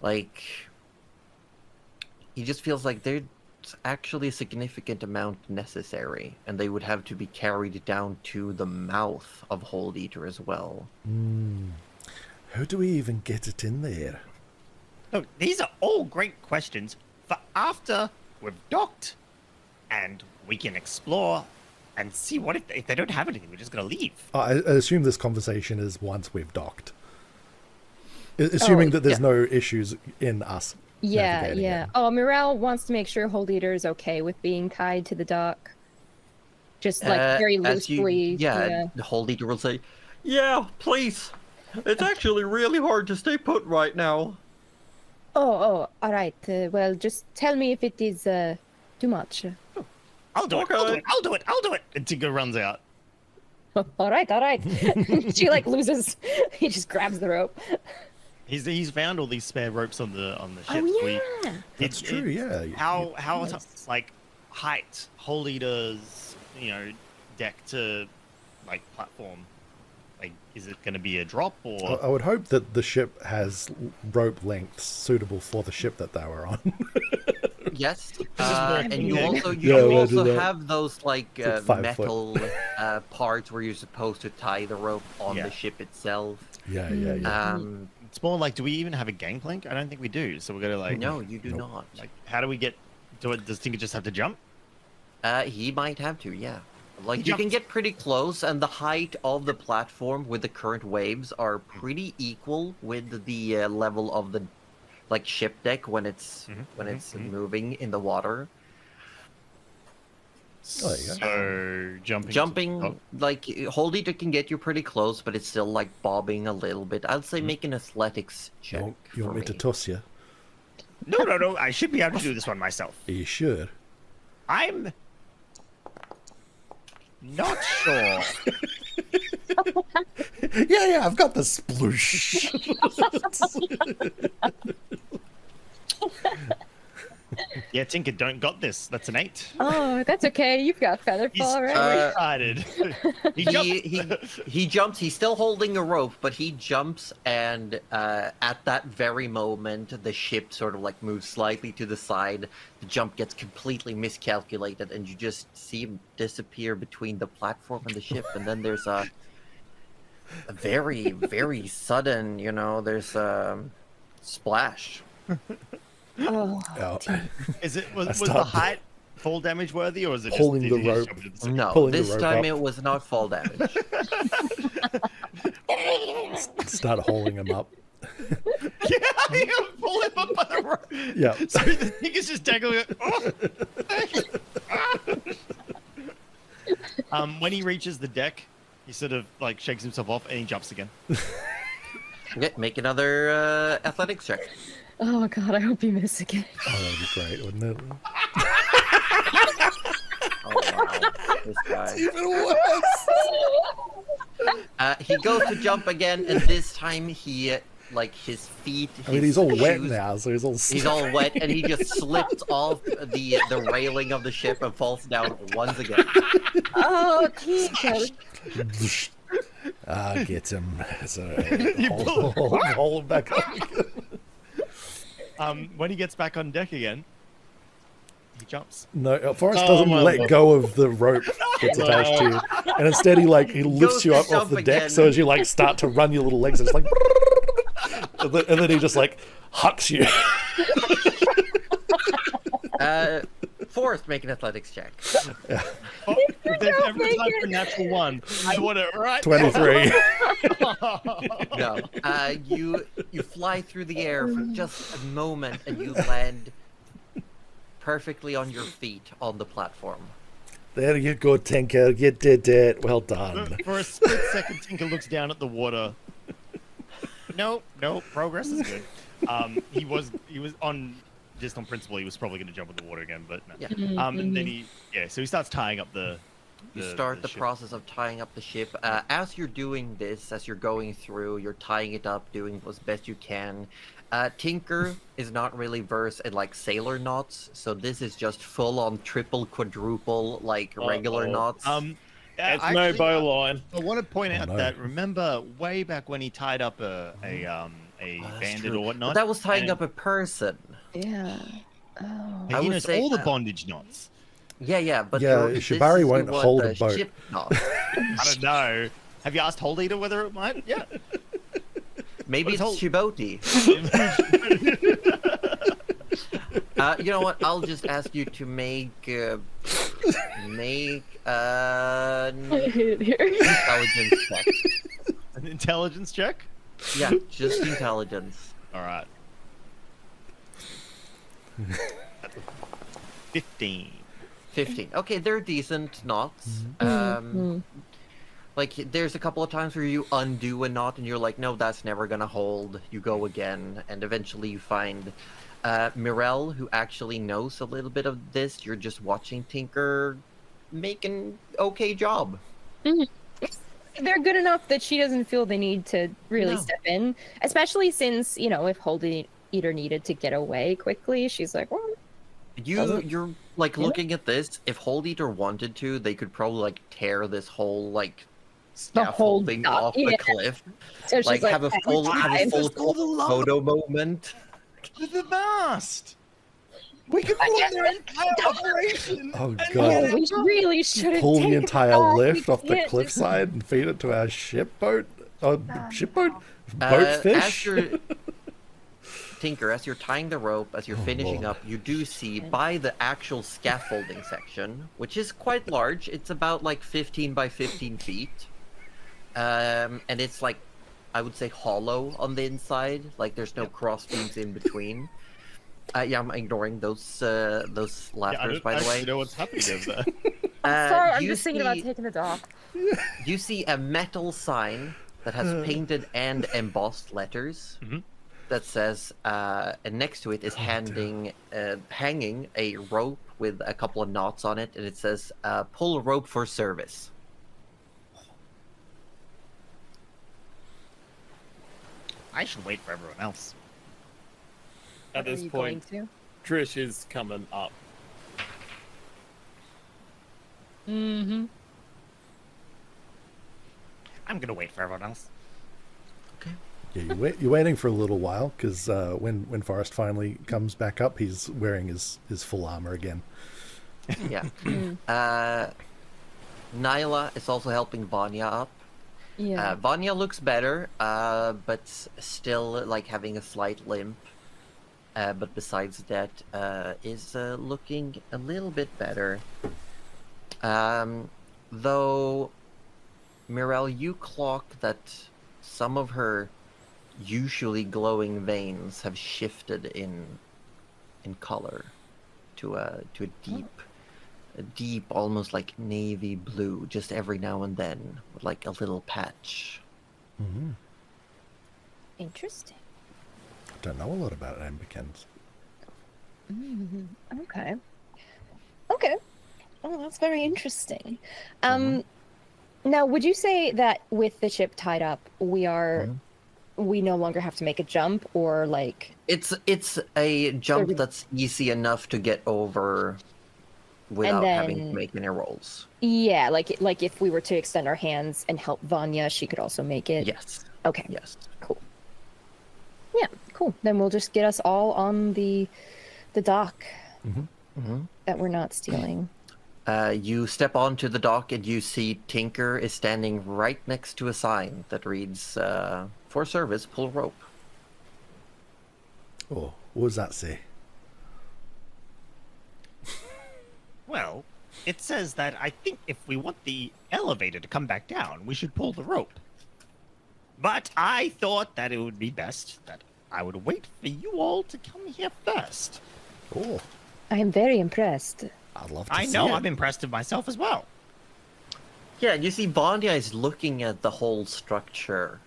Like, he just feels like there's actually a significant amount necessary, and they would have to be carried down to the mouth of Hold Eater as well. How do we even get it in there? Look, these are all great questions for after we've docked and we can explore and see what if they don't have anything, we're just going to leave. I assume this conversation is once we've docked. Assuming that there's no issues in us. Yeah, navigating yeah. it. Oh, Morel wants to make sure Hold Eater is okay with being tied to the dock. Just like very As you- loosely. the Hold Eater will say, Yeah, please. It's actually really hard to stay put right now. Oh, all right. Well, just tell me if it is too much. I'll do Okay. it. And Tinker runs out. All right. She like loses. He just grabs the rope. He's found all these spare ropes on the ship. Oh yeah. That's true, yeah. How Nice. like height Hold Eater's deck to like platform? Like, is it going to be a drop or? I would hope that the ship has rope lengths suitable for the ship that they were on. yes. very And you big. also Yeah, we also do that. have those like It's like 5 metal parts where you're supposed to tie the rope on Yeah. the ship itself. yeah. It's more like, do we even have a gangplank? I don't think we do. So we're gonna like. No, you do Nope. not. Like, how do we get? Does Tinker just have to jump? He might have to, yeah. Like, He you can jumped. get pretty close, and the height of the platform with the current waves are pretty equal with the level of the like ship deck when it's moving in the water. Oh, there you go. So jumping. Jumping, like, Hold Eater can get you pretty close, but it's still like bobbing a little bit. I'd say make an athletics check. You want me to toss you? No. I should be able to do this one myself. Are you sure? I'm not sure. Yeah, I've got the sploosh. Yeah, Tinker don't got this. That's an 8. Oh, that's okay. You've got feather He's fall, so right? excited. he jumps. He jumps. He's still holding a rope, but he jumps, and at that very moment, the ship sort of like moves slightly to the side. The jump gets completely miscalculated, and you just see him disappear between the platform and the ship. And then there's a very, very sudden, there's a splash. Oh, Oh. Is it was I the stopped. height fall damage worthy, or is it Pulling just, the did you just rope. jump into the No, Pulling the this rope time up. it was not fall damage. Start hauling him up. Yeah, you pull him up by the rope. Yeah. So the thing is just dangling it. When he reaches the deck, he sort of like shakes himself off and he jumps again. Okay, make another athletics check. oh God! I hope you miss again. Oh, that'd be great, wouldn't it? Oh wow, this guy. Even worse. He goes to jump again, and this time he, his feet. I mean, his he's all wet shoes- now, so he's all. He's all wet, and he just slips off the railing of the ship and falls down once again. Oh, Tinker. Get him. So, You haul him back up again. When he gets back on deck again, he jumps. No, Forrest Oh, doesn't my let God. go of the rope that's attached to you, and instead he lifts goes you to up off jump the deck. again. So as you start to run your little legs, it's like, and then he just hucks you. Forrest, make an athletics check. Oh, if there's ever time for natural one, I want it right 23. No, you fly through the air for just a moment, and you land perfectly on your feet on the platform. There you go, Tinker. You did it. Well done. For a split second, Tinker looks down at the water. No, progress is good. He was on just on principle. He was probably going to jump in the water again, but no. Yeah. And then so he starts tying up the. You start the ship. process of tying up the ship. As you're doing this, as you're going through, you're tying it up, doing as best you can. Tinker is not really versed in sailor knots, so this is just full on triple, quadruple, regular knots. It's Actually, no bowline. I want to point out no. that remember way back when he tied up a That's bandit true. or whatnot. But that was tying and up a person. Yeah. Oh. I he would knows say, all the bondage knots. Yeah, but Yeah, this Shibari is won't what hold the a boat. ship knot. I don't know. Have you asked Hold Eater whether it might? Yeah. Maybe it's What is Shiboti. You know what? I'll just ask you to make intelligence check. An intelligence check? Yeah, just intelligence. All right. 15. 15. Okay, they're decent knots. There's a couple of times where you undo a knot and you're like, no, that's never gonna hold. You go again, and eventually you find Mirel, who actually knows a little bit of this. You're just watching Tinker make an okay job. They're good enough that she doesn't feel the need to really No. step in, especially since, if Holden Eater needed to get away quickly, she's like, well, You're looking at this. If Hold Eater wanted to, they could probably tear this whole scaffolding dock, off yeah. the cliff. so she's like, Have a full Just all the love photo moment. with the mast. We could pull their entire operation. Oh oh, god. we really should have Pull the taken entire off. We lift off the can't cliffside and feed it to our shipboat. Shipboat? As Boatfish? you're Tinker, as you're tying the rope, as you're finishing Lord. up, you do see by the actual scaffolding section, which is quite large. It's about 15 by 15 feet, and it's I would say hollow on the inside. There's no cross beams in between. Yeah, I'm ignoring those laughters, by the way. You know what's happening over there. Sorry, I'm you just thinking about see- taking the dock. You see a metal sign that has painted and embossed letters that says, and next to it is hanging a rope with a couple of knots on it, and it says, pull rope for service. I should wait for everyone else. At Are this you point, going Trish is coming up. Mm-hmm. I'm gonna wait for everyone else. Yeah, you're waiting for a little while because when Forrest finally comes back up, he's wearing his full armor again. Yeah. Nyla is also helping Vanya up. Yeah. Vanya looks better, but still like having a slight limp. But besides that, is looking a little bit better. Though, Mirel, you clock that some of her usually glowing veins have shifted in color to a deep, almost like navy blue, just every now and then, with like a little patch. Mm-hmm. Interesting. Don't know a lot about Ambikens. Okay. Okay. Oh, that's very interesting. Now, would you say that with the ship tied up, we no longer have to make a jump, or like It's a jump that's easy enough to get over without having to make any rolls. Yeah, like if we were to extend our hands and help Vanya, she could also make it. Yes. Okay. Yes. Cool. Yeah, cool. Then we'll just get us all on the dock that we're not stealing. You step onto the dock and you see Tinker is standing right next to a sign that reads, "For service, pull rope." Oh, what does that say? Well, it says that I think if we want the elevator to come back down, we should pull the rope. But I thought that it would be best that I would wait for you all to come here first. Oh, I am very impressed. I'd love to I see know, it. I'm impressed with myself as well. Yeah, you see Vanya is looking at the whole structure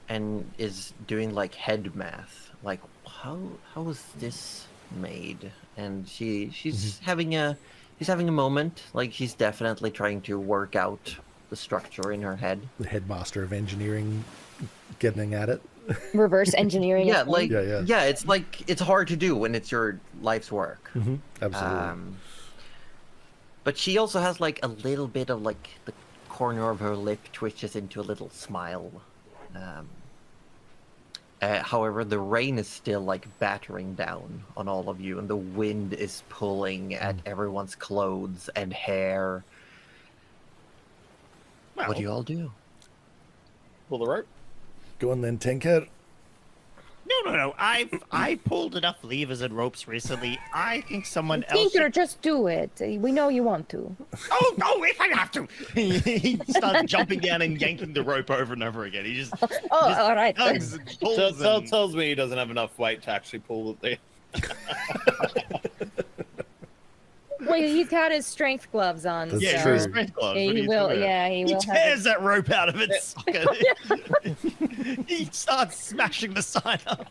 and is doing like head math. Like, how was this made? And she's having a moment. Like, she's definitely trying to work out the structure in her head. The headmaster of engineering getting at it. Reverse engineering. Yeah, it. like Yeah. it's like it's hard to do when it's your life's work. Absolutely. But she also has like a little bit of like the corner of her lip twitches into a little smile. However, the rain is still like battering down on all of you, and the wind is pulling at everyone's clothes and hair. Well, What do you all do? Pull the rope. Go on then, Tinker. No. I pulled enough levers and ropes recently. I think someone else. Tinker, just do it. We know you want to. Oh no! If I have to, he starts jumping down and yanking the rope over and over again. He just All right. tugs and pulls. and- Tells me he doesn't have enough weight to actually pull it there. Wait, he's got his strength gloves on. That's Yeah, so true. strength gloves. Yeah, What are he you will. doing? Yeah, he He will. tears that rope out of its socket. He starts smashing the sign up.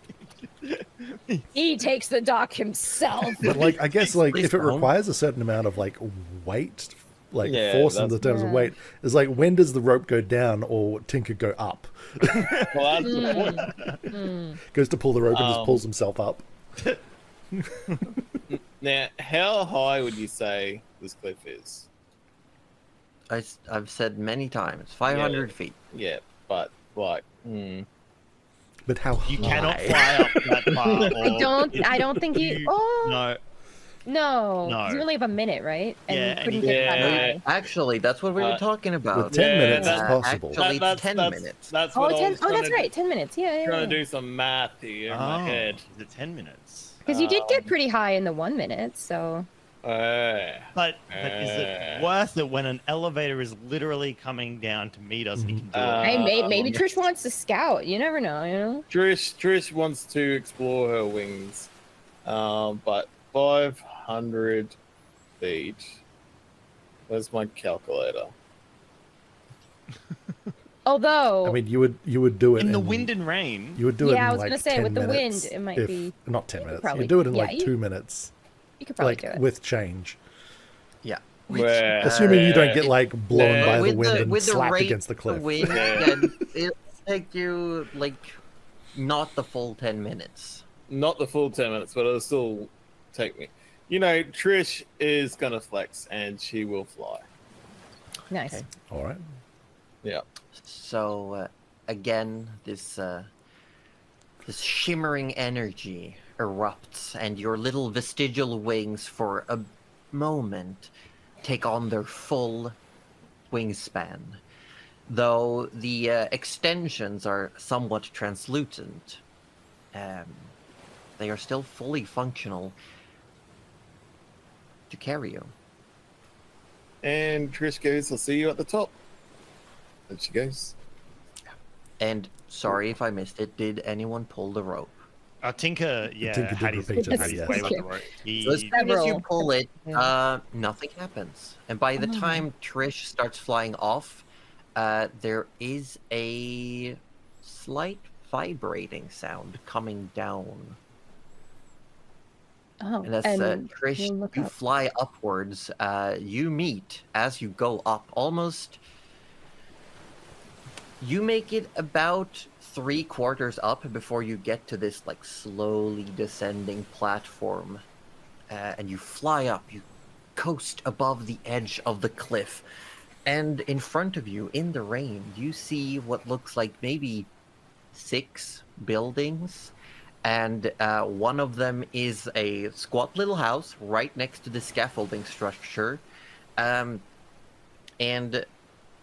He takes the dock himself. But like, I guess like Please if it don't. requires a certain amount of like weight, like Yeah, force in the terms of Yeah. weight, is like when does the rope go down or Tinker go up? Well, that's the point. Goes to pull the rope and just pulls himself up. Now, how high would you say this cliff is? I've said many times, 500 feet. Yeah, but like, But how You high? cannot fly up that far. I don't think you. Oh No. no. No. You only have a minute, right? And Yeah, you and couldn't you- get that Yeah. high. Actually, that's what we were talking about. With 10 minutes, it's that- possible. Actually, it's 10 minutes. That's Oh, what I 10. was Oh, that's trying to- right. 10 minutes. Yeah, Trying yeah. to do some math here in my head. The 10 minutes. Because you did get pretty high in the 1 minute, so. But is it worth it when an elevator is literally coming down to meet us? And he can do it. Hey, maybe Trish wants to scout. You never know, you know? Trish wants to explore her wings, but 500 feet. Where's my calculator? Although. I mean, you would do it In the wind and rain. You would do it Yeah, in I was like gonna say, 10 with the wind, minutes it might if- be- not 10 you could minutes. probably- You do it in yeah, like 2 minutes, you could probably like do it. with change. Yeah. Where? Assuming you don't get like blown Yeah. by the With wind and with the slapped rate against the cliff. The wind, Yeah. then it'll take you like not the full 10 minutes. not the full 10 minutes, but it'll still take me. You know, Trish is gonna flex, and she will fly. Nice. Okay. All right. Yeah. So again, this shimmering energy erupts, and your little vestigial wings, for a moment, take on their full wingspan. Though the extensions are somewhat translucent, they are still fully functional to carry you. And Trish goes, "I'll see you at the top." And she goes. And sorry if I missed it, did anyone pull the rope? Tinker, Tinker did had his, repeat it, had his yes. way with the rope. So as soon as you Several. pull it, Yeah. nothing happens. And by the Oh. time Trish starts flying off, there is a slight vibrating sound coming down. Oh, And as Trish, we'll look you up. fly upwards, you meet, as you go up, almost... You make it about 3/4 up before you get to this, like, slowly descending platform. And you fly up, you coast above the edge of the cliff. And in front of you, in the rain, you see what looks like maybe 6 buildings. And one of them is a squat little house right next to the scaffolding structure. And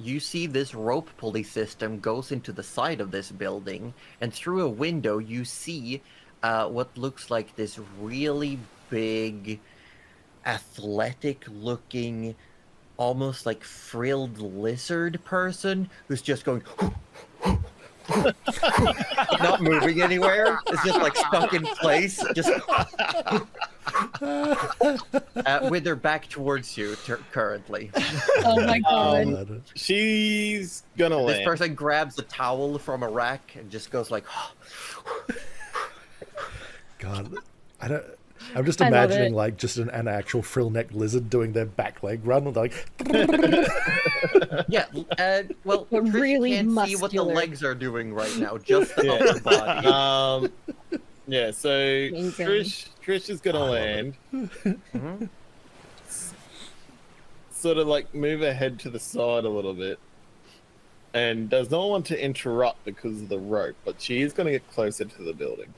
you see this rope pulley system goes into the side of this building. And through a window, you see what looks like this really big, athletic-looking, almost like frilled lizard person who's just going... not moving anywhere. It's just like stuck in place, just with her back towards you currently. Oh my god. She's gonna This land. person grabs a towel from a rack and just goes like... God, I don't. I'm just I love imagining it. like just an actual frill neck lizard doing their back leg run with like. Yeah, well, But Trish really can't see what the muscular. legs are doing right now, just the Yeah. upper body. Yeah, so Amazing. Trish is gonna I love land, Mhm. sort of like move her head to the side a little bit, and does not want to interrupt because of the rope, but she is gonna get closer to the building.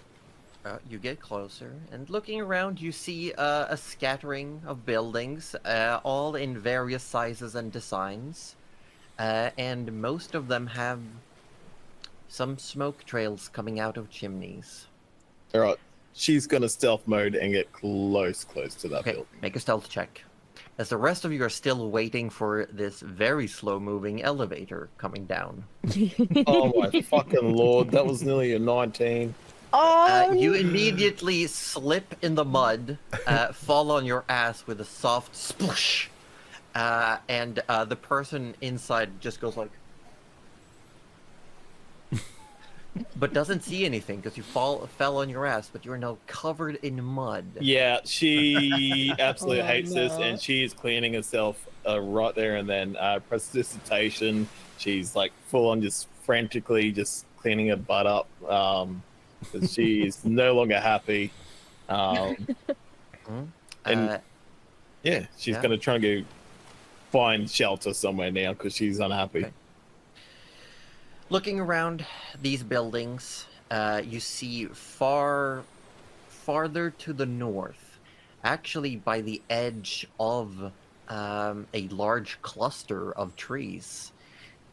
You get closer, and looking around, you see a scattering of buildings, all in various sizes and designs, and most of them have some smoke trails coming out of chimneys. All right, she's gonna stealth mode and get close to that Okay, building. make a stealth check. As the rest of you are still waiting for this very slow-moving elevator coming down. Oh my fucking lord, that was nearly a 19. Oh, You immediately slip in the mud, fall on your ass with a soft sploosh, and the person inside just goes like, but doesn't see anything because you fell on your ass, but you are now covered in mud. Yeah, she absolutely Oh, hates this, no. and she is cleaning herself right there and then. Prestidigitation, she's like full on just frantically just cleaning her butt up. Because she's no longer happy. And yeah, she's Yeah. gonna try and go find shelter somewhere now because she's unhappy. Okay. Looking around these buildings, you see farther to the north, actually by the edge of a large cluster of trees.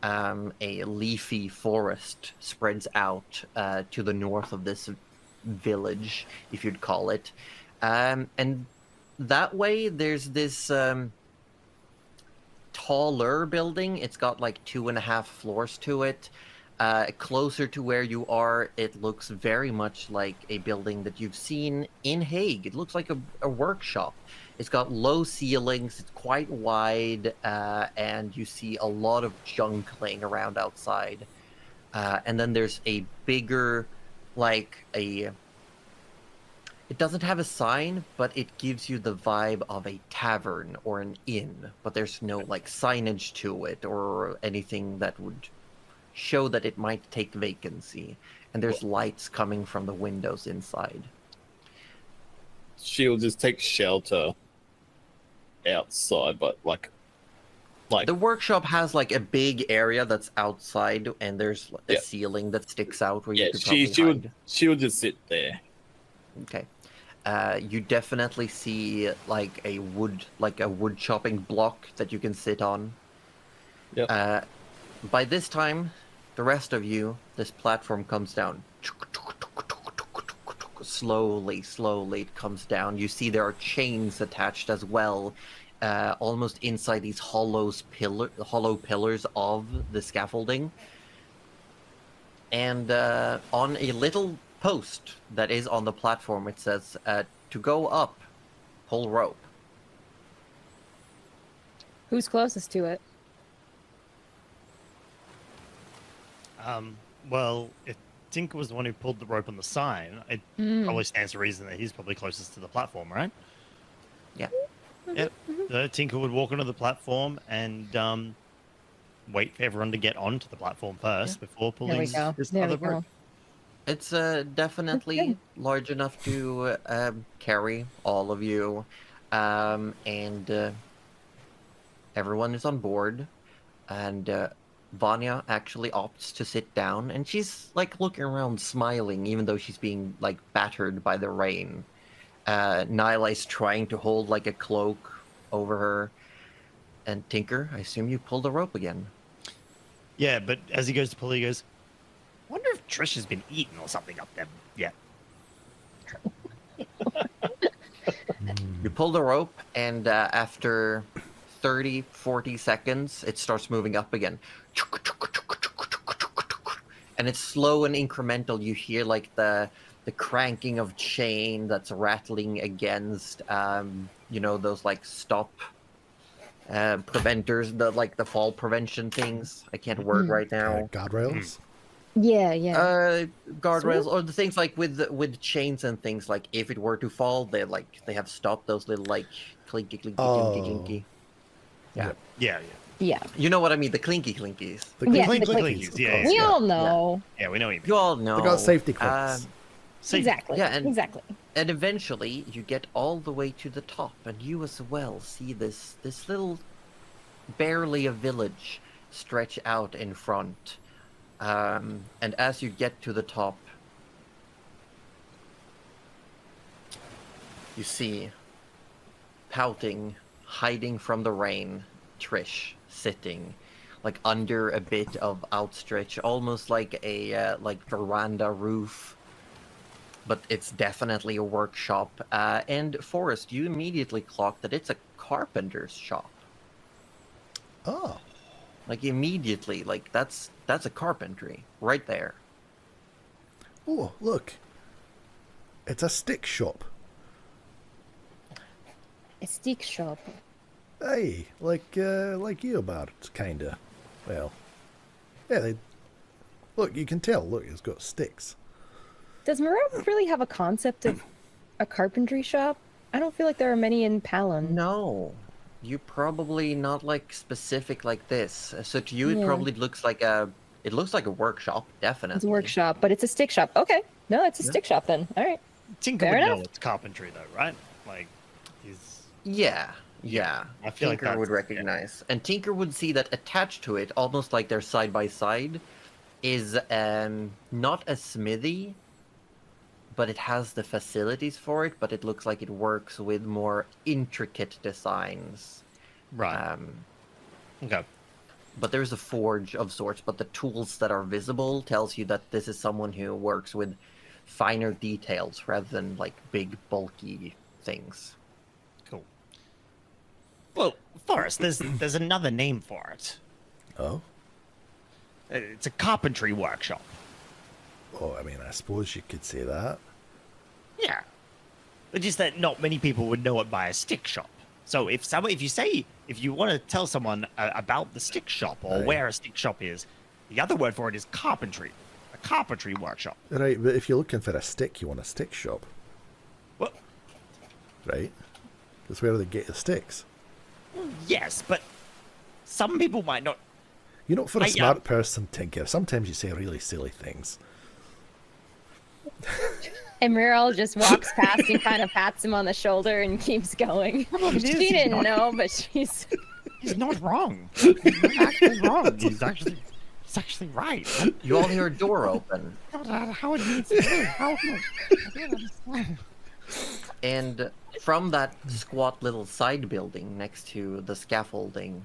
A leafy forest spreads out to the north of this village, if you'd call it. And that way, there's this taller building. It's got like 2.5 floors to it. Closer to where you are, it looks very much like a building that you've seen in Hague. It looks like a workshop. It's got low ceilings, it's quite wide, and you see a lot of junk laying around outside. And then there's a bigger, it doesn't have a sign, but it gives you the vibe of a tavern or an inn, but there's no signage to it or anything that would show that it might take vacancy. And there's lights coming from the windows inside. she'll just take shelter outside, but like The workshop has like a big area that's outside, and there's a Yeah. ceiling that sticks out where yeah, you could probably hide. she'll just sit there. Okay. You definitely see like a wood chopping block that you can sit on. Yep. By this time, the rest of you, this platform comes down. Slowly it comes down. You see there are chains attached as well, almost inside these hollow pillars of the scaffolding. And on a little post that is on the platform, it says, to go up, pull rope. Who's closest to it? Well, if Tinker was the one who pulled the rope on the sign, it probably stands to reason that he's probably closest to the platform, right? Yeah. Yep. So Tinker would walk onto the platform and wait for everyone to get onto the platform first before pulling this There other we go. rope. It's definitely large enough to carry all of you, and everyone is on board, and Vanya actually opts to sit down, and she's like looking around smiling, even though she's being like battered by the rain. Nyla is trying to hold like a cloak over her, and Tinker, I assume you pulled the rope again. Yeah, but as he goes to pull, he goes, wonder if Trish has been eaten or something up there yet. You pull the rope, and after 30-40 seconds, it starts moving up again. And it's slow and incremental. You hear like the cranking of chain that's rattling against, those like stop preventers, the fall prevention things. I can't word right now. Guardrails. Yeah. Guardrails, or the things like with chains and things, like if it were to fall, they have stopped those little like clinky clinky. Yeah. Yeah. You know what I mean? The clinky clinkies. The Yeah, Clink, the clink, clinkies, clinkies, of yeah, course, We yeah. all know. Yeah, we know what you mean. You all know. They got safety clicks. Exactly. Yeah, and- exactly. And eventually, you get all the way to the top, and you as well see this little, barely a village, stretch out in front. And as you get to the top, you see, pouting, hiding from the rain, Trish sitting, like under a bit of outstretch, almost like a veranda roof. But it's definitely a workshop. And Forrest, you immediately clock that it's a carpenter's shop. Oh, Like immediately, like that's a carpentry right there. oh, look, it's a stick shop. A stick shop. Hey, like you about kinda. Well, yeah. Look, you can tell. Look, it's got sticks. Does Moreau really have a concept of a carpentry shop? I don't feel like there are many in Palin. No, you probably not like specific like this. So to you, it Yeah. probably looks like a workshop, definitely. It's a workshop, but it's a stick shop. Okay. No, it's a Yeah. stick shop then. All right. Tinker Fair would enough. know it's carpentry, though, right? Like, he's... Yeah. I feel like Tinker would that's- recognize, and Tinker would see that attached to it, almost like they're side by side, is not a smithy, but it has the facilities for it. But it looks like it works with more intricate designs. Right. Okay. But there's a forge of sorts. But the tools that are visible tells you that this is someone who works with finer details rather than like big bulky things. Cool. Well, Forrest, there's another name for it. Oh, It's a carpentry workshop. oh. I mean, I suppose you could say that. Yeah. It's just that not many people would know it by a stick shop. So if you want to tell someone about the stick shop or Right. where a stick shop is, the other word for it is carpentry. A carpentry workshop. Right, but if you're looking for a stick, you want a stick shop, Well, right? That's where they get the sticks. yes, but some people might not. You're not for a I, smart person, Tinker. Sometimes you say really silly things. And Muriel just walks past and kind of pats him on the shoulder and keeps going. She didn't know, but she's... He's not wrong. He's not actually wrong. He's actually right. You all hear a door open, How it needs to be. I don't understand. and from that squat little side building next to the scaffolding,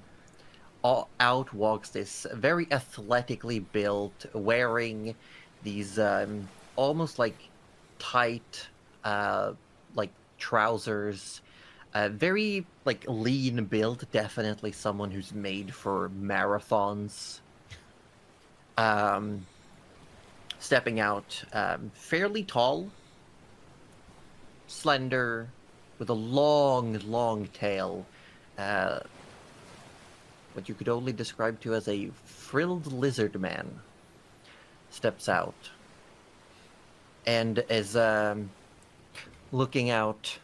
out walks this very athletically built, wearing these almost like tight, like trousers, very like lean build, definitely someone who's made for marathons. Stepping out, fairly tall, slender, with a long tail. What you could only describe to as a frilled lizard man steps out and is looking out,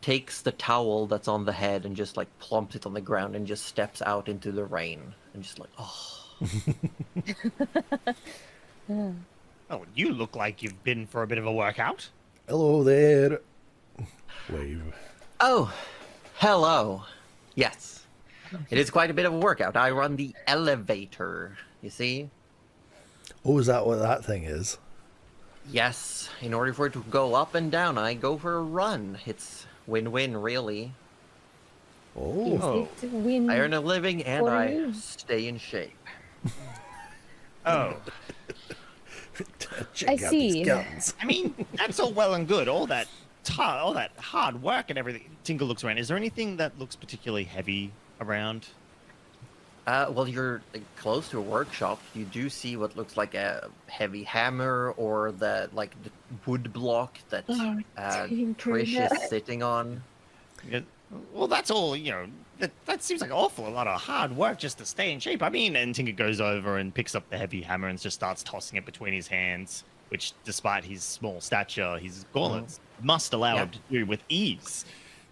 takes the towel that's on the head and just like plumps it on the ground and just steps out into the rain and just like, oh. Oh, you look like you've been for a bit of a workout. Hello there. Wave. Oh, hello. Yes. It is quite a bit of a workout. I run the elevator, you see? Oh, is that what that thing is? Yes. In order for it to go up and down, I go for a run. It's win-win, really. Oh. It's a win. I earn a living and For I you. stay in shape. Oh, Check I out see. these guns. I mean, that's all well and good. All that hard work and everything. Tinker looks around. Is there anything that looks particularly heavy around? Well, you're like, close to a workshop. You do see what looks like a heavy hammer or the wood block that Tinker, Trish no. is sitting on. Yeah, well, that's all, that seems like an awful lot of hard work just to stay in shape. I mean, and Tinker goes over and picks up the heavy hammer and just starts tossing it between his hands, which, despite his small stature, his gauntlets must allow him to do with ease.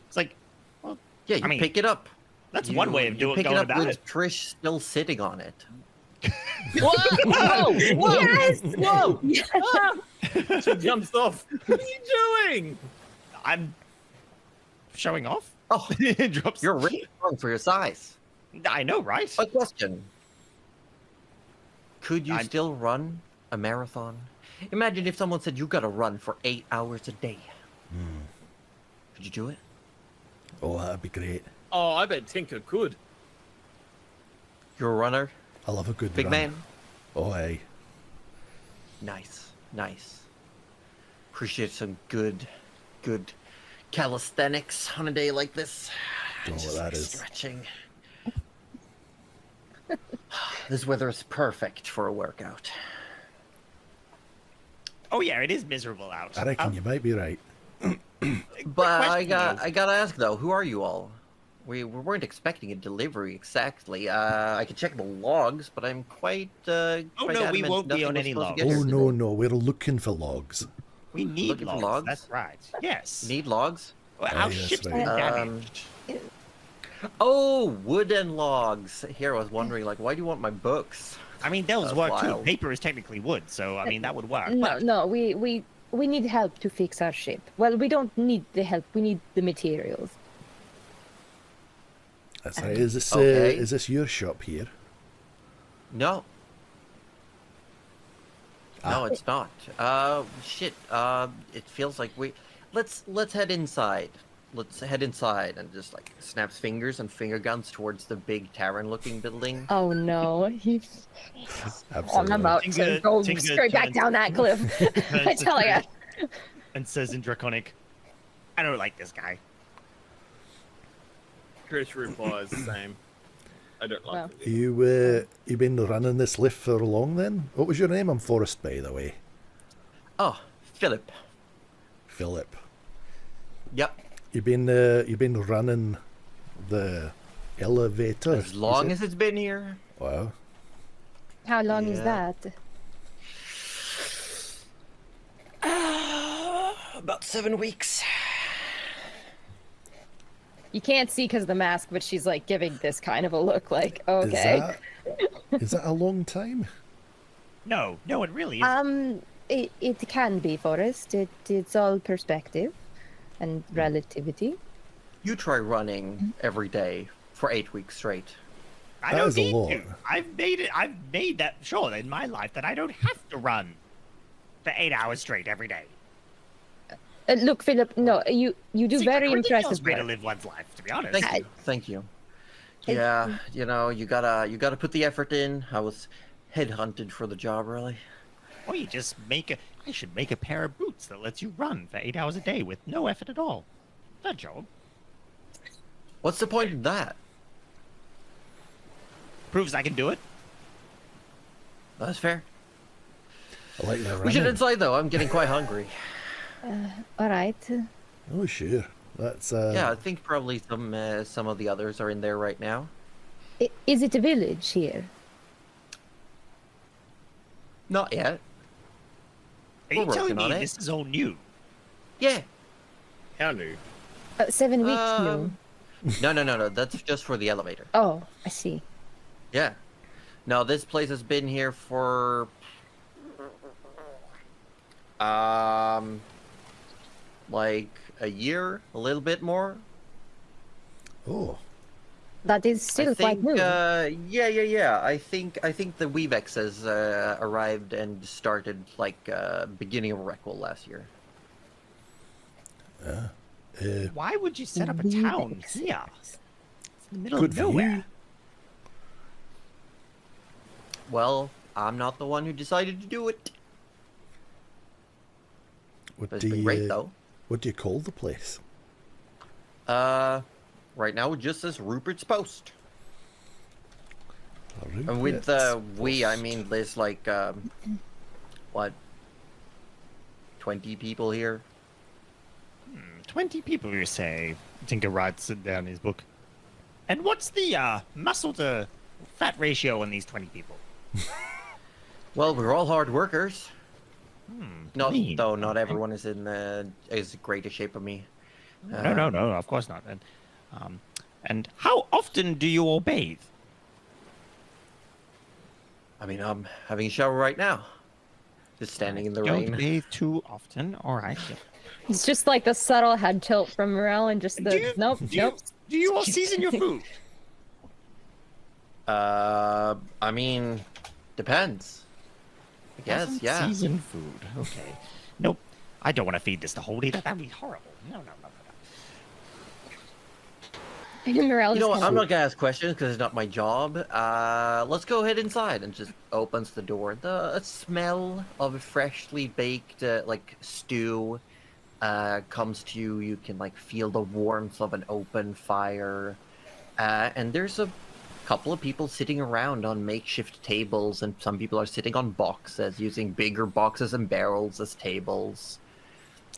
It's like, well, Yeah, you I mean, pick it up. that's one way of you pick going it up about with it. Trish still sitting on it. Whoa! Whoa! Yes! Whoa! Yeah. She jumps off. What are you doing? I'm showing off. Oh, Drops. you're really strong for your size. I know, right? A question. Could you I'm- still run a marathon? Imagine if someone said you gotta run for 8 hours a day. Could you do it? Oh, that'd be great. Oh, I bet Tinker could. You're a runner, I love a good big run. man. Oh, hey. Nice. Appreciate some good calisthenics on a day like this. Don't know Just, what that is. Stretching. This weather is perfect for a workout. Oh yeah, it is miserable out. I reckon you might be right. But I question, gotta ask though, who are you all? We weren't expecting a delivery exactly. I could check the logs, but I'm quite. Oh, quite no, we adamant won't be nothing on was any supposed to logs. get here Oh, today. no, we're looking for logs. We need Looking for logs. logs? That's right. Yes. Need logs? Well, our yes, ship's right. been damaged. Oh, wooden logs. Here, I was wondering, like, why do you want my books? I mean, those That's work too. wild. Paper is technically wood, so I mean that would work. No, But no, we need help to fix our ship. Well, we don't need the help. We need the materials. That's right. Is this Okay. is this your shop here? No. No, it's not. Shit. It feels like let's head inside. Let's head inside and just like snaps fingers and finger guns towards the big Terran-looking building. Oh no, he's. I'm Absolutely. about to Tinker- go Tinker straight back turns- down that cliff. I turns to tell ya. and says in Draconic, "I don't like this guy." Trish replies the same. I don't like Well. it. You been running this lift for long then? What was your name? I'm Forrest, by the way. Oh, Philip. Philip. Yep. You been running the elevator? As long as it's been here. Wow. How long is Yeah. that? About 7 weeks. You can't see because of the mask, but she's like giving this kind of a look like, okay. Is that a long time? No, it really is. It can be, Forrest. It's all perspective and relativity. You try running every day for 8 weeks straight. I That don't is a need lot. to. I've made that sure in my life that I don't have to run for 8 hours straight every day. Look, Philip. No, you do Seems very like a ridiculous impressive way to work. live one's life, to be honest. Thank you. Thank you. Yeah, you know, you gotta put the effort in. I was headhunted for the job, really. Or you just I should make a pair of boots that lets you run for 8 hours a day with no effort at all. That job What's the point of that? proves I can do it. That's fair. I like that We should running. inside though. I'm getting quite hungry. All right. Oh, sure. That's Yeah, I think probably some of the others are in there right now. Is it a village here? Not yet. Are you We're telling working on me it. this is all new? Yeah. How new? 7 weeks Um, new. No. That's just for the elevator. Oh, I see. Yeah. No, this place has been here for like a year, a little bit more. oh, That is still I think, quite new. yeah. I think the Weavexes arrived and started like beginning of Reckle last year. Why would you set up a Weird town access. here? It's in the middle good of for nowhere. you. Well, I'm not the one who decided to do it. What But it's do been great you though. What do you call the place? Right now it just says Rupert's Post. And with Rupert's we, I Post. mean there's like what 20 people here. 20 people, you say? Tinker writes it down in his book. And what's the muscle to fat ratio on these 20 people? Well, we're all hard workers. Not Lean. though. Not Okay. everyone is in as great a shape as me. No, of course not. And how often do you all bathe? I mean, I'm having a shower right now. Just standing in the Don't rain. bathe too often. All right. It's just like the subtle head tilt from Morel and just the nope. Do you all season your food? I mean, depends. I guess, Doesn't yeah. Season food. Okay. Nope. I don't want to feed this to Holdy. That'd be horrible. No. Morel You know what? just I'm not gonna ask questions because it's not my job. Let's go ahead inside and just opens the door. The smell of a freshly baked like stew comes to you. You can like feel the warmth of an open fire, and there's a couple of people sitting around on makeshift tables, and some people are sitting on boxes, using bigger boxes and barrels as tables.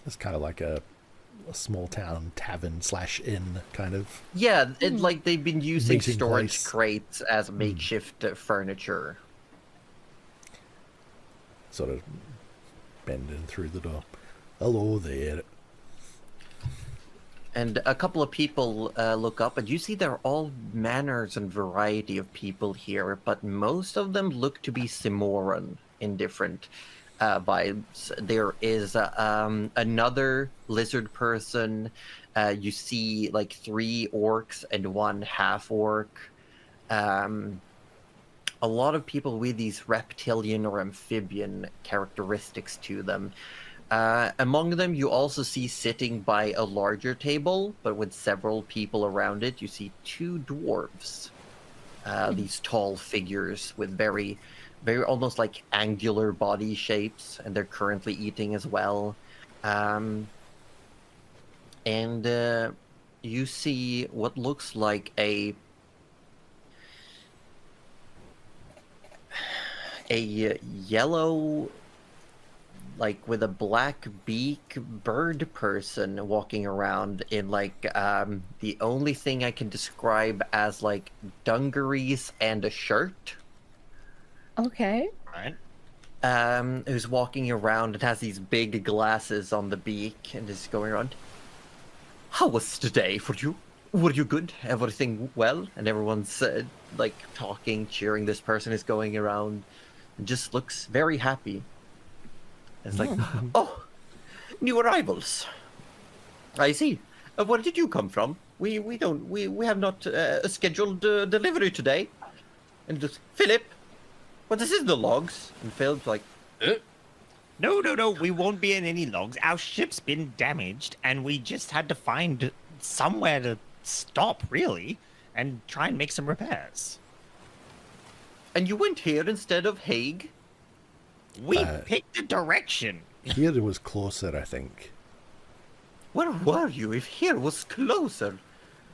It's kind of like a small town tavern / inn kind of. Yeah, it, like they've been using Meeting storage place. crates as makeshift furniture. Sort of bending through the door. Hello there. And a couple of people look up, and you see there are all manners and variety of people here, but most of them look to be Simoran in different vibes. There is another lizard person. You see like 3 orcs and 1 half-orc. A lot of people with these reptilian or amphibian characteristics to them. Among them, you also see sitting by a larger table, but with several people around it, you see 2 dwarves. These tall figures with very almost like angular body shapes, and they're currently eating as well. And you see what looks like a yellow, like with a black beak bird person walking around in like the only thing I can describe as like dungarees and a shirt. Okay. Right. Who's walking around and has these big glasses on the beak and is going around. How was today for you? Were you good? Everything well? And everyone's like talking, cheering. This person is going around and just looks very happy. It's like, oh, new arrivals. I see. Where did you come from? We have not scheduled delivery today. And just Philip, what this is the logs? And Philip's like, No, we won't be in any logs. Our ship's been damaged, and we just had to find somewhere to stop, really, and try and make some repairs. and you went here instead of Hague? We picked a direction. Here it was closer, I think. Where were you if here was closer?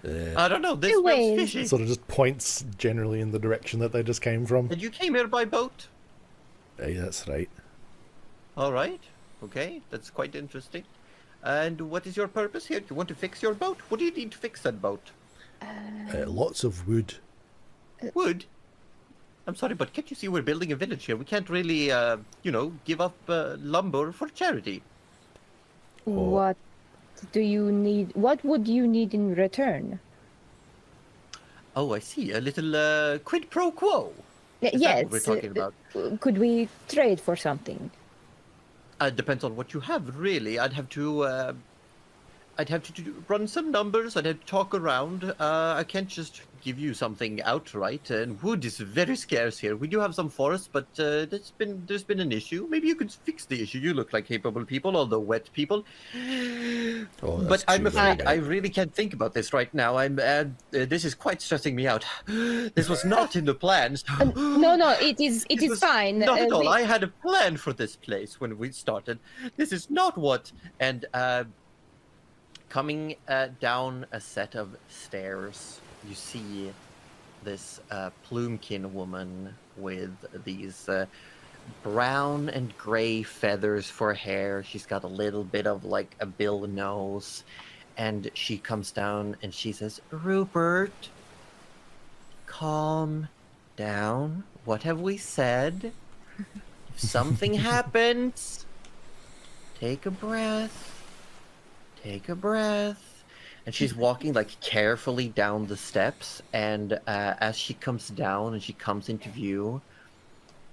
Uh, I don't know, this Two smells ways. fishy. Sort of just points generally in the direction that they just came from. And you came here by boat? Hey, that's right. All right. Okay, that's quite interesting. And what is your purpose here? You want to fix your boat? What do you need to fix that boat? Lots of wood. Wood? I'm sorry, but can't you see we're building a village here? We can't really, give up lumber for charity. What do you need? What would you need in return? Oh, I see. A little quid pro quo. Is that Yes. what we're talking about? Could we trade for something? Depends on what you have, really. I'd have to run some numbers. I'd have to talk around. I can't just give you something outright. And wood is very scarce here. We do have some forests, but there's been an issue. Maybe you could fix the issue. You look like capable people, although wet people. Oh, But that's I'm true, afraid I right. really can't think about this right now. This is quite stressing me out. This was not in the plans. No, it is This was fine. Not at all. the- I had a plan for this place when we started. This is not what. And coming down a set of stairs, you see this plumekin woman with these brown and gray feathers for hair. She's got a little bit of like a bill nose. And she comes down and she says, Rupert, calm down. What have we said? If something happens, take a breath. Take a breath. And she's walking like carefully down the steps. And as she comes down and she comes into view,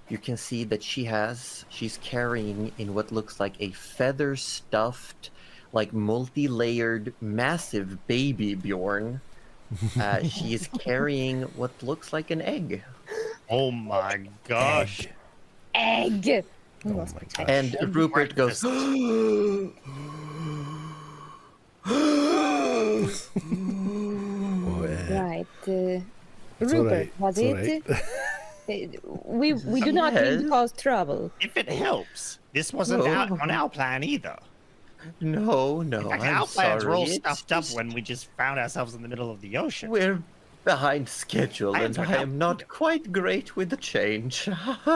you can see that she's carrying in what looks like a feather stuffed, like multi-layered, massive baby Bjorn. She is carrying what looks like an egg. Oh my gosh. Egg. Oh my gosh. And Rupert goes, Oh, Right. it's Rupert, alright, was it's it? alright. We do not need to Yes. cause trouble. If it helps, this wasn't No. on our plan either. no, In fact, I'm our plans were all sorry. It's stuffed up just- when we just found ourselves in the middle of the ocean. We're behind schedule, Plans and were I am not quite great with the change. That's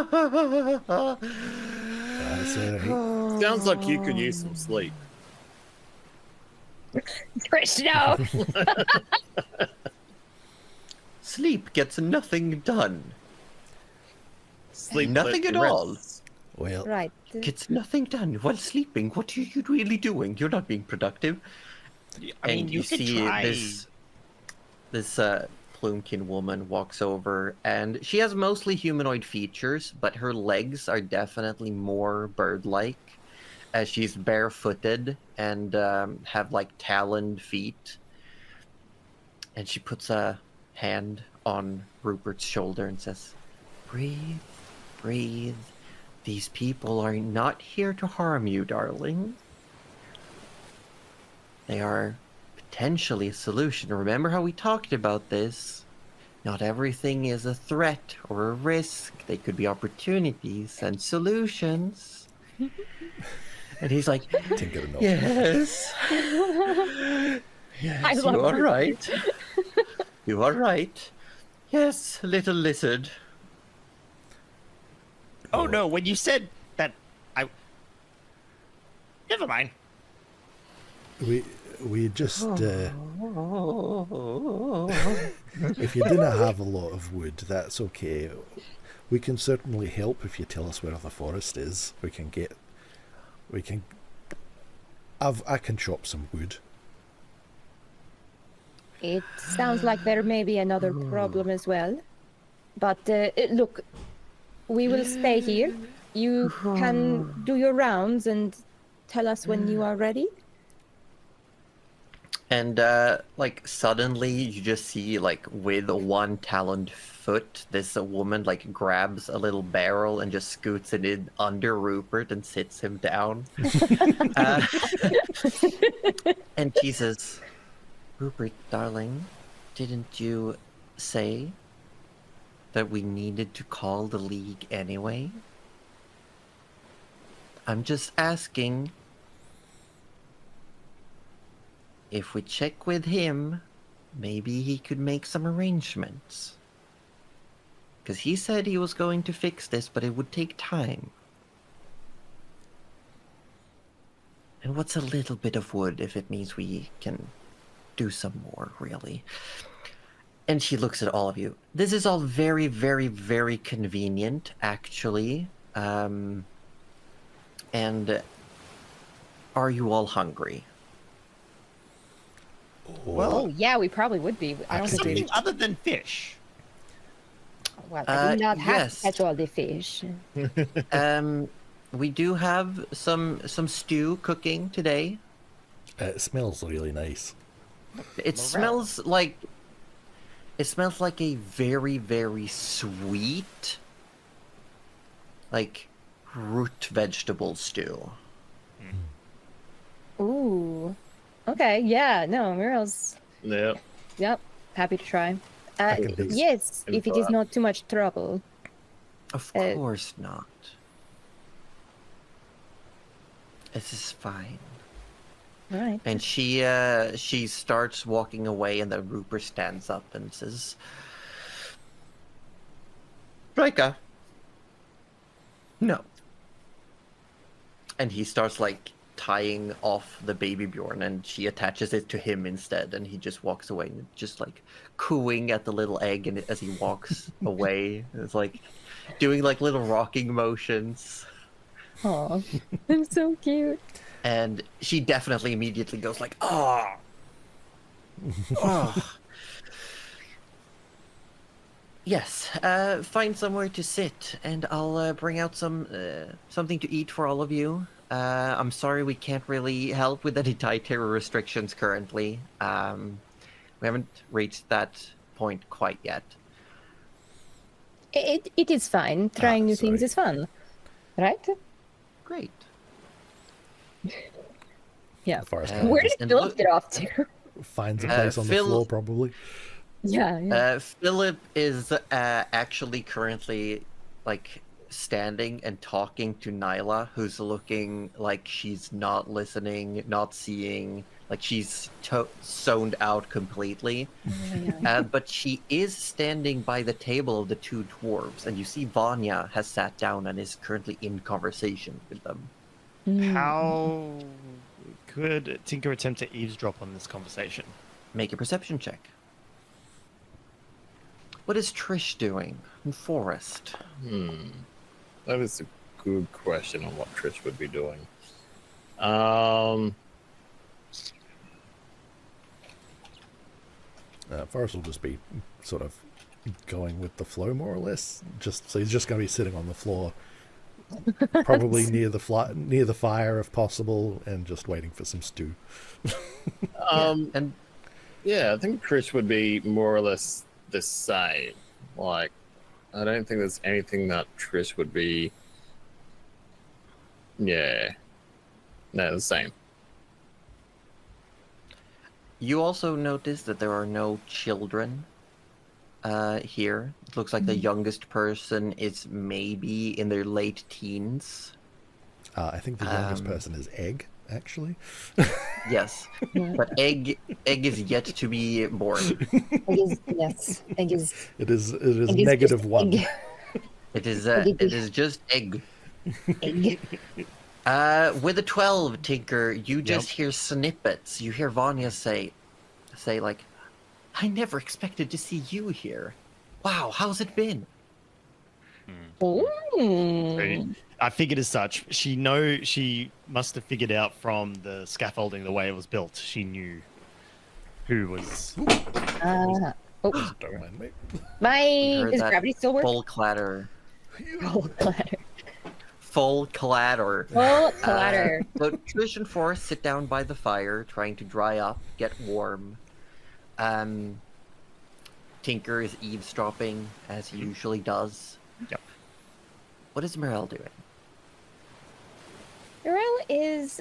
alright. Sounds like you could use some sleep. Trish, no. Sleep gets nothing done. Sleep. Nothing let at rest. all. Well, Right. Gets nothing done while sleeping. What are you really doing? You're not being productive. I mean, And you could see try. this plumekin woman walks over, and she has mostly humanoid features, but her legs are definitely more bird-like, as she's barefooted and have like taloned feet. And she puts a hand on Rupert's shoulder and says, "Breathe, breathe. These people are not here to harm you, darling. They are potentially a solution. Remember how we talked about this? Not everything is a threat or a risk. They could be opportunities and solutions." And he's like, tinker and all. "Yes. Yes, love you are Rupert. right. You are right. Yes, little lizard." Oh no, when you said that, never mind. We just if you didn't have a lot of wood, that's okay. We can certainly help if you tell us where the forest is. I can chop some wood. It sounds like there may be another problem as well. But look, we will stay here. You can do your rounds and tell us when you are ready. And like suddenly you just see like with one taloned foot, this woman like grabs a little barrel and just scoots it in under Rupert and sits him down. And she says, "Rupert, darling, didn't you say that we needed to call the League anyway? I'm just asking. If we check with him, maybe he could make some arrangements. Because he said he was going to fix this, but it would take time. And what's a little bit of wood if it means we can do some more, really?" And she looks at all of you. This is all very, very, very convenient, actually. And are you all hungry? Oh, yeah, we probably would be. I don't think Something we. other than fish. Well, I do not have yes. to catch all the fish. We do have some stew cooking today. It smells really nice. It smells like a very, very sweet, like root vegetable stew. Ooh. Okay, yeah, no, Muriel's. Yeah. Yep, happy to try. can do. Yes, if it is not too much trouble. Of course not. This is fine. All right. And she starts walking away, and then Rupert stands up and says, "Rika, no." And he starts like tying off the baby Bjorn, and she attaches it to him instead, and he just walks away, and just like cooing at the little egg, and as he walks away, it's like doing like little rocking motions. Aw, I'm so cute. And she definitely immediately goes like, "Oh, oh." Yes, find somewhere to sit, and I'll bring out something to eat for all of you. I'm sorry we can't really help with any dietary restrictions currently. We haven't reached that point quite yet. It is fine. Trying new things sorry. is fun, right? Great. Yeah. The forest Where did and Philip look- get off to? finds a place on the Phil- floor, probably. Yeah. Philip is actually currently like standing and talking to Nyla, who's looking like she's not listening, not seeing, like she's zoned out completely. But she is standing by the table of the two dwarves, and you see Vanya has sat down and is currently in conversation with them. How could Tinker attempt to eavesdrop on this conversation? Make a perception check. What is Trish doing in Forest? That is a good question on what Trish would be doing. Forrest will just be sort of going with the flow, more or less. So he's just going to be sitting on the floor, probably near the fire if possible, and just waiting for some stew. And Yeah, I think Trish would be more or less the same. Like, I don't think there's anything that Trish would be. Yeah. No, the same. you also notice that there are no children here. It looks like the youngest person is maybe in their late teens. I think the youngest person is Egg, actually. Yes, but Egg is yet to be born. Yes. Egg is. It is Egg is just -1. egg. It is just Egg. Egg. With a 12, Tinker, you just hear snippets. You hear Vanya say like, "I never expected to see you here. Wow, how's it been?" Ooh. I figured as such. She must have figured out from the scaffolding the way it was built. She knew who was. Don't mind me. You heard Is that gravity still working? full clatter. Oh, clatter. full clatter. Full clatter. So Trish and Forrest sit down by the fire, trying to dry up, get warm. Tinker is eavesdropping, as he usually does. Yep. What is Mirel doing? Mirel is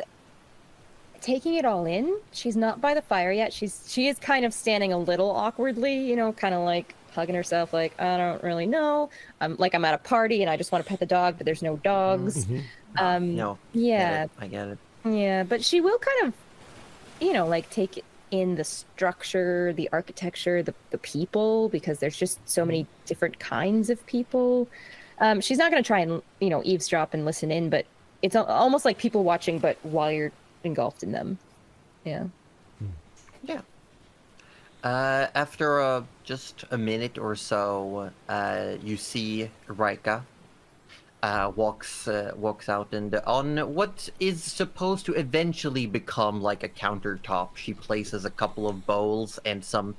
taking it all in. She's not by the fire yet. She is kind of standing a little awkwardly, you know, kind of like hugging herself, like, I don't really know. I'm at a party and I just want to pet the dog, but there's no dogs. No. Yeah. I get it. Yeah, but she will kind of, you know, like take in the structure, the architecture, the people, because there's just so many different kinds of people. She's not going to try and, you know, eavesdrop and listen in, but it's almost like people watching, but while you're engulfed in them. Yeah. Yeah. After just a minute or so, you see Rika walks out, and on what is supposed to eventually become like a countertop, she places a couple of bowls and some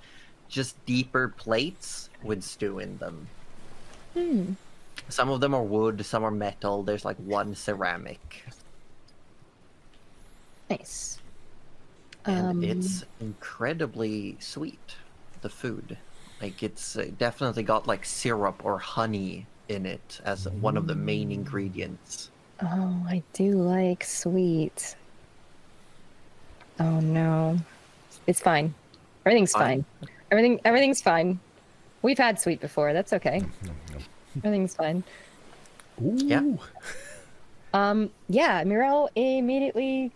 just deeper plates with stew in them. Some of them are wood, some are metal. There's like one ceramic. Nice. And it's incredibly sweet, the food. Like, it's definitely got like syrup or honey in it as one of the main ingredients. Oh, I do like sweet. Oh no. It's fine. Everything's fine. Everything's fine. We've had sweet before. That's okay. Everything's fine. Ooh. Yeah. Yeah, Mirel immediately,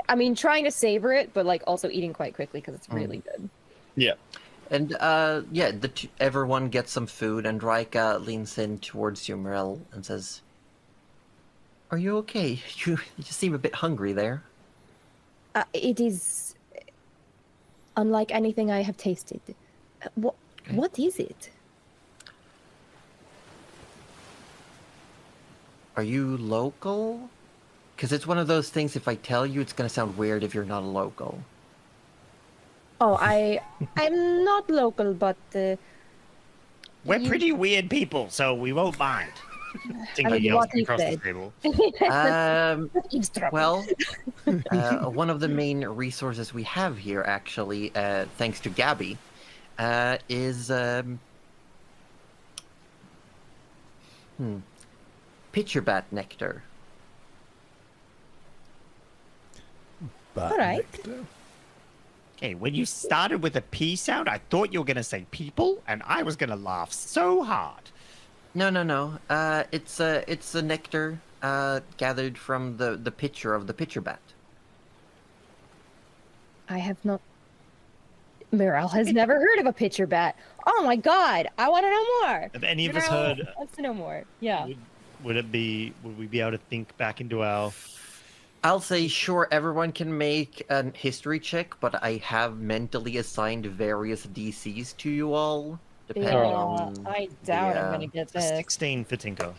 I mean, trying to savor it, but like also eating quite quickly because it's really good. Yeah. And yeah, everyone gets some food, and Rika leans in towards you, Mirel, and says, "Are you okay? You seem a bit hungry there." It is unlike anything I have tasted. What is it? Are you local? Because it's one of those things, if I tell you, it's going to sound weird if you're not a local. Oh, I'm not local, but We're pretty weird people, so we won't mind. Tinker mean, yells what he across the said. table. Well, one of the main resources we have here, actually, thanks to Gabby, is pitcher bat nectar. But All right. nectar. Okay, when you started with a P sound, I thought you were going to say people, and I was going to laugh so hard. No. It's a nectar gathered from the pitcher of the pitcher bat. I have not. Mirel has never heard of a pitcher bat. Oh my god, I want to know more. Have any of us Mirel heard? wants to know more. Yeah. Would we be able to think back into our? I'll say, sure, everyone can make a history check, but I have mentally assigned various DCs to you all, depending on... I doubt I'm the, gonna get this. 16 for Tinker.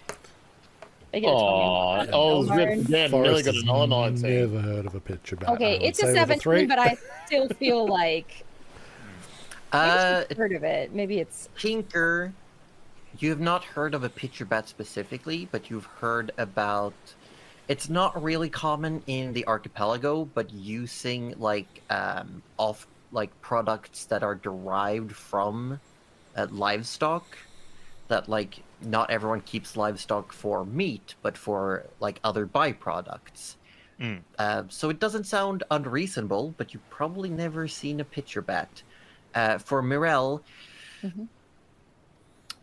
I get a 20. Aw, oh, Darn. Rip, Dan really Forrest got has an online team. never heard of a pitcher bat. Okay, I would it's say a with 17, 3. but I still feel like I've heard of it. Maybe it's Tinker, you have not heard of a pitcher bat specifically, but you've heard about... It's not really common in the archipelago, but using like products that are derived from livestock. That like not everyone keeps livestock for meat, but for like other byproducts. So it doesn't sound unreasonable, but you've probably never seen a pitcher bat. For Mirel,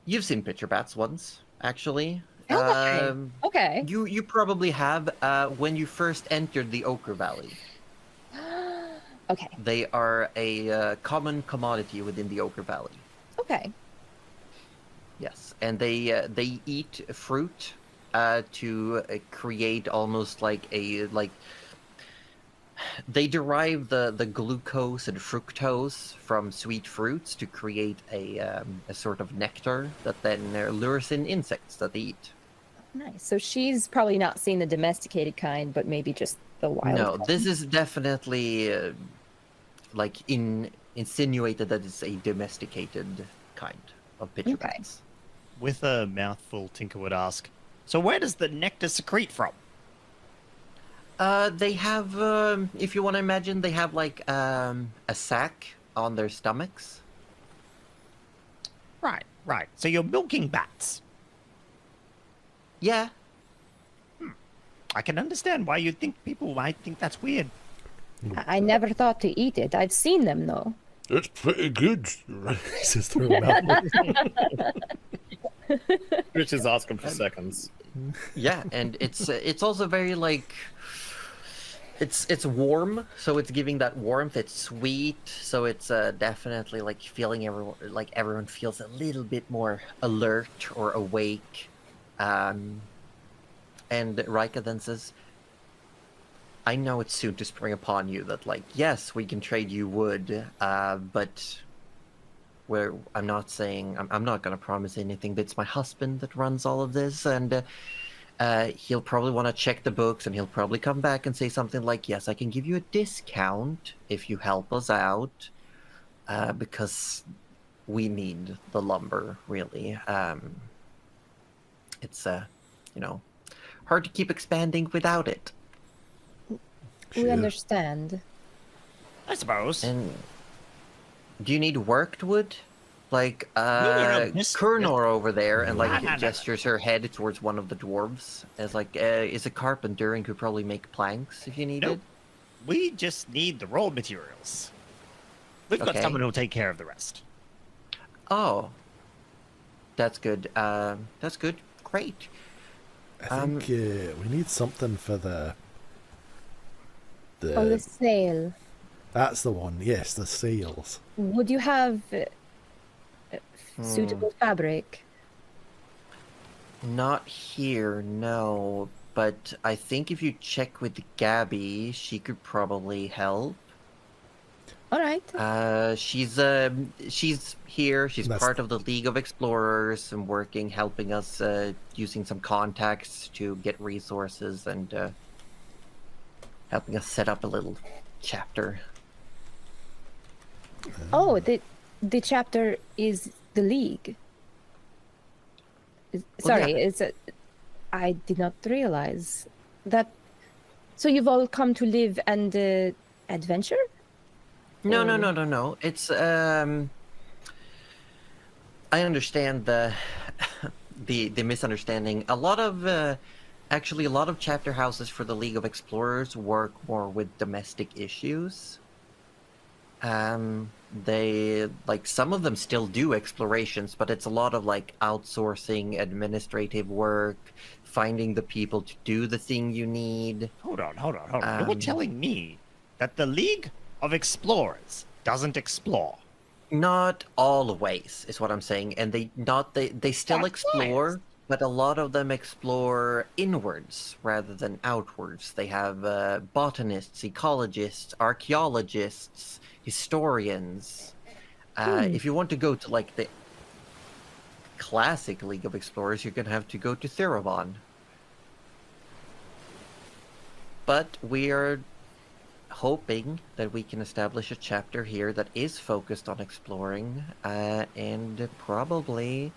you've seen pitcher bats once, actually. okay. You probably have when you first entered the Ochre Valley. Okay. They are a common commodity within the Ochre Valley. Okay. Yes, and they eat fruit to create almost like they derive the glucose and fructose from sweet fruits to create a sort of nectar that then lures in insects that they eat. Nice. So she's probably not seen the domesticated kind, but maybe just the wild No, kind. this is definitely insinuated that it's a domesticated kind of pitcher bats. With a mouthful, Tinker would ask, "So where does the nectar secrete from?" They have, if you want to imagine, they have like a sack on their stomachs. Right, right. So you're milking bats. Yeah. I can understand why you'd think people might think that's weird. I never thought to eat it. I've seen them though. It's pretty good. He says through a mouth. Rich is asking for seconds. Yeah, and it's also very like it's warm, so it's giving that warmth. It's sweet, so it's definitely like feeling everyone feels a little bit more alert or awake. And Rika then says, "I know it's soon to spring upon you that like yes, we can trade you wood, but I'm not saying I'm not gonna promise anything. But it's my husband that runs all of this, and he'll probably want to check the books, and he'll probably come back and say something like, yes, I can give you a discount if you help us out, because we need the lumber, really. It's hard to keep expanding without it." We understand. I suppose. And do you need worked wood? Like, no, Kurnor over there, and like No. gestures her head towards one of the dwarves, as like, is a carpenter and could probably make planks if you needed. Nope. We just need the raw materials. We've got Okay. someone who'll take care of the rest. Oh, that's good. That's good. Great. I think we need something for the On the sale, That's the one. Yes, the seals. would you have suitable fabric? Not here, no. But I think if you check with Gabby, she could probably help. All right. She's here. She's That's- part of the League of Explorers and helping us, using some contacts to get resources and helping us set up a little chapter. Oh, the chapter is the League. Sorry, yeah. I did not realize that. So you've all come to live and adventure? No. Or- It's I understand the the misunderstanding. A lot of chapter houses for the League of Explorers work more with domestic issues. They like some of them still do explorations, but it's a lot of like outsourcing administrative work, finding the people to do the thing you need. Hold on. You're telling me that the League of Explorers doesn't explore? Not always, is what I'm saying, and they still Not explore, always. but a lot of them explore inwards rather than outwards. They have botanists, ecologists, archaeologists, historians. If you want to go to like the classic League of Explorers, you're gonna have to go to Theravon. But we are hoping that we can establish a chapter here that is focused on exploring, and probably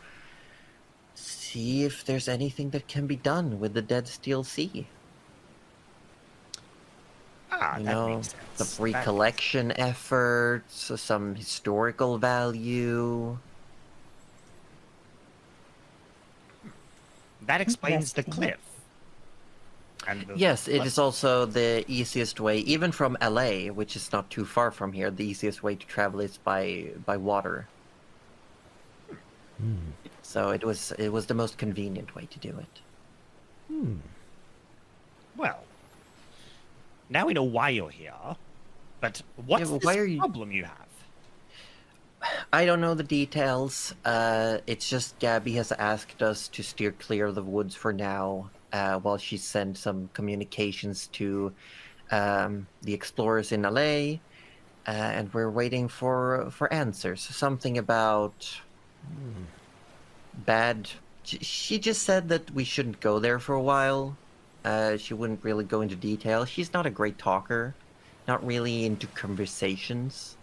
see if there's anything that can be done with the Dead Steel Sea. Ah, You that know, makes sense. some recollection efforts, some historical value. That explains the Interesting. cliff. And the Yes, it le- is also the easiest way, even from LA, which is not too far from here. The easiest way to travel is by water. So it was the most convenient way to do it. Well, now we know why you're here. But what's but this why are you- problem you have? I don't know the details. It's just Gabby has asked us to steer clear of the woods for now, while she sent some communications to the explorers in LA, and we're waiting for answers. Something about bad. She just said that we shouldn't go there for a while. She wouldn't really go into detail. She's not a great talker, not really into conversations.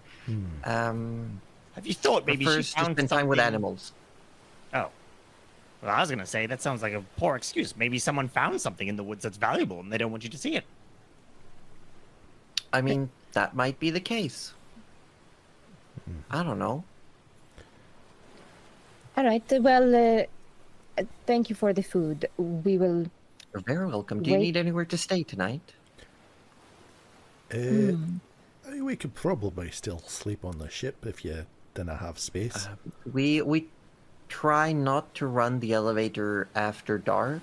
Have you thought maybe she Prefers to found spend time with something- animals. Oh. Well, I was gonna say that sounds like a poor excuse. Maybe someone found something in the woods that's valuable and they don't want you to see it. I mean, that might be the case. I don't know. All right. Well, thank you for the food. We will. You're very welcome. Do you Wait. need anywhere to stay tonight? We could probably still sleep on the ship if you didn't have space. We try not to run the elevator after dark.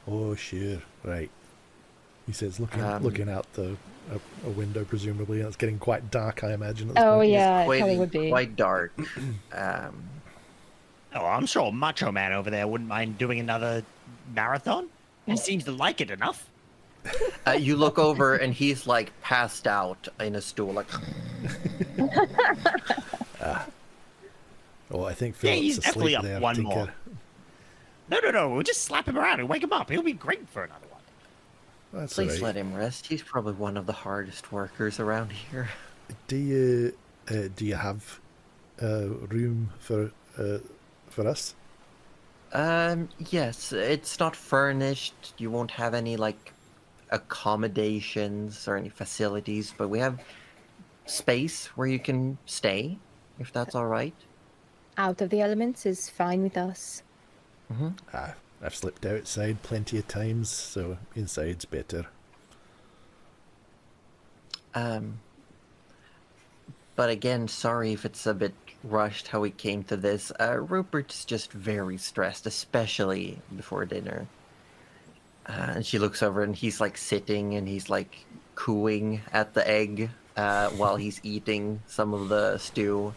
Oh, sure, right. He says, looking out a window, presumably, and it's getting quite dark, I imagine. At this Oh point. yeah, it Quite, probably would be. quite dark. Oh, I'm sure Macho Man over there wouldn't mind doing another marathon. He seems to like it enough. You look over and he's like passed out in a stool, like. Oh, I think Yeah, Philip's he's definitely asleep up there. one Tinker. more. No. We'll just slap him around and wake him up. He'll be great for another one. That's Please all let right. him rest. He's probably one of the hardest workers around here. Do you have room for us? Yes, it's not furnished. You won't have any like accommodations or any facilities, but we have space where you can stay, if that's all right. Out of the elements is fine with us. I've slept outside plenty of times, so inside's better. But again, sorry if it's a bit rushed how we came to this. Rupert's just very stressed, especially before dinner. And she looks over and he's like sitting and he's like cooing at the egg while he's eating some of the stew.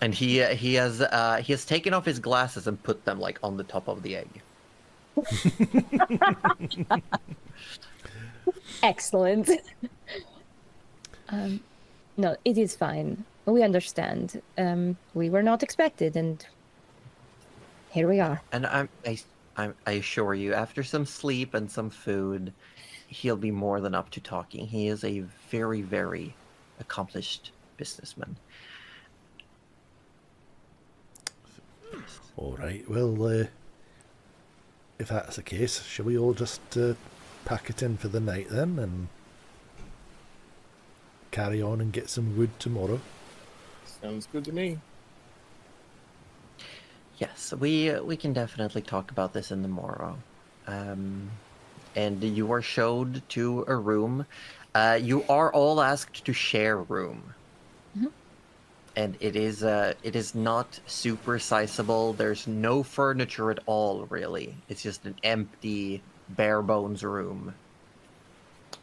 And he has taken off his glasses and put them like on the top of the egg. Excellent. No, it is fine. We understand. We were not expected, and here we are. And I assure you, after some sleep and some food, he'll be more than up to talking. He is a very, very accomplished businessman. All right. Well, if that's the case, shall we all just pack it in for the night then, and carry on and get some wood tomorrow? Sounds good to me. Yes, we can definitely talk about this in the morrow. And you are showed to a room. You are all asked to share a room. And it is not super sizable. There's no furniture at all, really. It's just an empty, bare bones room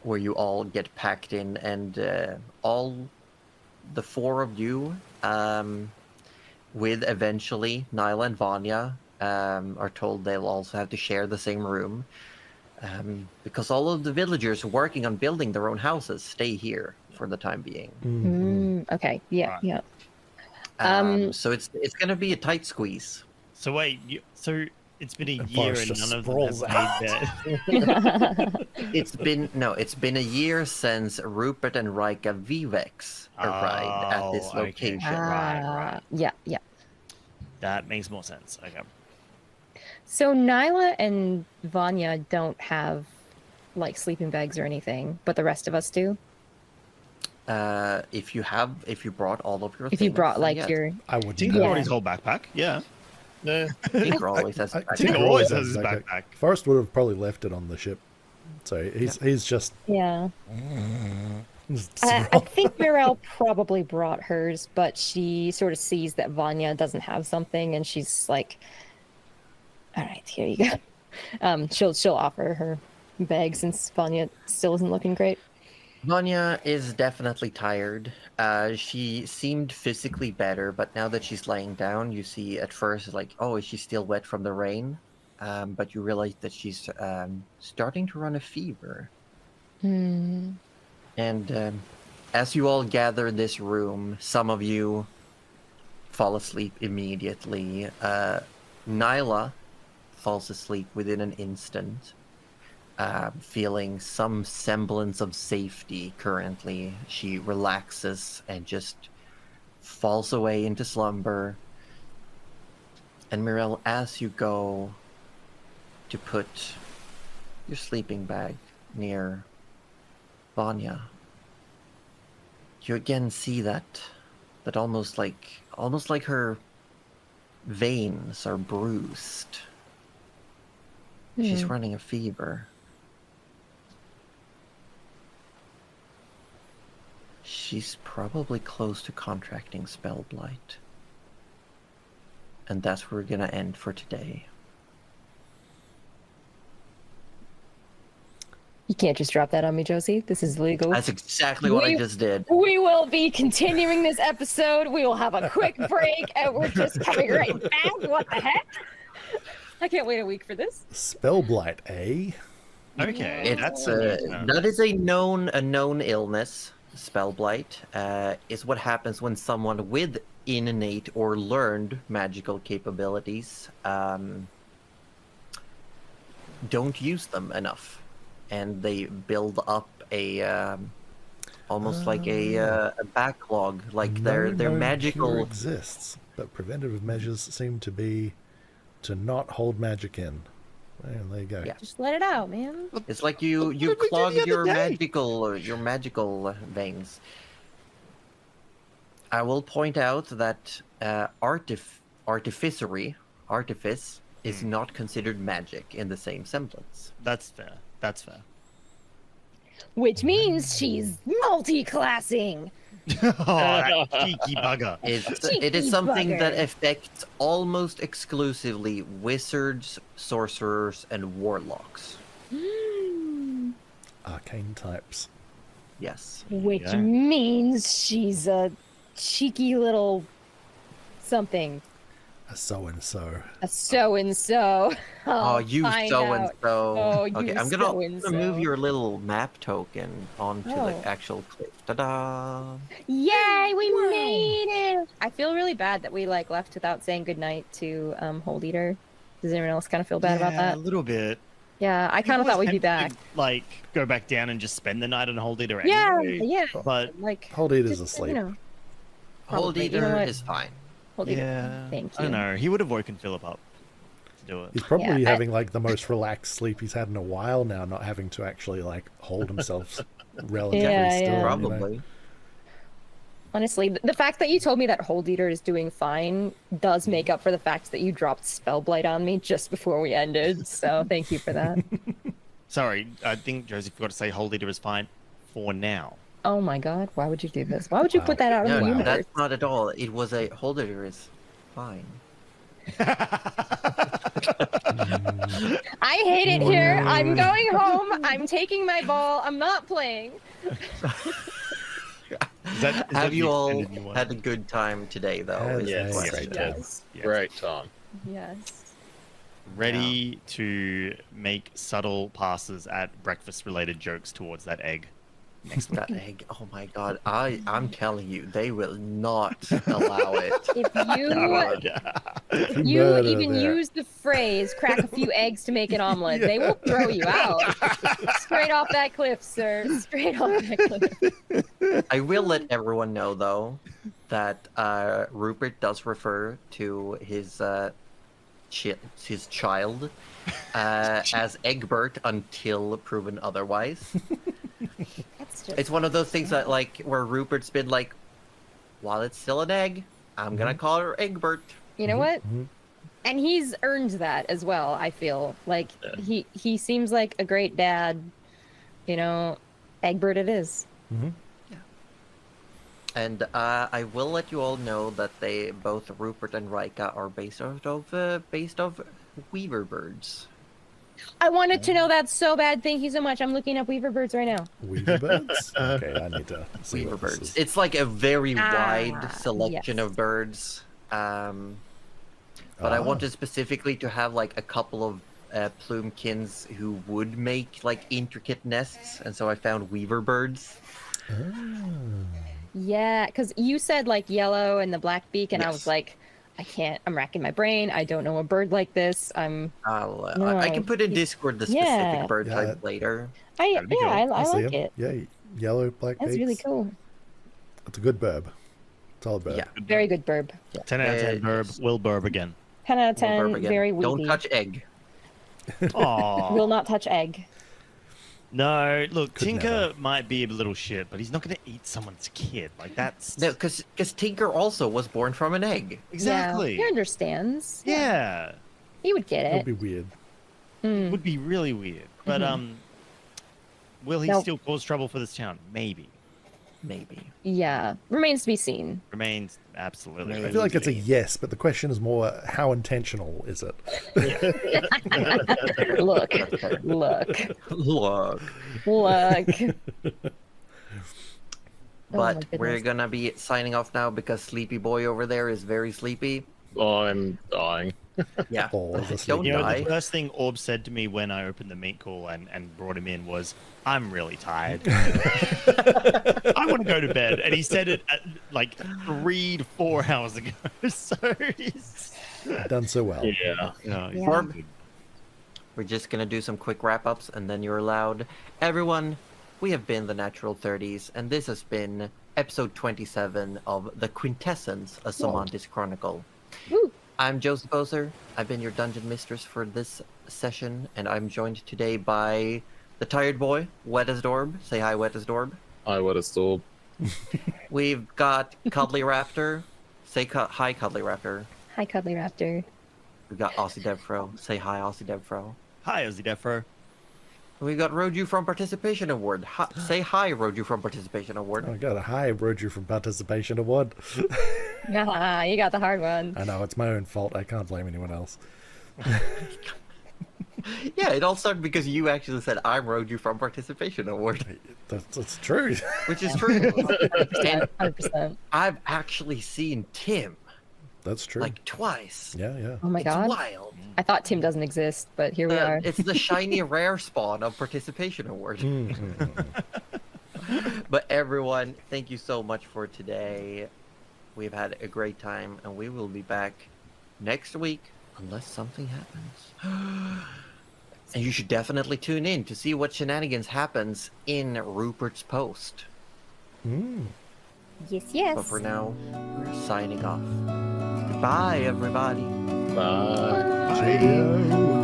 where you all get packed in, and all the four of you, with eventually Nyla and Vanya, are told they'll also have to share the same room, because all of the villagers working on building their own houses stay here for the time being. Okay. Yeah. Right. Yeah. So it's gonna be a tight squeeze. So wait, so it's been a And year Forrest and just none of them have sprawls made their... It's been a year since Rupert and Rika Vivex arrived at this Oh, okay. location. Right. Yeah. Yeah. That makes more sense. Okay. So Nyla and Vanya don't have like sleeping bags or anything, but the rest of us do. If you brought all of your If things, you brought then like yes. your I would. Tinker Yeah. brought his whole backpack. Yeah. No. Tinker always has. I- backpack. Tinker Tinker always always has his has a backpack. Forrest would have probably left it on the ship, so he's just. yeah. just I think Mirel probably brought hers, but she sort of sees that Vanya doesn't have something, and she's like, "All right, here you go." She'll offer her bag since Vanya still isn't looking great. Vanya is definitely tired. She seemed physically better, but now that she's laying down, you see at first like, oh, is she still wet from the rain? But you realize that she's starting to run a fever. And as you all gather in this room, some of you fall asleep immediately. Nyla falls asleep within an instant, feeling some semblance of safety currently. She relaxes and just falls away into slumber. And Mirel, as you go to put your sleeping bag near Vanya, you again see that almost like her veins are bruised. She's running a fever. She's probably close to contracting spell blight. And that's where we're gonna end for today. You can't just drop that on me, Josie. This is illegal. That's exactly what I just did. We will be continuing this episode. We will have a quick break, and we're just coming right back. What the heck? I can't wait a week for this. Spell blight, eh? Okay, It's that is a known illness. Spell blight is what happens when someone with innate or learned magical capabilities don't use them enough. And they build up a almost like a backlog, like their magical cure exists, but preventative measures seem to be to not hold magic in. Well, there you go. Yeah. Just let it out, man. It's like you What did we do clog the other day? your magical veins. I will point out that artifice is not considered magic in the same semblance. That's fair. That's fair. Which means she's multi-classing. Oh, that cheeky bugger. It is Cheeky something that bugger. affects almost exclusively wizards, sorcerers, and warlocks. Arcane types. Yes. Which Yeah. means she's a cheeky little something. A so-and-so. A so-and-so. Oh, you so and so. Oh, you Okay, I'm gonna so-and-so. move your little map token onto Oh. the actual cliff. Ta-da! Yay, we made it! I feel really bad that we left without saying goodnight to Hold Eater. Does anyone else kind of feel bad about Yeah, that? a little bit. Yeah, I kind of thought we'd be back. Like, go back down and just spend the night on Hold Eater Yeah, anyway. yeah. But Hold Eater's just, asleep. Hold Probably, you know Eater what? is fine. Hold Eater. yeah, Thank I don't you. know. He would have woken Philip up to do it. He's probably Yeah, I- having like the most relaxed sleep he's had in a while now, not having to actually like hold himself relatively Yeah, still. yeah. you know? Probably. Honestly, the fact that you told me that Hold Eater is doing fine does make up for the fact that you dropped Spellblight on me just before we ended. So thank you for that. Sorry, I think Josie forgot to say Hold Eater is fine for now. Oh my god, why would you do this? Why would you Wow. put that out in No, the no, universe? that's not at all. It was a Hold Eater is fine. I hate it here. I'm going home. I'm taking my ball. I'm not playing. Have you all had a good time today, though? Yes, is the yes, question. great yes. time. Yeah. Great time. Yes. Ready to make subtle passes at breakfast-related jokes towards that egg. Next That egg. Oh my god. I'm telling you, they will not allow it. If you you Murder even there. use the phrase "crack a few eggs to make an omelet," they will throw you out. Straight off that cliff, sir. Straight off that cliff. I will let everyone know, though, that Rupert does refer to his child as Egbert until proven otherwise. That's just It's one of those things that, like, where Rupert's been like, while it's still an egg, I'm gonna call her Egbert. you know what? Mhm. And he's earned that as well. I feel like he seems like a great dad. You know, Egbert it is. Mhm. And I will let you all know that they both Rupert and Rika are based of weaver birds. I wanted to know that so bad. Thank you so much. I'm looking up Weaver Birds right now. Weaver birds? Okay, I need to see Weaver what this birds. is. It's like a very wide Ah, selection yes. of birds. But I Ah. wanted specifically to have like a couple of plumekins who would make like intricate nests, and so I found weaver birds. Ah. Yeah, because you said like yellow and the black beak, and I was Yes. like, I can't. I'm racking my brain. I don't know a bird like this. I No, can put in Discord the yeah. specific bird Yeah. type later. That'd be cool. I I see like 'em. it. Yeah, yellow, black That's beaks. really cool. It's a good burb. Solid burb. Yeah. Very good burb. 10 out of 10 Yes. burb, will burb again. 10 out of We'll burp 10, again. very Don't weepy. touch egg. Aw. Will not touch egg. No, look, Could Tinker never. might be a little shit, but he's not going to eat someone's kid. Like, that's... No, because Tinker also was born from an egg. Exactly. Yeah, he understands. Yeah. He would get It'll it. be weird. Mm. Would be really weird. But, will he Nope. still cause trouble for this town? Maybe. Maybe. Yeah, remains to be seen. Remains absolutely. Maybe. I feel like it's a maybe. yes, but the question is more how intentional is it? Look, look, Look. look. Oh my But we're goodness. gonna be signing off now because Sleepy Boy over there is very sleepy. I'm dying. Yeah. Or the Don't sleepy You know, die. the first thing Orb said to me when I opened the meat call and brought him in was, I'm really tired. I want to go to bed. And he said it at, like 3 to 4 hours ago. So he's... Done so well. Yeah. No, he's Yeah. doing good. We're just gonna do some quick wrap-ups and then you're allowed. Everyone, we have been the Natural 30s, and this has been episode 27 of the Quintessence, a Sammantis Chronicle. Woo. I'm Joseph Poser. I've been your dungeon mistress for this session, and I'm joined today by the tired boy, Wet as Dorb. Say hi, Wet as Dorb. I would have stole. We've got Cuddly Raptor. Say hi, Cuddly Raptor. Hi, Cuddly Raptor. We've got Aussie Devfro. Say hi, Aussie Devfro. Hi, Ozzy Defro. We got Roju from Participation Award. Say hi, Roju from Participation Award. I got a high Roju from Participation Award. Ah, you got the hard one. I know, it's my own fault. I can't blame anyone else. Yeah, it all started because you actually said I'm Roju from Participation Award, That's true. which is true. And 100%. I've actually seen Tim That's true. like twice. Yeah, yeah. Oh my It's god. wild. I thought Tim doesn't exist, but here we are. It's the shiny rare spawn of Participation Award. Mm. But everyone, thank you so much for today. We've had a great time, and we will be back next week unless something happens. And you should definitely tune in to see what shenanigans happens in Rupert's post. Mm. Yes, yes. But for now, we're signing off. Goodbye, everybody. Bye. Cheerio.